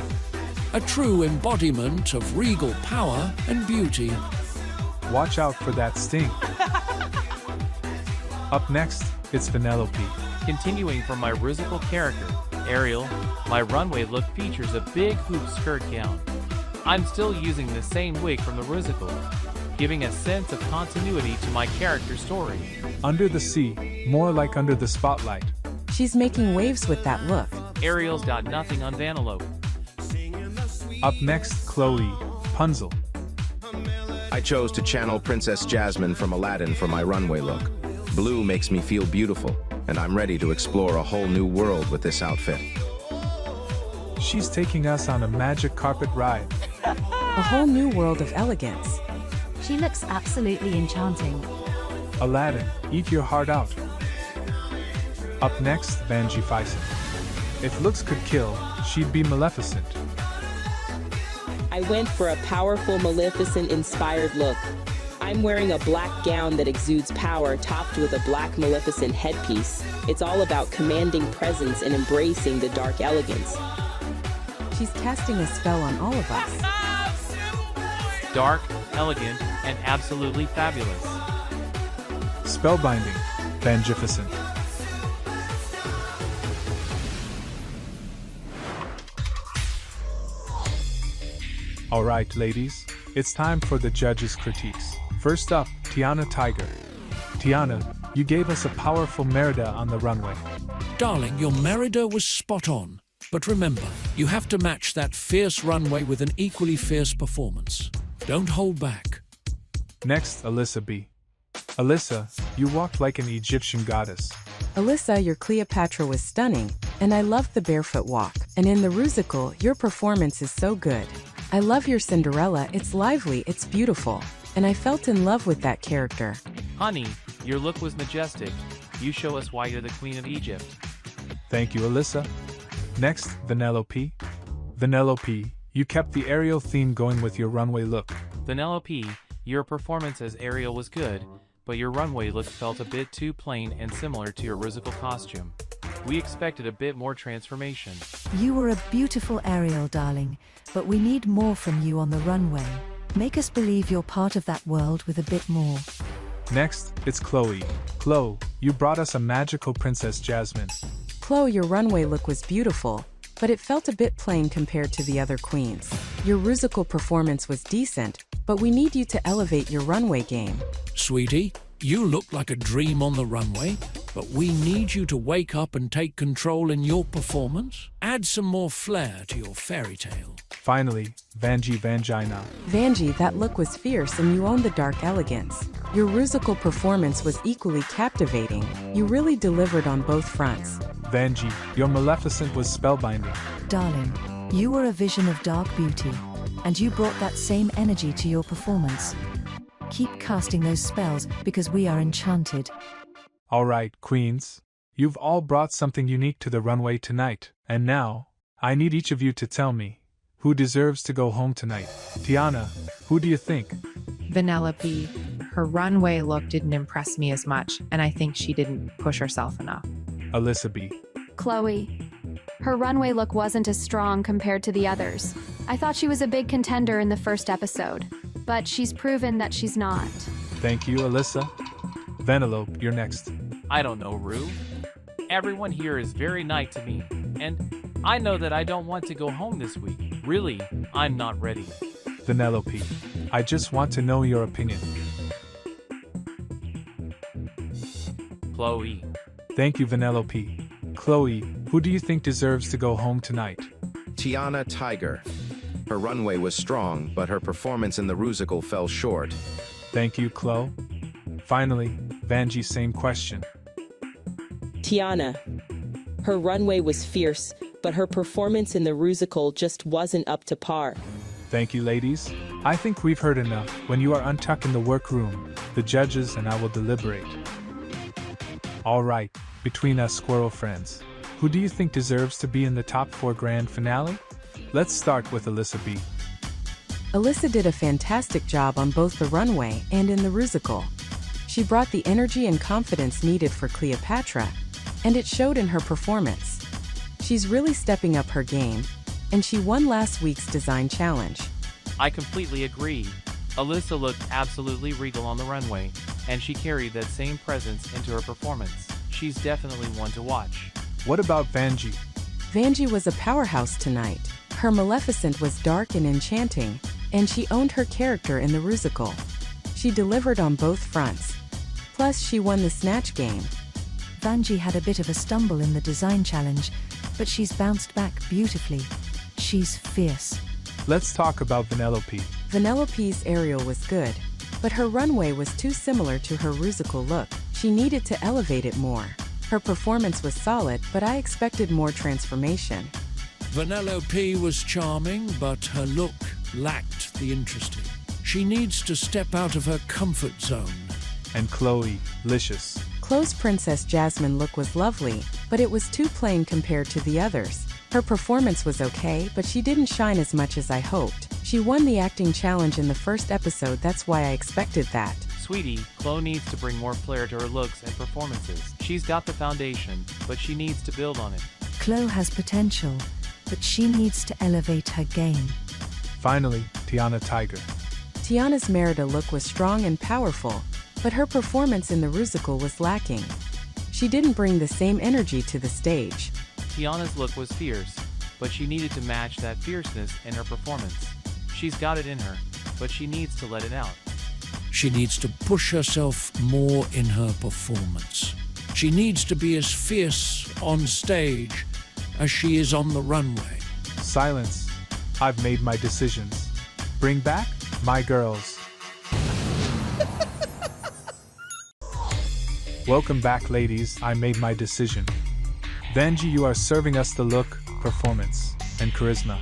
A true embodiment of regal power and beauty. Watch out for that sting. Up next, it's Vanellope. Continuing from my rusical character, Ariel, my runway look features a big hoop skirt gown. I'm still using the same wig from the rusical, giving a sense of continuity to my character story. Under the sea, more like under the spotlight. She's making waves with that look. Ariel's got nothing on Vanellope. Up next, Chloe, Punzel. I chose to channel Princess Jasmine from Aladdin for my runway look. Blue makes me feel beautiful, and I'm ready to explore a whole new world with this outfit. She's taking us on a magic carpet ride. A whole new world of elegance. She looks absolutely enchanting. Aladdin, eat your heart out. Up next, Vanjie Faison. If looks could kill, she'd be Maleficent. I went for a powerful Maleficent-inspired look. I'm wearing a black gown that exudes power topped with a black Maleficent headpiece. It's all about commanding presence and embracing the dark elegance. She's casting a spell on all of us. Dark, elegant, and absolutely fabulous. Spellbinding, Vanjie. Alright, ladies, it's time for the judges' critiques. First up, Tiana Tiger. Tiana, you gave us a powerful Merida on the runway. Darling, your Merida was spot on. But remember, you have to match that fierce runway with an equally fierce performance. Don't hold back. Next, Alyssa B. Alyssa, you walked like an Egyptian goddess. Alyssa, your Cleopatra was stunning, and I loved the barefoot walk. And in the rusical, your performance is so good. I love your Cinderella, it's lively, it's beautiful. And I felt in love with that character. Honey, your look was majestic. You show us why you're the Queen of Egypt. Thank you, Alyssa. Next, Vanellope. Vanellope, you kept the Ariel theme going with your runway look. Vanellope, your performance as Ariel was good, but your runway look felt a bit too plain and similar to your rusical costume. We expected a bit more transformation. You were a beautiful Ariel, darling, but we need more from you on the runway. Make us believe you're part of that world with a bit more. Next, it's Chloe. Chloe, you brought us a magical Princess Jasmine. Chloe, your runway look was beautiful, but it felt a bit plain compared to the other queens. Your rusical performance was decent, but we need you to elevate your runway game. Sweetie, you look like a dream on the runway, but we need you to wake up and take control in your performance. Add some more flair to your fairy tale. Finally, Vanjie Vangina. Vanjie, that look was fierce and you owned the dark elegance. Your rusical performance was equally captivating. You really delivered on both fronts. Vanjie, your Maleficent was spellbinding. Darling, you were a vision of dark beauty, and you brought that same energy to your performance. Keep casting those spells because we are enchanted. Alright, queens. You've all brought something unique to the runway tonight, and now, I need each of you to tell me, who deserves to go home tonight? Tiana, who do you think? Vanellope, her runway look didn't impress me as much, and I think she didn't push herself enough. Alyssa B. Chloe. Her runway look wasn't as strong compared to the others. I thought she was a big contender in the first episode, but she's proven that she's not. Thank you, Alyssa. Vanellope, you're next. I don't know, Rue. Everyone here is very nice to me, and I know that I don't want to go home this week. Really, I'm not ready. Vanellope, I just want to know your opinion. Chloe. Thank you, Vanellope. Chloe, who do you think deserves to go home tonight? Tiana Tiger. Her runway was strong, but her performance in the rusical fell short. Thank you, Chloe. Finally, Vanjie, same question. Tiana. Her runway was fierce, but her performance in the rusical just wasn't up to par. Thank you, ladies. I think we've heard enough. When you are untucked in the workroom, the judges and I will deliberate. All right, between us squirrel friends, who do you think deserves to be in the top 4 grand finale? Let's start with Alyssa B. Alyssa did a fantastic job on both the runway and in the rusical. She brought the energy and confidence needed for Cleopatra, and it showed in her performance. She's really stepping up her game, and she won last week's design challenge. I completely agree. Alyssa looked absolutely regal on the runway, and she carried that same presence into her performance. She's definitely one to watch. What about Vanjie? Vanjie was a powerhouse tonight. Her Maleficent was dark and enchanting, and she owned her character in the rusical. She delivered on both fronts. Plus, she won the Snatch game. Vanjie had a bit of a stumble in the design challenge, but she's bounced back beautifully. She's fierce. Let's talk about Vanellope. Vanellope's aerial was good, but her runway was too similar to her rusical look. She needed to elevate it more. Her performance was solid, but I expected more transformation. Vanellope was charming, but her look lacked the interesting. She needs to step out of her comfort zone. And Chloe, licious. Chloe's Princess Jasmine look was lovely, but it was too plain compared to the others. Her performance was okay, but she didn't shine as much as I hoped. She won the acting challenge in the first episode, that's why I expected that. Sweetie, Chloe needs to bring more flair to her looks and performances. She's got the foundation, but she needs to build on it. Chloe has potential, but she needs to elevate her game. Finally, Tiana Tiger. Tiana's Merida look was strong and powerful, but her performance in the rusical was lacking. She didn't bring the same energy to the stage. Tiana's look was fierce, but she needed to match that fierceness in her performance. She's got it in her, but she needs to let it out. She needs to push herself more in her performance. She needs to be as fierce on stage as she is on the runway. Silence. I've made my decisions. Bring back my girls. Welcome back, ladies. I made my decision. Vanjie, you are serving us the look, performance, and charisma.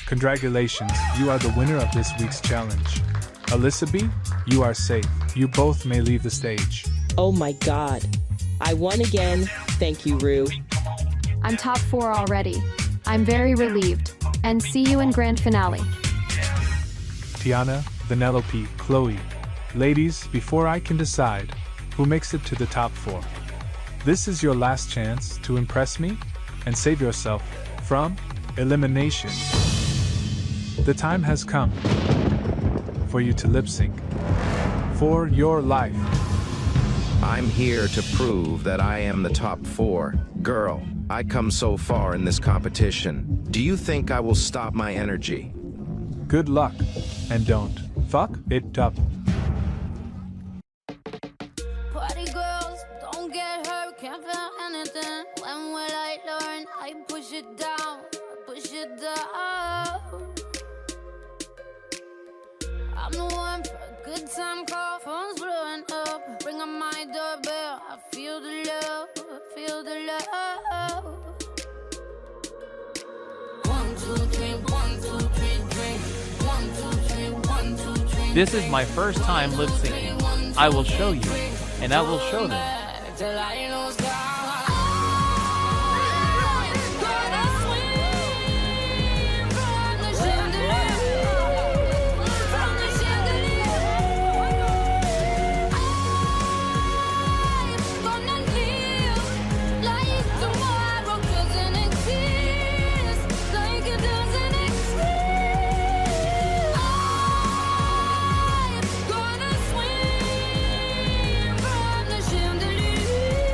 Congratulations, you are the winner of this week's challenge. Alyssa B, you are safe. You both may leave the stage. Oh my god. I won again. Thank you, Rue. I'm top 4 already. I'm very relieved. And see you in grand finale. Tiana, Vanellope, Chloe. Ladies, before I can decide who makes it to the top 4, this is your last chance to impress me and save yourself from elimination. The time has come for you to lip sync for your life. I'm here to prove that I am the top 4. Girl, I come so far in this competition. Do you think I will stop my energy? Good luck, and don't fuck it up. Party girls, don't get hurt, can't feel anything. When will I learn? I push it down, push it down. I'm the one for a good time call, phone's blowing up. Ring on my doorbell, I feel the love, I feel the love. 1, 2, 3, 1, 2, 3, drink. 1, 2, 3, 1, 2, 3. This is my first time lip syncing. I will show you, and I will show them. Till I lose God.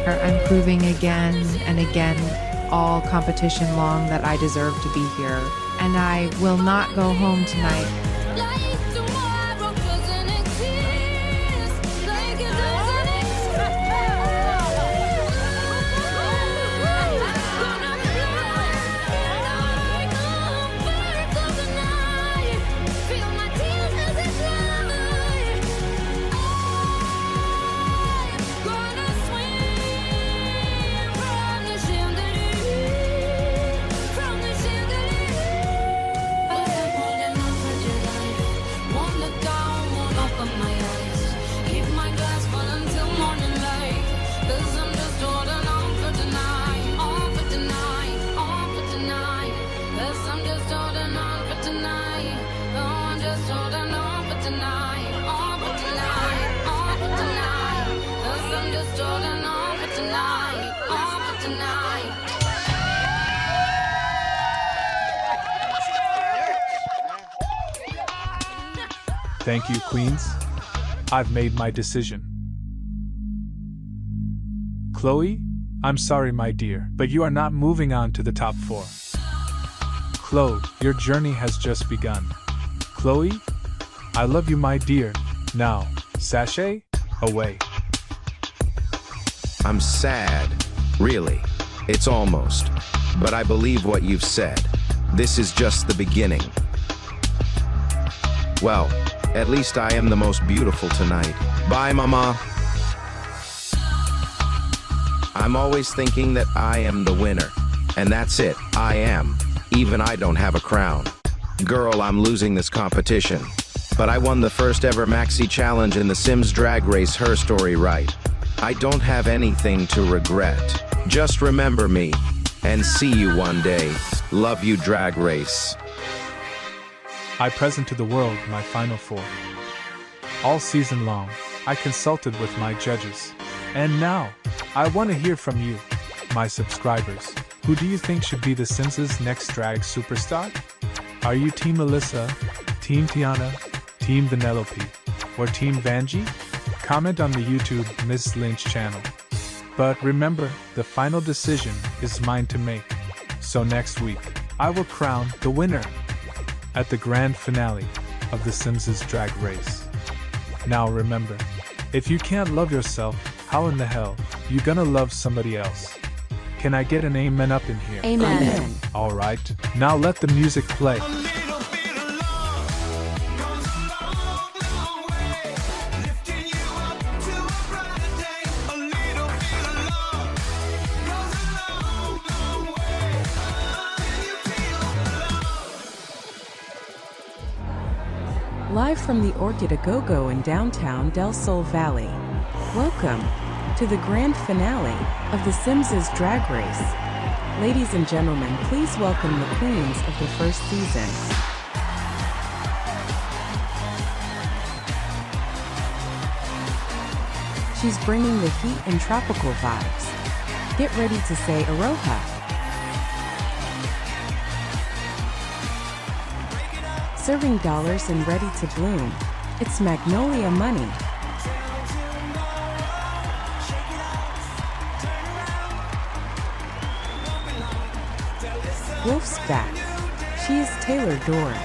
I'm proving again and again, all competition long, that I deserve to be here. And I will not go home tonight. Thank you, queens. I've made my decision. Chloe, I'm sorry, my dear, but you are not moving on to the top 4. Chloe, your journey has just begun. Chloe, I love you, my dear. Now, sashay, away. I'm sad. Really. It's almost. But I believe what you've said. This is just the beginning. Well, at least I am the most beautiful tonight. Bye, Mama. I'm always thinking that I am the winner. And that's it. I am. Even I don't have a crown. Girl, I'm losing this competition. But I won the first ever Maxi Challenge in the Sims Drag Race Her Story Right. I don't have anything to regret. Just remember me. And see you one day. Love you, Drag Race. I present to the world my final 4. All season long, I consulted with my judges. And now, I want to hear from you, my subscribers. Who do you think should be the Sims' next drag superstar? Are you Team Alyssa, Team Tiana, Team Vanellope, or Team Vanjie? Comment on the YouTube Miss Lynch channel. But remember, the final decision is mine to make. So next week, I will crown the winner at the grand finale of The Sims' Drag Race. Now remember, if you can't love yourself, how in the hell you gonna love somebody else? Can I get an amen up in here? Amen. Alright, now let the music play. Live from the Orchid A Go-Go in downtown Del Sol Valley. Welcome to the grand finale of The Sims' Drag Race. Ladies and gentlemen, please welcome the queens of the first season. She's bringing the heat and tropical vibes. Get ready to say Aroha. Serving dollars and ready to bloom. It's Magnolia Money. Wolf's back. She is Taylor Dora.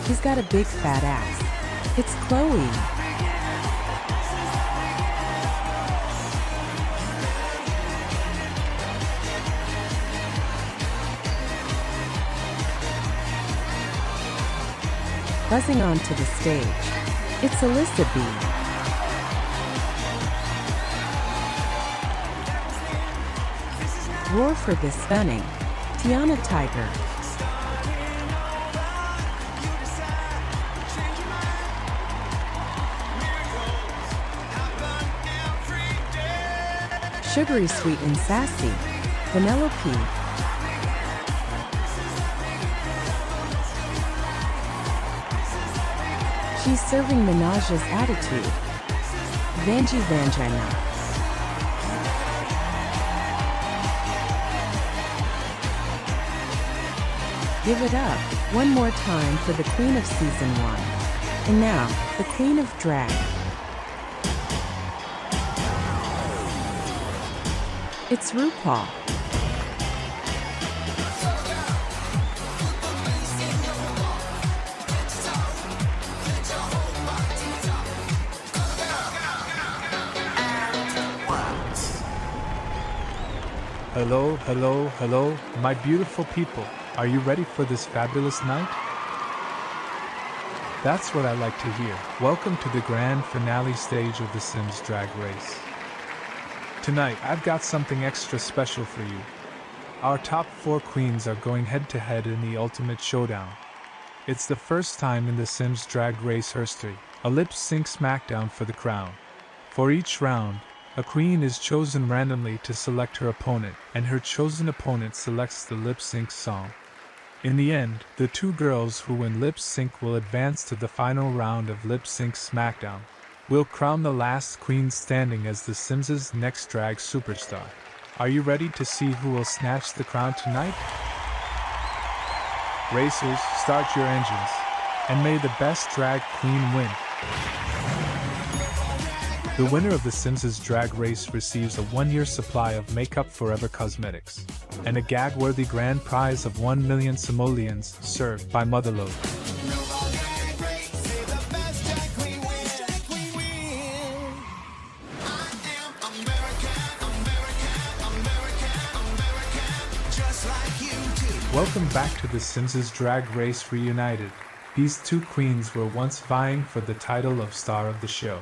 She's got a big fat ass. It's Chloe. Buzzing onto the stage, it's Alyssa B. Roar for the stunning Tiana Tiger. Sugary sweet and sassy Vanellope. She's serving Menage's attitude. Vanjie Vangina. Give it up one more time for the queen of season 1. And now, the queen of drag. It's RuPaul. Hello, hello, hello, my beautiful people. Are you ready for this fabulous night? That's what I like to hear. Welcome to the grand finale stage of The Sims Drag Race. Tonight, I've got something extra special for you. Our top 4 queens are going head-to-head in the ultimate showdown. It's the first time in The Sims Drag Race history, a lip-sync smackdown for the crown. For each round, a queen is chosen randomly to select her opponent, and her chosen opponent selects the lip-sync song. In the end, the 2 girls who win lip-sync will advance to the final round of lip-sync smackdown. We'll crown the last queen standing as The Sims' next drag superstar. Are you ready to see who will snatch the crown tonight? Racers, start your engines, and may the best drag queen win. The winner of the Sims' Drag Race receives a 1-year supply of Makeup Forever cosmetics, and a gag-worthy grand prize of 1 million simoleons served by Motherlode. Welcome back to the Sims' Drag Race Reunited. These two queens were once vying for the title of star of the show.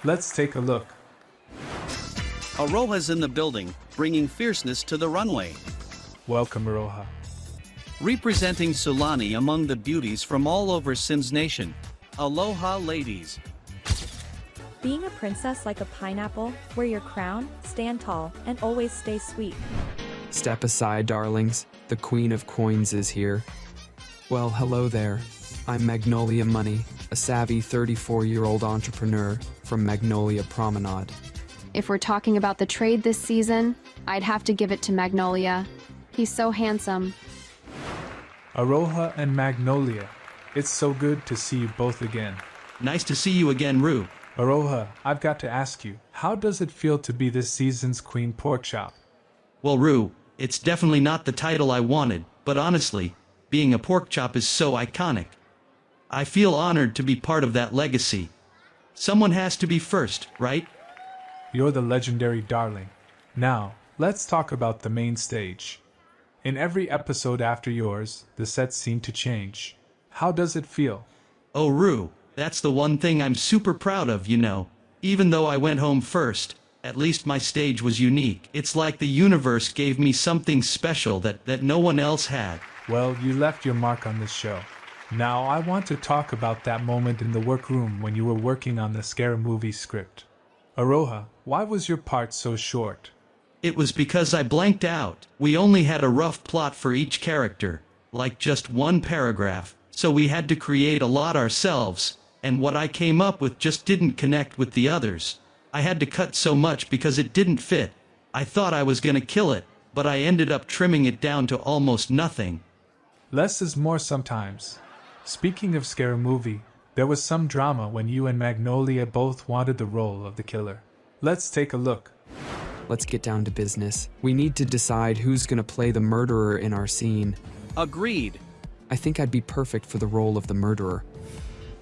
Let's take a look. Aroha's in the building, bringing fierceness to the runway. Welcome, Aroha. Representing Sulani among the beauties from all over Sims Nation. Aloha, ladies. Being a princess like a pineapple, wear your crown, stand tall, and always stay sweet. Step aside, darlings. The Queen of Coins is here. Well, hello there. I'm Magnolia Money, a savvy 34-year-old entrepreneur from Magnolia Promenade. If we're talking about the trade this season, I'd have to give it to Magnolia. He's so handsome. Aroha and Magnolia, it's so good to see you both again. Nice to see you again, Rue. Aroha, I've got to ask you, how does it feel to be this season's Queen Pork Chop? Well, Rue, it's definitely not the title I wanted, but honestly, being a pork chop is so iconic. I feel honored to be part of that legacy. Someone has to be first, right? You're the legendary darling. Now, let's talk about the main stage. In every episode after yours, the sets seem to change. How does it feel? Oh, Rue, that's the one thing I'm super proud of, you know. Even though I went home first, at least my stage was unique. It's like the universe gave me something special that no one else had. Well, you left your mark on this show. Now, I want to talk about that moment in the workroom when you were working on the Scara movie script. Aroha, why was your part so short? It was because I blanked out. We only had a rough plot for each character, like just one paragraph, so we had to create a lot ourselves, and what I came up with just didn't connect with the others. I had to cut so much because it didn't fit. I thought I was gonna kill it, but I ended up trimming it down to almost nothing. Less is more sometimes. Speaking of Scare Movie, there was some drama when you and Magnolia both wanted the role of the killer. Let's take a look. Let's get down to business. We need to decide who's gonna play the murderer in our scene. Agreed. I think I'd be perfect for the role of the murderer.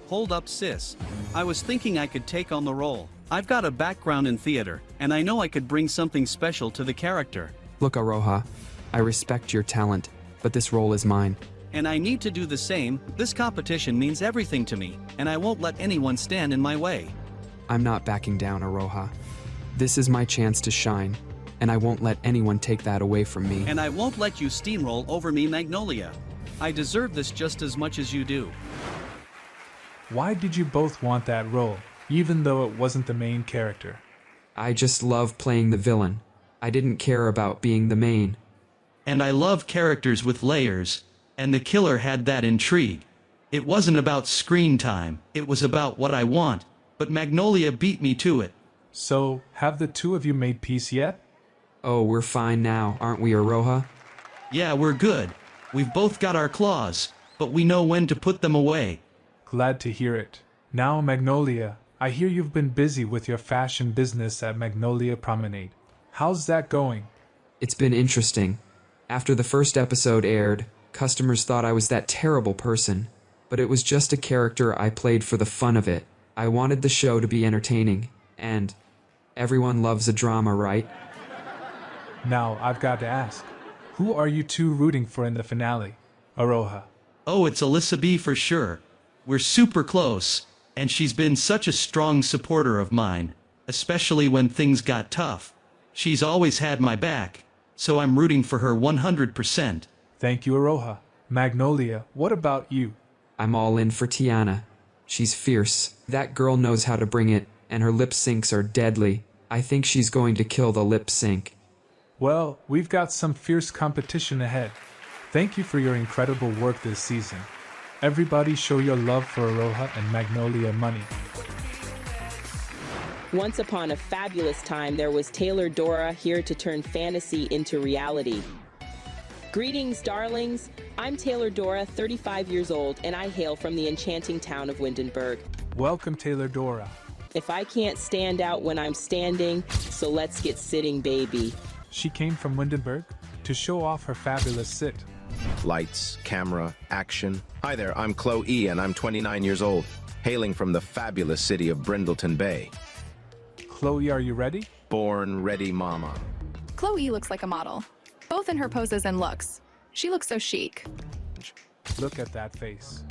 Hold up, sis. I was thinking I could take on the role. I've got a background in theater, and I know I could bring something special to the character. Look, Aroha, I respect your talent, but this role is mine. And I need to do the same. This competition means everything to me, and I won't let anyone stand in my way. I'm not backing down, Aroha. This is my chance to shine, and I won't let anyone take that away from me. And I won't let you steamroll over me, Magnolia. I deserve this just as much as you do. Why did you both want that role, even though it wasn't the main character? I just love playing the villain. I didn't care about being the main. And I love characters with layers, and the killer had that intrigue. It wasn't about screen time, it was about what I want, but Magnolia beat me to it. So, have the two of you made peace yet? Oh, we're fine now, aren't we, Aroha? Yeah, we're good. We've both got our claws, but we know when to put them away. Glad to hear it. Now, Magnolia, I hear you've been busy with your fashion business at Magnolia Promenade. How's that going? It's been interesting. After the first episode aired, customers thought I was that terrible person, but it was just a character I played for the fun of it. I wanted the show to be entertaining, and everyone loves a drama, right? Now, I've got to ask, who are you two rooting for in the finale? Aroha. Oh, it's Alyssa B for sure. We're super close, and she's been such a strong supporter of mine, especially when things got tough. She's always had my back, so I'm rooting for her 100%. Thank you, Aroha. Magnolia, what about you? I'm all in for Tiana. She's fierce. That girl knows how to bring it, and her lip syncs are deadly. I think she's going to kill the lip sync. Well, we've got some fierce competition ahead. Thank you for your incredible work this season. Everybody show your love for Aroha and Magnolia Money. Once upon a fabulous time, there was Taylor Dora here to turn fantasy into reality. Greetings, darlings. I'm Taylor Dora, 35 years old, and I hail from the enchanting town of Windenburg. Welcome, Taylor Dora. If I can't stand out when I'm standing, so let's get sitting, baby. She came from Windenburg to show off her fabulous sit. Lights, camera, action. Hi there, I'm Chloe and I'm 29 years old, hailing from the fabulous city of Brindleton Bay. Chloe, are you ready? Born ready, mama. Chloe looks like a model, both in her poses and looks. She looks so chic. Look at that face.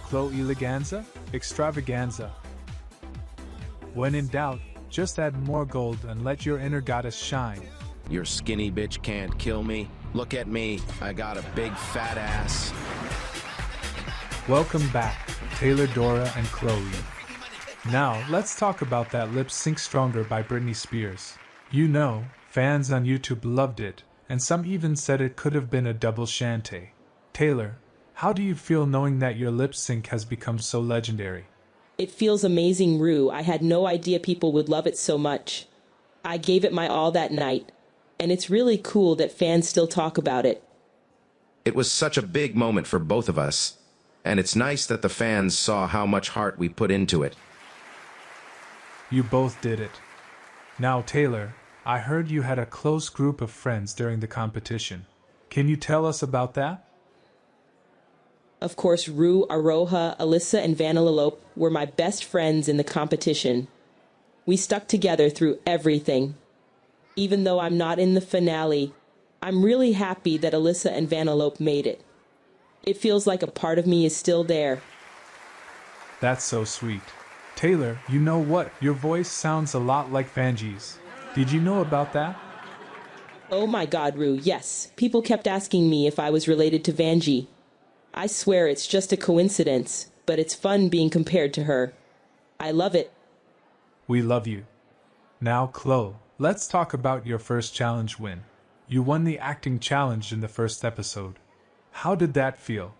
Chloe Leganza, extravaganza. When in doubt, just add more gold and let your inner goddess shine. Your skinny bitch can't kill me. Look at me, I got a big fat ass. Welcome back, Taylor Dora and Chloe. Now, let's talk about that Lip Sync Stronger by Britney Spears. You know, fans on YouTube loved it, and some even said it could have been a double shanty. Taylor, how do you feel knowing that your lip sync has become so legendary? It feels amazing, Rue. I had no idea people would love it so much. I gave it my all that night, and it's really cool that fans still talk about it. It was such a big moment for both of us, and it's nice that the fans saw how much heart we put into it. You both did it. Now, Taylor, I heard you had a close group of friends during the competition. Can you tell us about that? Of course, Rue, Aroha, Alyssa, and Vanellope were my best friends in the competition. We stuck together through everything. Even though I'm not in the finale, I'm really happy that Alyssa and Vanellope made it. It feels like a part of me is still there. That's so sweet. Taylor, you know what? Your voice sounds a lot like Vanjie's. Did you know about that? Oh my god, Rue, yes. People kept asking me if I was related to Vanjie. I swear it's just a coincidence, but it's fun being compared to her. I love it. We love you. Now, Chloe, let's talk about your first challenge win. You won the acting challenge in the first episode. How did that feel?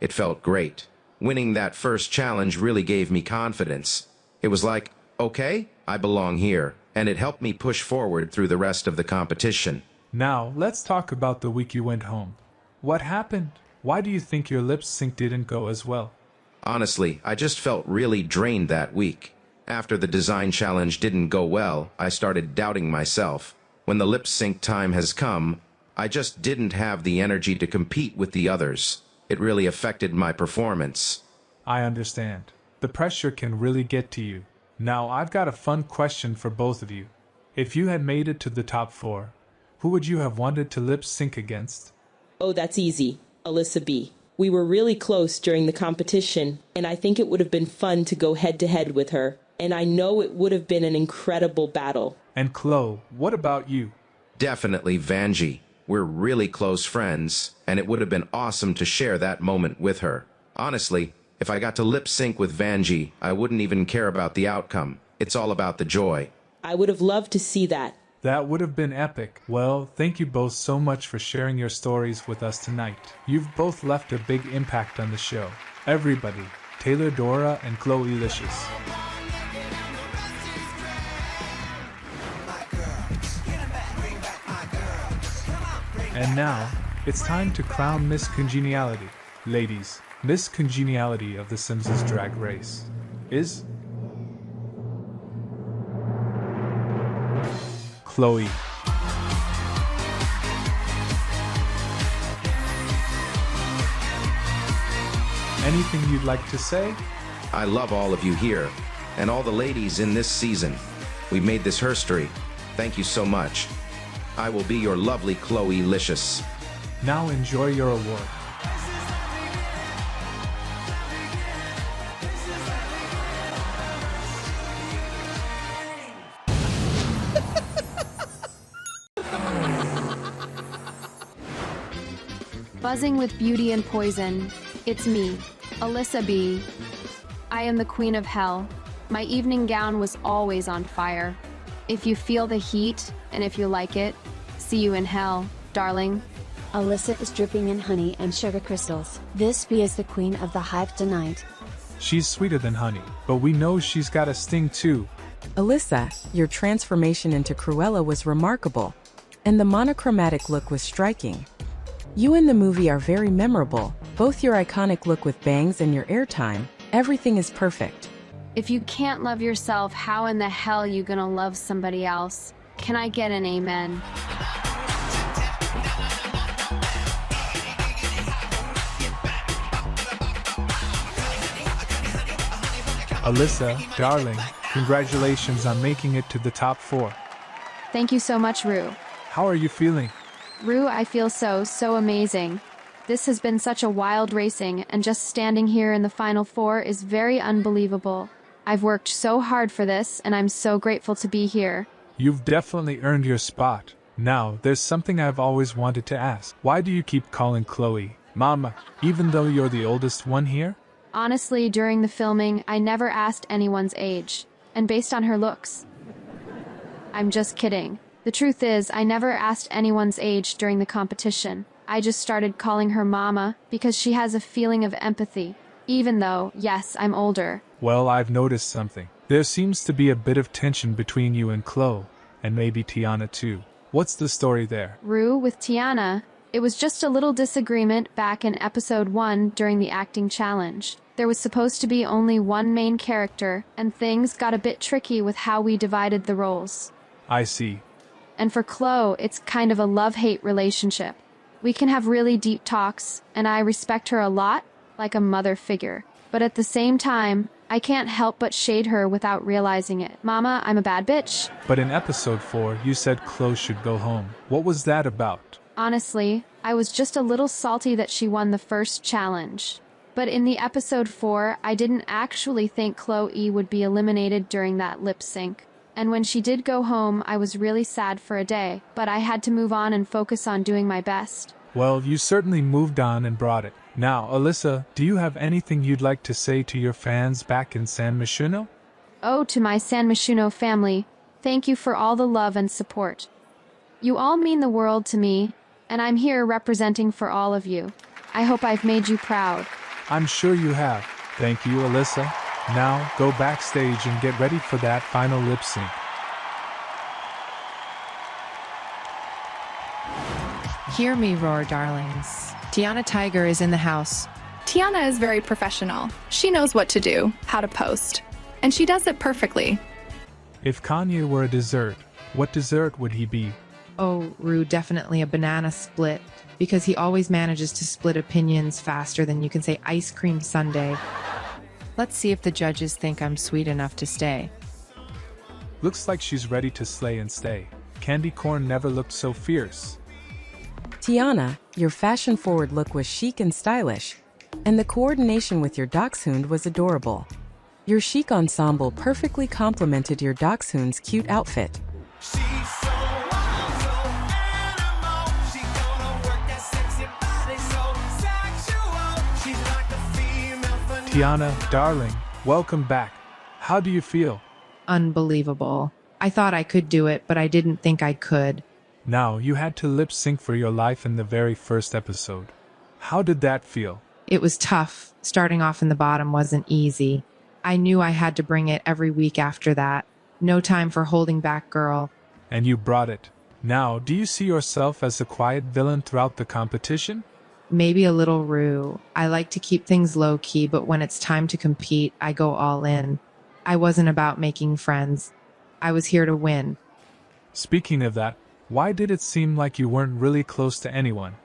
It felt great. Winning that first challenge really gave me confidence. It was like, okay, I belong here, and it helped me push forward through the rest of the competition. Now, let's talk about the week you went home. What happened? Why do you think your lip sync didn't go as well? Honestly, I just felt really drained that week. After the design challenge didn't go well, I started doubting myself. When the lip sync time has come, I just didn't have the energy to compete with the others. It really affected my performance. I understand. The pressure can really get to you. Now, I've got a fun question for both of you. If you had made it to the top 4, who would you have wanted to lip sync against? Oh, that's easy. Alyssa B. We were really close during the competition, and I think it would have been fun to go head-to-head with her. And I know it would have been an incredible battle. And Chloe, what about you? Definitely Vanjie. We're really close friends, and it would have been awesome to share that moment with her. Honestly, if I got to lip sync with Vanjie, I wouldn't even care about the outcome. It's all about the joy. I would have loved to see that. That would have been epic. Well, thank you both so much for sharing your stories with us tonight. You've both left a big impact on the show. Everybody, Taylor Dora and Chloe Licious. And now, it's time to crown Miss Congeniality. Ladies, Miss Congeniality of The Sims' Drag Race is Chloe. Anything you'd like to say? I love all of you here, and all the ladies in this season. We made this herstory. Thank you so much. I will be your lovely Chloe Licious. Now enjoy your award. Buzzing with beauty and poison, it's me, Alyssa B. I am the queen of hell. My evening gown was always on fire. If you feel the heat, and if you like it, see you in hell, darling. Alyssa is dripping in honey and sugar crystals. This bee is the queen of the hive tonight. She's sweeter than honey, but we know she's got a sting too. Alyssa, your transformation into Cruella was remarkable, and the monochromatic look was striking. You in the movie are very memorable, both your iconic look with bangs and your airtime. Everything is perfect. If you can't love yourself, how in the hell you gonna love somebody else? Can I get an amen? Alyssa, darling, congratulations on making it to the top 4. Thank you so much, Rue. How are you feeling? Rue, I feel so amazing. This has been such a wild racing, and just standing here in the final 4 is very unbelievable. I've worked so hard for this, and I'm so grateful to be here. You've definitely earned your spot. Now, there's something I've always wanted to ask. Why do you keep calling Chloe Mama, even though you're the oldest one here? Honestly, during the filming, I never asked anyone's age, and based on her looks. I'm just kidding. The truth is, I never asked anyone's age during the competition. I just started calling her Mama because she has a feeling of empathy, even though, yes, I'm older. Well, I've noticed something. There seems to be a bit of tension between you and Chloe, and maybe Tiana too. What's the story there? Rue, with Tiana, it was just a little disagreement back in episode 1 during the acting challenge. There was supposed to be only one main character, and things got a bit tricky with how we divided the roles. I see. And for Chloe, it's kind of a love-hate relationship. We can have really deep talks, and I respect her a lot, like a mother figure. But at the same time, I can't help but shade her without realizing it. Mama, I'm a bad bitch. But in episode 4, you said Chloe should go home. What was that about? Honestly, I was just a little salty that she won the first challenge. But in the episode 4, I didn't actually think Chloe would be eliminated during that lip sync. And when she did go home, I was really sad for a day, but I had to move on and focus on doing my best. Well, you certainly moved on and brought it. Now, Alyssa, do you have anything you'd like to say to your fans back in San Myshuno? Oh, to my San Myshuno family, thank you for all the love and support. You all mean the world to me, and I'm here representing for all of you. I hope I've made you proud. I'm sure you have. Thank you, Alyssa. Now, go backstage and get ready for that final lip sync. Hear me roar, darlings. Tiana Tiger is in the house. Tiana is very professional. She knows what to do, how to post, and she does it perfectly. If Kanye were a dessert, what dessert would he be? Oh, Rue, definitely a banana split, because he always manages to split opinions faster than you can say ice cream sundae. Let's see if the judges think I'm sweet enough to stay. Looks like she's ready to slay and stay. Candy corn never looked so fierce. Tiana, your fashion-forward look was chic and stylish, and the coordination with your dachshund was adorable. Your chic ensemble perfectly complemented your dachshund's cute outfit. Tiana, darling, welcome back. How do you feel? Unbelievable. I thought I could do it, but I didn't think I could. Now, you had to lip sync for your life in the very first episode. How did that feel? It was tough. Starting off in the bottom wasn't easy. I knew I had to bring it every week after that. No time for holding back, girl. And you brought it. Now, do you see yourself as a quiet villain throughout the competition? Maybe a little Rue. I like to keep things low-key, but when it's time to compete, I go all in. I wasn't about making friends. I was here to win. Speaking of that, why did it seem like you weren't really close to anyone?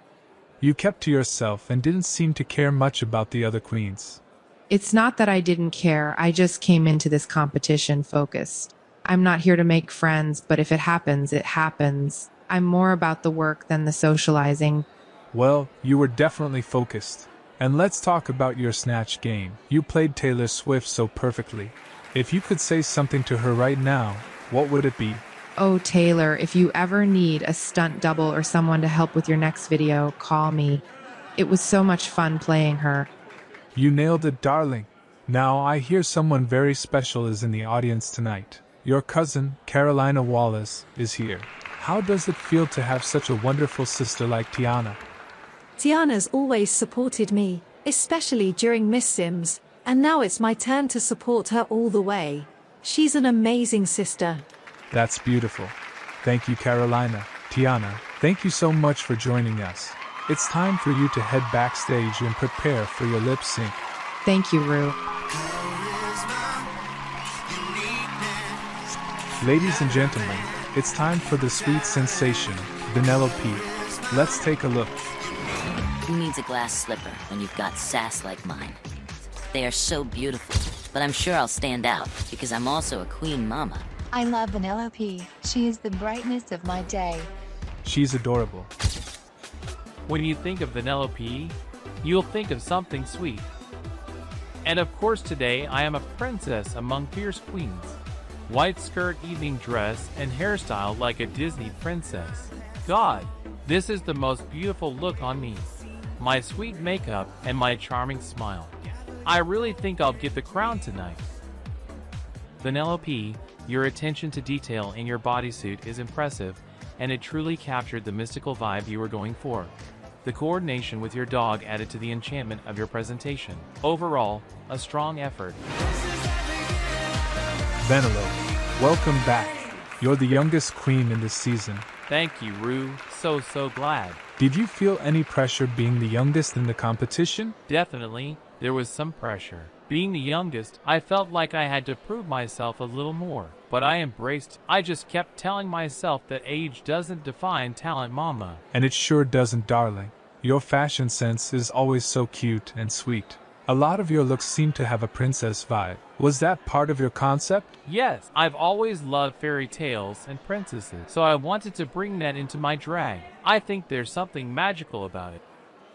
You kept to yourself and didn't seem to care much about the other queens. It's not that I didn't care, I just came into this competition focused. I'm not here to make friends, but if it happens, it happens. I'm more about the work than the socializing. Well, you were definitely focused. And let's talk about your Snatch game. You played Taylor Swift so perfectly. If you could say something to her right now, what would it be? Oh, Taylor, if you ever need a stunt double or someone to help with your next video, call me. It was so much fun playing her. You nailed it, darling. Now I hear someone very special is in the audience tonight. Your cousin, Carolina Wallace, is here. How does it feel to have such a wonderful sister like Tiana? Tiana's always supported me, especially during Miss Sims, and now it's my turn to support her all the way. She's an amazing sister. That's beautiful. Thank you, Carolina. Tiana, thank you so much for joining us. It's time for you to head backstage and prepare for your lip sync. Thank you, Rue. Ladies and gentlemen, it's time for the sweet sensation, Vanellope. Let's take a look. Who needs a glass slipper when you've got sass like mine? They are so beautiful, but I'm sure I'll stand out because I'm also a queen mama. I love Vanellope. She is the brightness of my day. She's adorable. When you think of Vanellope, you'll think of something sweet. And of course today I am a princess among fierce queens. White skirt, evening dress, and hairstyle like a Disney princess. God, this is the most beautiful look on me. My sweet makeup and my charming smile. I really think I'll get the crown tonight. Vanellope, your attention to detail in your bodysuit is impressive, and it truly captured the mystical vibe you were going for. The coordination with your dog added to the enchantment of your presentation. Overall, a strong effort. Vanellope, welcome back. You're the youngest queen in this season. Thank you, Rue. So glad. Did you feel any pressure being the youngest in the competition? Definitely, there was some pressure. Being the youngest, I felt like I had to prove myself a little more. But I embraced. I just kept telling myself that age doesn't define talent, mama. And it sure doesn't, darling. Your fashion sense is always so cute and sweet. A lot of your looks seem to have a princess vibe. Was that part of your concept? Yes, I've always loved fairy tales and princesses, so I wanted to bring that into my drag. I think there's something magical about it.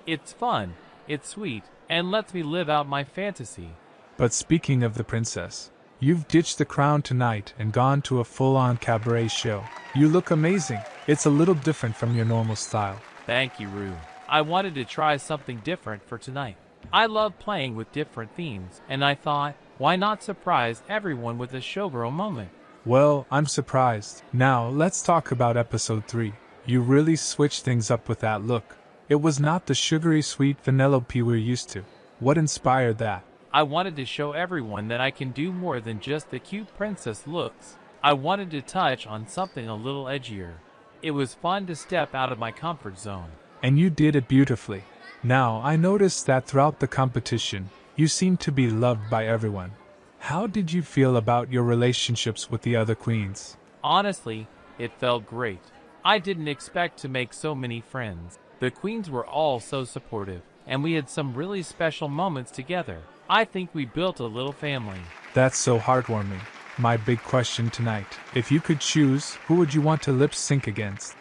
It's fun, it's sweet, and lets me live out my fantasy. But speaking of the princess, you've ditched the crown tonight and gone to a full-on cabaret show. You look amazing. It's a little different from your normal style. Thank you, Rue. I wanted to try something different for tonight. I love playing with different themes, and I thought, why not surprise everyone with a showgirl moment? Well, I'm surprised. Now, let's talk about episode 3. You really switched things up with that look. It was not the sugary sweet Vanellope we're used to. What inspired that? I wanted to show everyone that I can do more than just the cute princess looks. I wanted to touch on something a little edgier. It was fun to step out of my comfort zone. And you did it beautifully. Now, I noticed that throughout the competition, you seemed to be loved by everyone. How did you feel about your relationships with the other queens? Honestly, it felt great. I didn't expect to make so many friends. The queens were all so supportive, and we had some really special moments together. I think we built a little family. That's so heartwarming. My big question tonight. If you could choose, who would you want to lip sync against?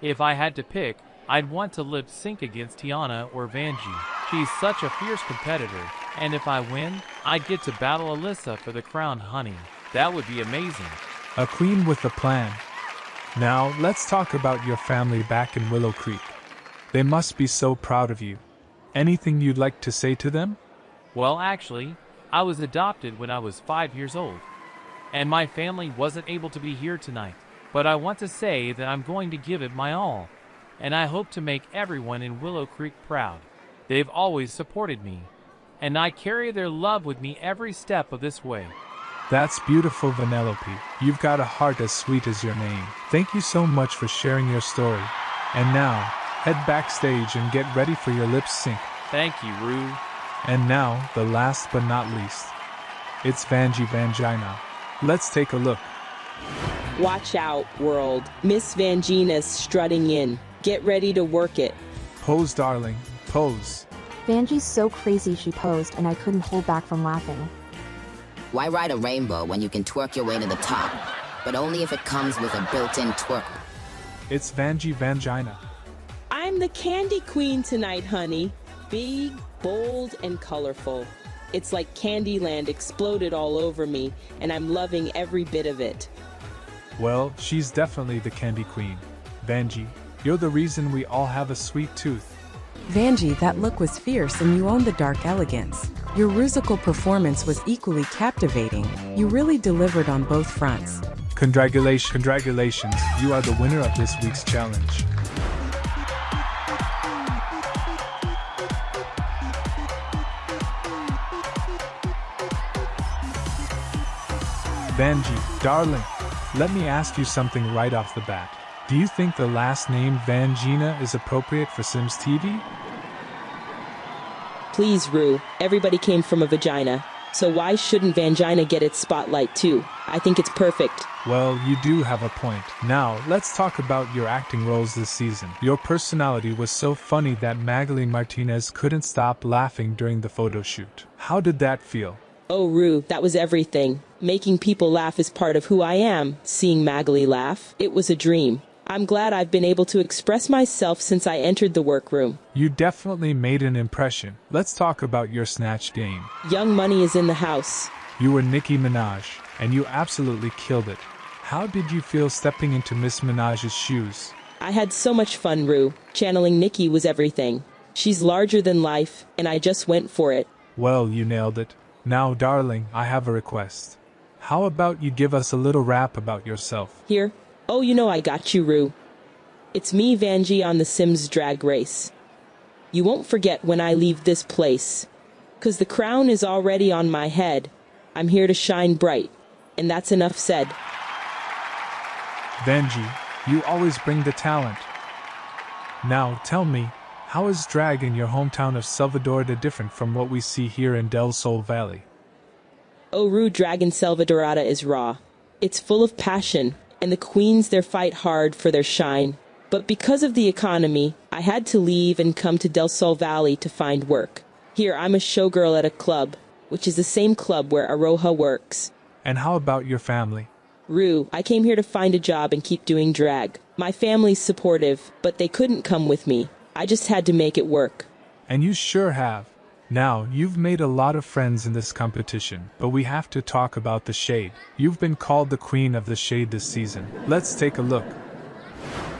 If I had to pick, I'd want to lip sync against Tiana or Vanjie. She's such a fierce competitor, and if I win, I'd get to battle Alyssa for the crown, honey. That would be amazing. A queen with a plan. Now, let's talk about your family back in Willow Creek. They must be so proud of you. Anything you'd like to say to them? Well, actually, I was adopted when I was 5 years old, and my family wasn't able to be here tonight. But I want to say that I'm going to give it my all, and I hope to make everyone in Willow Creek proud. They've always supported me, and I carry their love with me every step of this way. That's beautiful, Vanellope. You've got a heart as sweet as your name. Thank you so much for sharing your story. And now, head backstage and get ready for your lip sync. Thank you, Rue. And now, the last but not least. It's Vanjie Vangina. Let's take a look. Watch out, world. Miss Vangina's strutting in. Get ready to work it. Pose, darling. Pose. Vanjie's so crazy she posed and I couldn't hold back from laughing. Why ride a rainbow when you can twerk your way to the top? But only if it comes with a built-in twerk. It's Vanjie Vangina. I'm the candy queen tonight, honey. Big, bold, and colorful. It's like Candyland exploded all over me, and I'm loving every bit of it. Well, she's definitely the candy queen. Vanjie, you're the reason we all have a sweet tooth. Vanjie, that look was fierce and you own the dark elegance. Your rusical performance was equally captivating. You really delivered on both fronts. Congratulations, you are the winner of this week's challenge. Vanjie, darling, let me ask you something right off the bat. Do you think the last name Vangina is appropriate for Sims TV? Please, Rue, everybody came from a vagina. So why shouldn't Vangina get its spotlight too? I think it's perfect. Well, you do have a point. Now, let's talk about your acting roles this season. Your personality was so funny that Magali Martinez couldn't stop laughing during the photo shoot. How did that feel? Oh, Rue, that was everything. Making people laugh is part of who I am. Seeing Magali laugh, it was a dream. I'm glad I've been able to express myself since I entered the workroom. You definitely made an impression. Let's talk about your Snatch game. Young Money is in the house. You were Nicki Minaj, and you absolutely killed it. How did you feel stepping into Miss Minaj's shoes? I had so much fun, Rue. Channeling Nicki was everything. She's larger than life, and I just went for it. Well, you nailed it. Now, darling, I have a request. How about you give us a little rap about yourself? Here? Oh, you know I got you, Rue. It's me, Vanjie, on the Sims Drag Race. You won't forget when I leave this place. 'Cause the crown is already on my head. I'm here to shine bright. And that's enough said. Vanjie, you always bring the talent. Now, tell me, how is drag in your hometown of Salvador different from what we see here in Del Sol Valley? Oh, Rue, drag in Salvadorada is raw. It's full of passion. And the queens there fight hard for their shine. But because of the economy, I had to leave and come to Del Sol Valley to find work. Here, I'm a showgirl at a club, which is the same club where Aroha works. And how about your family? Rue, I came here to find a job and keep doing drag. My family's supportive, but they couldn't come with me. I just had to make it work. And you sure have. Now, you've made a lot of friends in this competition, but we have to talk about the shade. You've been called the queen of the shade this season. Let's take a look.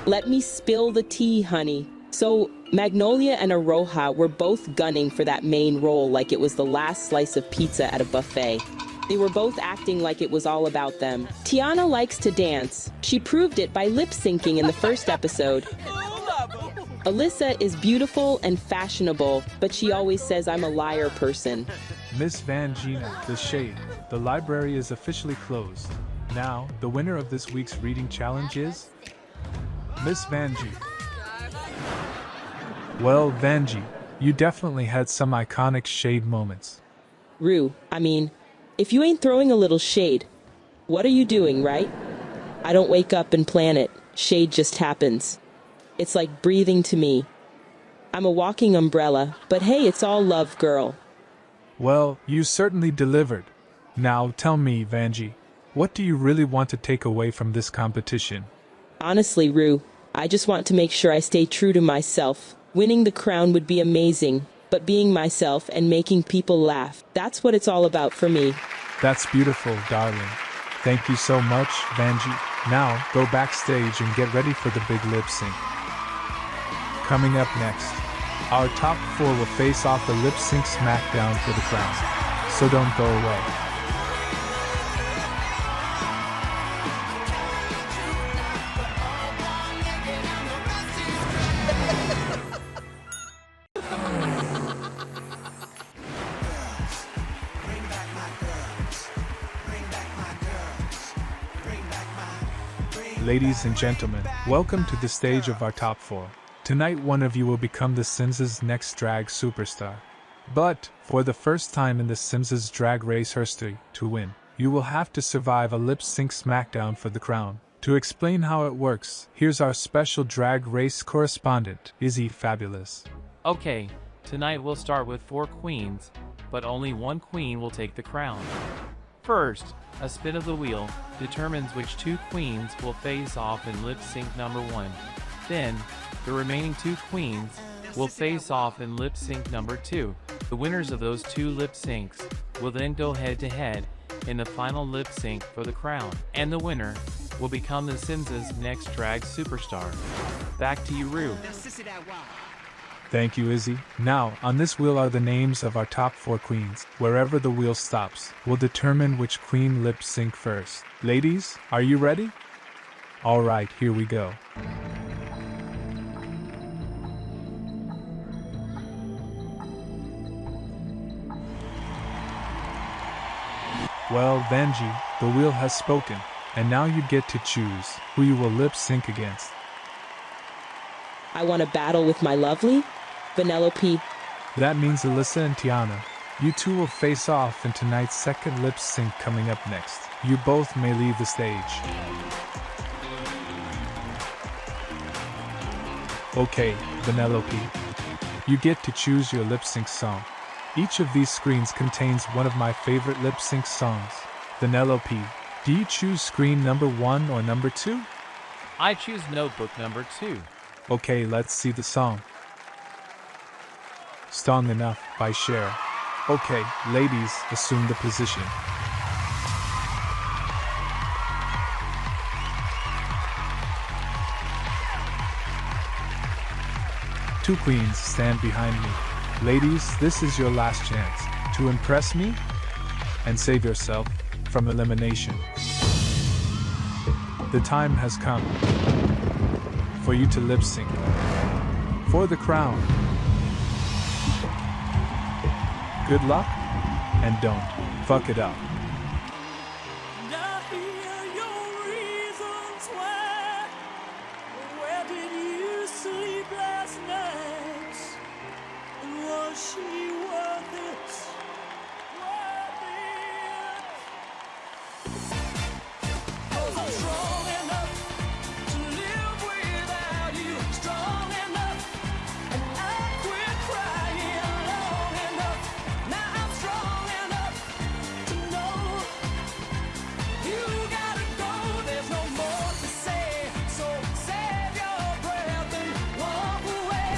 Let me spill the tea, honey. So, Magnolia and Aroha were both gunning for that main role like it was the last slice of pizza at a buffet. They were both acting like it was all about them. Tiana likes to dance. She proved it by lip-syncing in the first episode. Alyssa is beautiful and fashionable, but she always says I'm a liar person. Miss Vangina, the shade. The library is officially closed. Now, the winner of this week's reading challenge is Miss Vanjie. Well, Vanjie, you definitely had some iconic shade moments. Rue, I mean, if you ain't throwing a little shade, what are you doing, right? I don't wake up and plan it. Shade just happens. It's like breathing to me. I'm a walking umbrella, but hey, it's all love, girl. Well, you certainly delivered. Now, tell me, Vanjie, what do you really want to take away from this competition? Honestly, Rue, I just want to make sure I stay true to myself. Winning the crown would be amazing, but being myself and making people laugh, that's what it's all about for me. That's beautiful, darling. Thank you so much, Vanjie. Now, go backstage and get ready for the big lip sync. Coming up next, our top 4 will face off a lip sync smackdown for the crown. So don't go away. Ladies and gentlemen, welcome to the stage of our top 4. Tonight one of you will become the Sims' next drag superstar. But, for the first time in the Sims' drag race history, to win, you will have to survive a lip-sync smackdown for the crown. To explain how it works, here's our special drag race correspondent, Izzy Fabulous. Okay, tonight we'll start with 4 queens, but only one queen will take the crown. First, a spin of the wheel determines which 2 queens will face off in lip sync number 1. Then, the remaining 2 queens will face off in lip sync number 2. The winners of those 2 lip syncs will then go head to head in the final lip sync for the crown, and the winner will become the Sims' next drag superstar. Back to you, Rue. Thank you, Izzy. Now, on this wheel are the names of our top 4 queens. Wherever the wheel stops, will determine which queen lip sync first. Ladies, are you ready? Alright, here we go. Well, Vanjie, the wheel has spoken, and now you get to choose who you will lip sync against. I want to battle with my lovely Vanellope. That means Alyssa and Tiana, you two will face off in tonight's second lip sync coming up next. You both may leave the stage. Okay, Vanellope. You get to choose your lip sync song. Each of these screens contains one of my favorite lip sync songs. Vanellope, do you choose screen number 1 or number 2? I choose notebook number 2. Okay, let's see the song. Strong Enough by Cher. Okay, ladies, assume the position. Two queens stand behind me. Ladies, this is your last chance to impress me and save yourself from elimination. The time has come for you to lip sync for the crown. Good luck, and don't fuck it up. Where did you sleep last night? And was she worth it? Worth it? 'Cause I'm strong enough to live without you. Strong enough, and I quit crying long enough. Now I'm strong enough to know you gotta go. There's no more to say, so save your breath and walk away.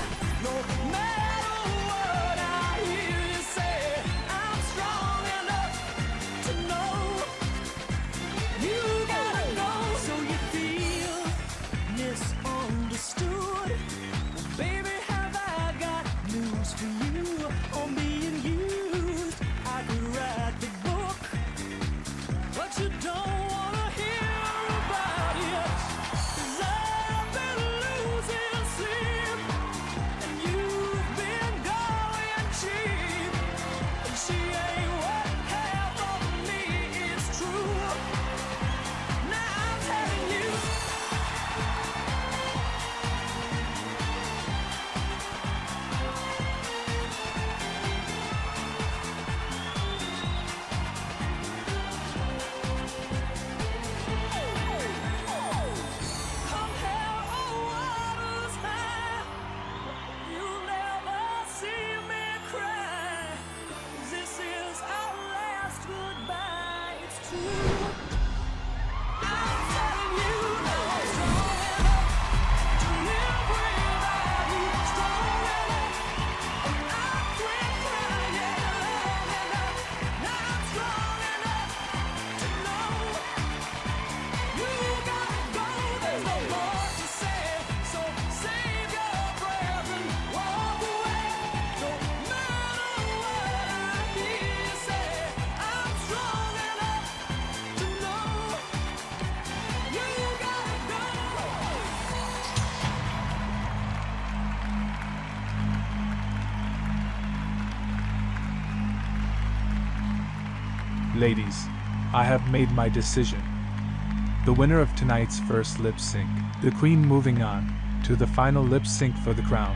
No matter what I hear you say, I'm strong enough to know you gotta go. So you feel misunderstood. Baby, have I got news for you? On being used, I could write the book, but you don't wanna hear about it. 'Cause I've been losing sleep, and you've been going cheap. And she ain't what half of me is true. Now I'm telling you. Come hell or waters high, you'll never see me cry. This is our last goodbye, it's true. I'm telling you now, I'm strong enough to live without you. Strong enough, and I quit crying long enough. Now I'm strong enough to know you gotta go. There's no more to say, so save your breath and walk away. No matter what I hear you say, I'm strong enough to know you gotta go. Ladies, I have made my decision. The winner of tonight's first lip sync, the queen moving on to the final lip sync for the crown.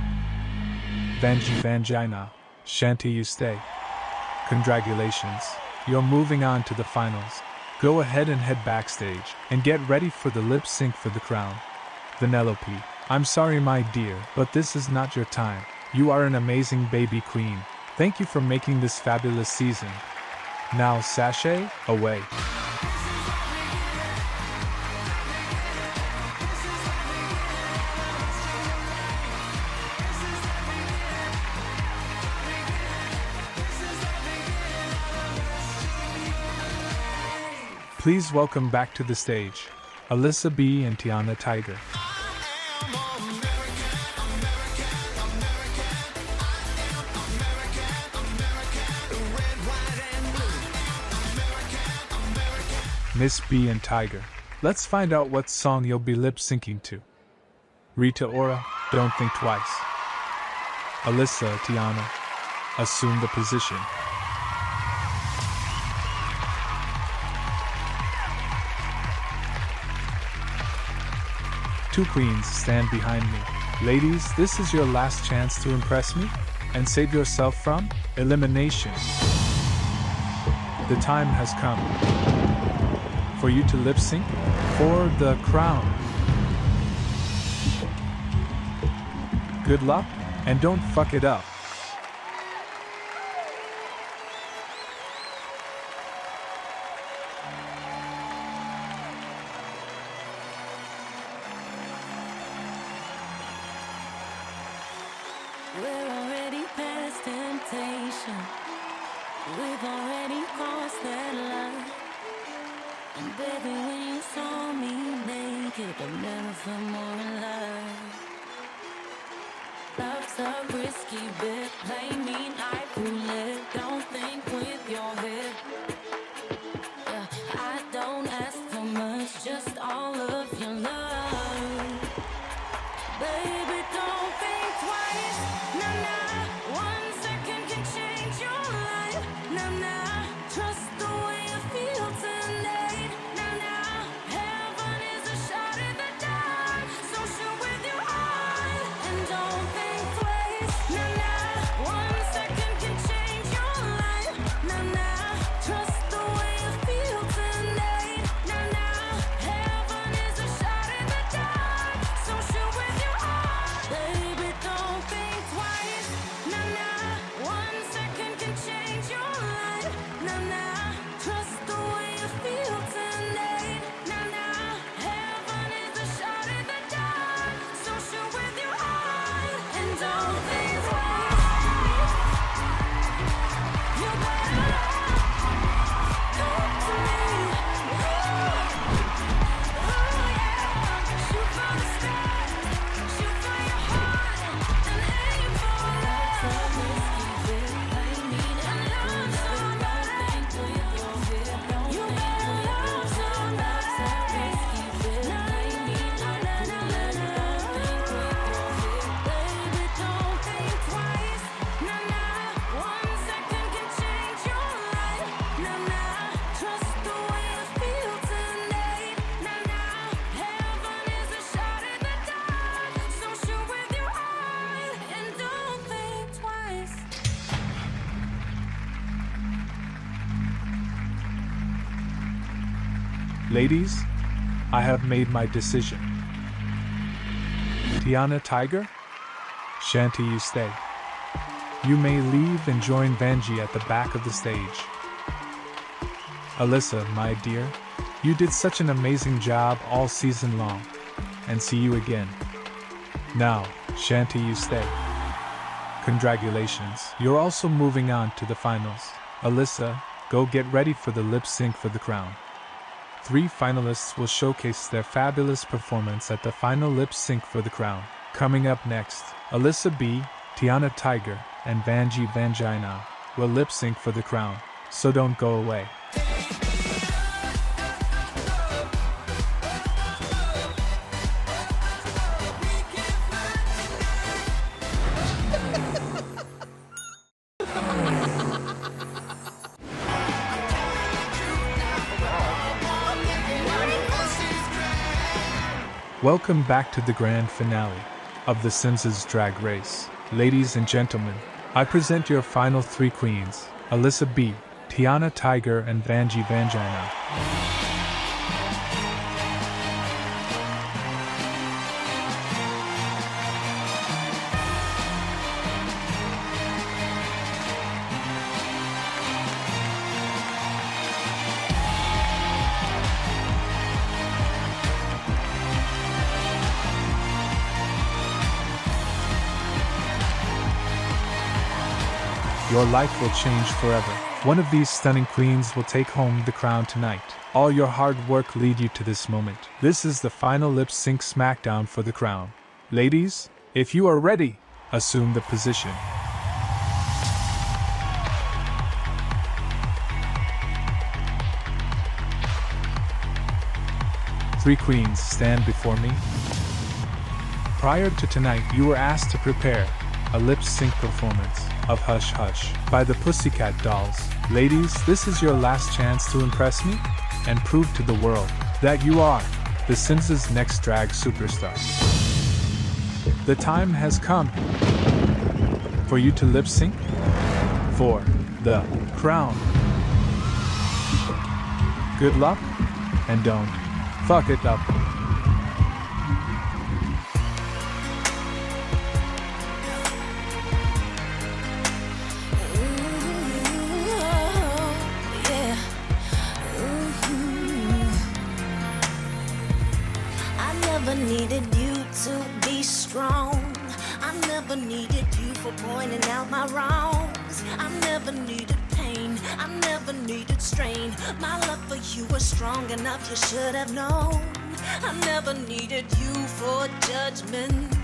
Vanjie Vangina, Shanty you stay. Congratulations, you're moving on to the finals. Go ahead and head backstage and get ready for the lip sync for the crown. Vanellope, I'm sorry my dear, but this is not your time. You are an amazing baby queen. Thank you for making this fabulous season. Now sashay away. Please welcome back to the stage, Alyssa B and Tiana Tiger. Miss B and Tiger, let's find out what song you'll be lip syncing to. Rita Ora, Don't Think Twice. Alyssa, Tiana, Assume the Position. 2 queens stand behind me. Ladies, this is your last chance to impress me and save yourself from elimination. The time has come for you to lip sync for the crown. Good luck, and don't fuck it up. We're already past temptation. We've already crossed that line. And baby, when you saw me naked, I never felt more alive. Love's a risky bet. Play me night roulette. Don't think with your head. Yeah, I don't ask for much, just all of your love. Baby, don't think twice. Nah, nah. 1 second can change your life. Nah, nah. Trust the way you feel tonight. Nah, nah. Heaven is a shot in the dark, so shoot with your heart and don't think twice. Nah, nah. 1 second can change your life. Nah, nah. Trust the way you feel tonight. Nah, nah. Heaven is a shot in the dark, so shoot with your heart. Baby, don't think twice. Nah, nah. 1 second can change your life. Nah, nah. Trust the way you feel tonight. Nah, nah. Heaven is a shot in the dark, so shoot with your heart and don't think twice. You better talk to me. Shoot for the stars, shoot for your heart, and aim for love. Play me and love somebody. You better love somebody. Baby, don't think twice. Nah, nah. 1 second can change your life. Nah, nah. Trust the way you feel tonight. Nah, nah. Heaven is a shot in the dark, so shoot with your heart and don't think twice. Ladies, I have made my decision. Tiana Tiger, Shanty, you stay. You may leave and join Vanjie at the back of the stage. Alyssa, my dear, you did such an amazing job all season long, and see you again. Now, Shanty, you stay. Congratulations, you're also moving on to the finals. Alyssa, go get ready for the lip sync for the crown. 3 finalists will showcase their fabulous performance at the final lip sync for the crown. Coming up next, Alyssa B, Tiana Tiger, and Vanjie Vangina will lip sync for the crown, so don't go away. Welcome back to the grand finale of The Sims' Drag Race. Ladies and gentlemen, I present your final 3 queens, Alyssa B, Tiana Tiger, and Vanjie Vangina. Your life will change forever. One of these stunning queens will take home the crown tonight. All your hard work lead you to this moment. This is the final lip sync smackdown for the crown. Ladies, if you are ready, assume the position. Three queens stand before me. Prior to tonight, you were asked to prepare a lip sync performance of Hush Hush by the Pussycat Dolls. Ladies, this is your last chance to impress me and prove to the world that you are the Sims' next drag superstar. The time has come for you to lip sync for the crown. Good luck, and don't fuck it up. Needed you to be strong. I never needed you for pointing out my wrongs. I never needed pain. I never needed strain. My love for you was strong enough, you should have known. I never needed you for judgment.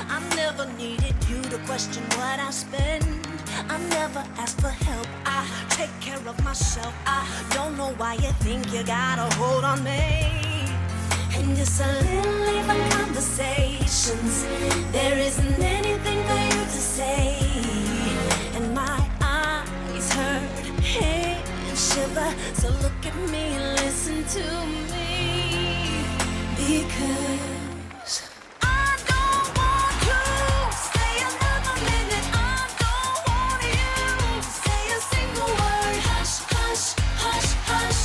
I never needed you to question what I spend. I never asked for help. I take care of myself. I don't know why you think you got a hold on me. And just a little even conversations. There isn't anything for you to say. And my eyes hurt, head shiver. So look at me and listen to me. Because I don't want to stay another minute. I don't want you to say a single word. Hush, hush, hush, hush.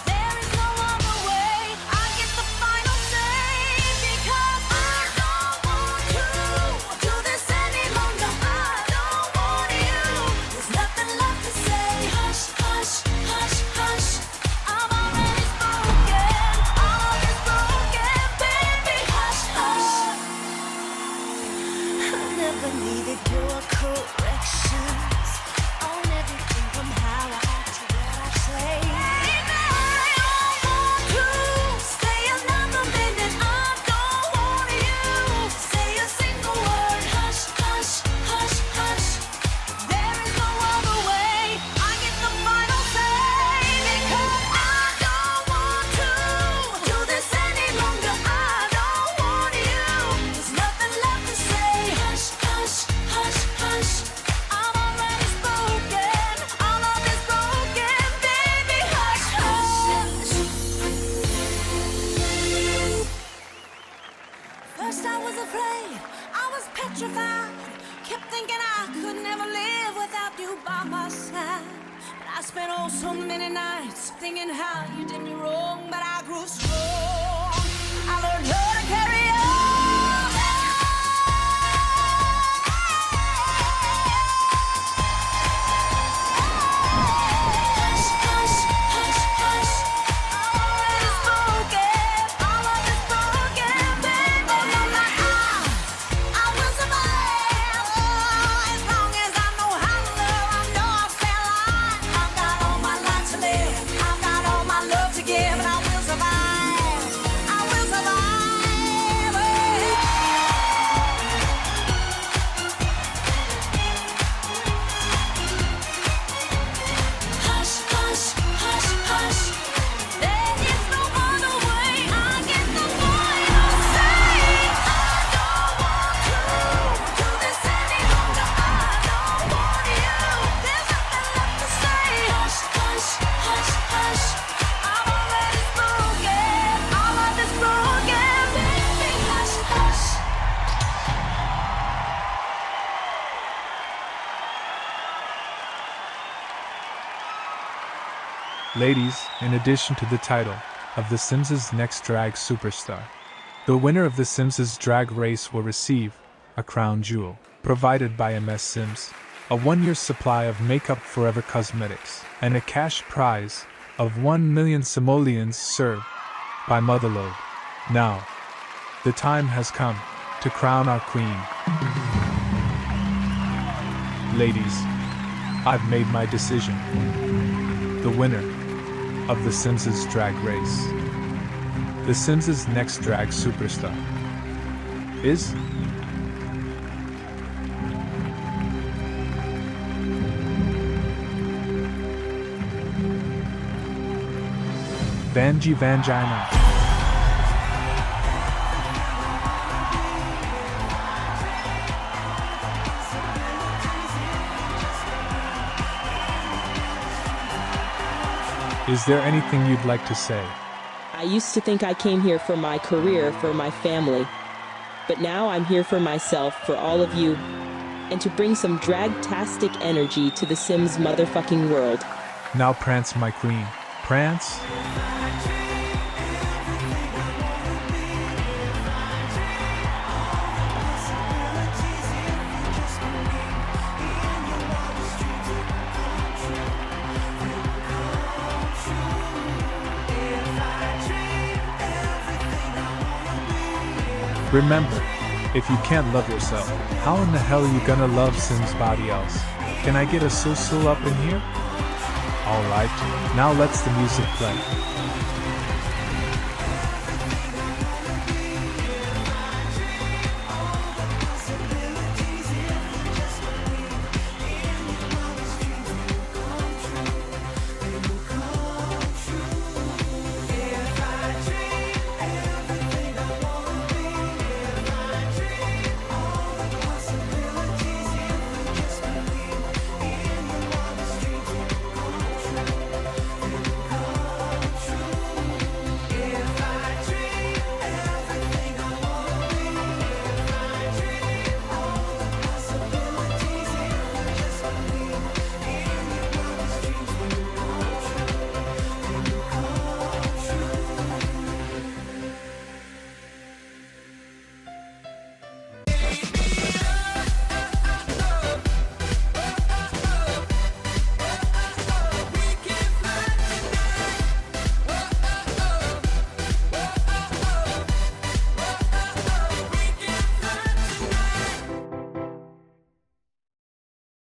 There is no other way. I get the final say. Because I don't want to do this any longer. I don't want you. There's nothing left to say. Hush, hush, hush, hush. I'm already spoken. All is broken, baby. Hush, hush. I never needed your corrections on everything from how I act to what I say. I don't want to stay another minute. I don't want you to say a single word. Hush, hush, hush, hush. There is no other way. I get the final say. Because I don't want to do this any longer. I don't want you. There's nothing left to say. Hush, hush, hush, hush. I'm already spoken. All of is broken, baby. Hush, hush. First I was afraid, I was petrified. Kept thinking I could never live without you by my side. But I spent oh so many nights thinking how you did me wrong. But I grew strong. I learned how to carry on. Hush, hush, hush, hush. I'm already spoken. All of is broken, baby. I will survive. As long as I know how to love, I know I'll stay alive. I've got all my life to live. I've got all my love to give, and I will survive. I will survive. Hush, hush, hush, hush. There is no other way. I get the final say. I don't want to do this any longer. I don't want you. There's nothing left to say. Hush, hush, hush, hush. I'm already spoken. All of is broken, baby. Hush, hush. Ladies, in addition to the title of The Sims' Next Drag Superstar, the winner of The Sims' Drag Race will receive a crown jewel provided by MS Sims, a 1-year supply of Makeup Forever cosmetics, and a cash prize of 1 million simoleons served by Motherlode. Now, the time has come to crown our queen. Ladies, I've made my decision. The winner of The Sims' Drag Race, The Sims' Next Drag Superstar, is Vanjie Vangina. Is there anything you'd like to say? I I used to think I came here for my career, for my family. But now I'm here for myself, for all of you, and to bring some drag-tastic energy to the Sims motherfucking world. Now prance, my queen. Prance? Remember, if you can't love yourself, how in the hell are you gonna love Sim's body else? Can I get a sul up in here? Alright, now let's the music play.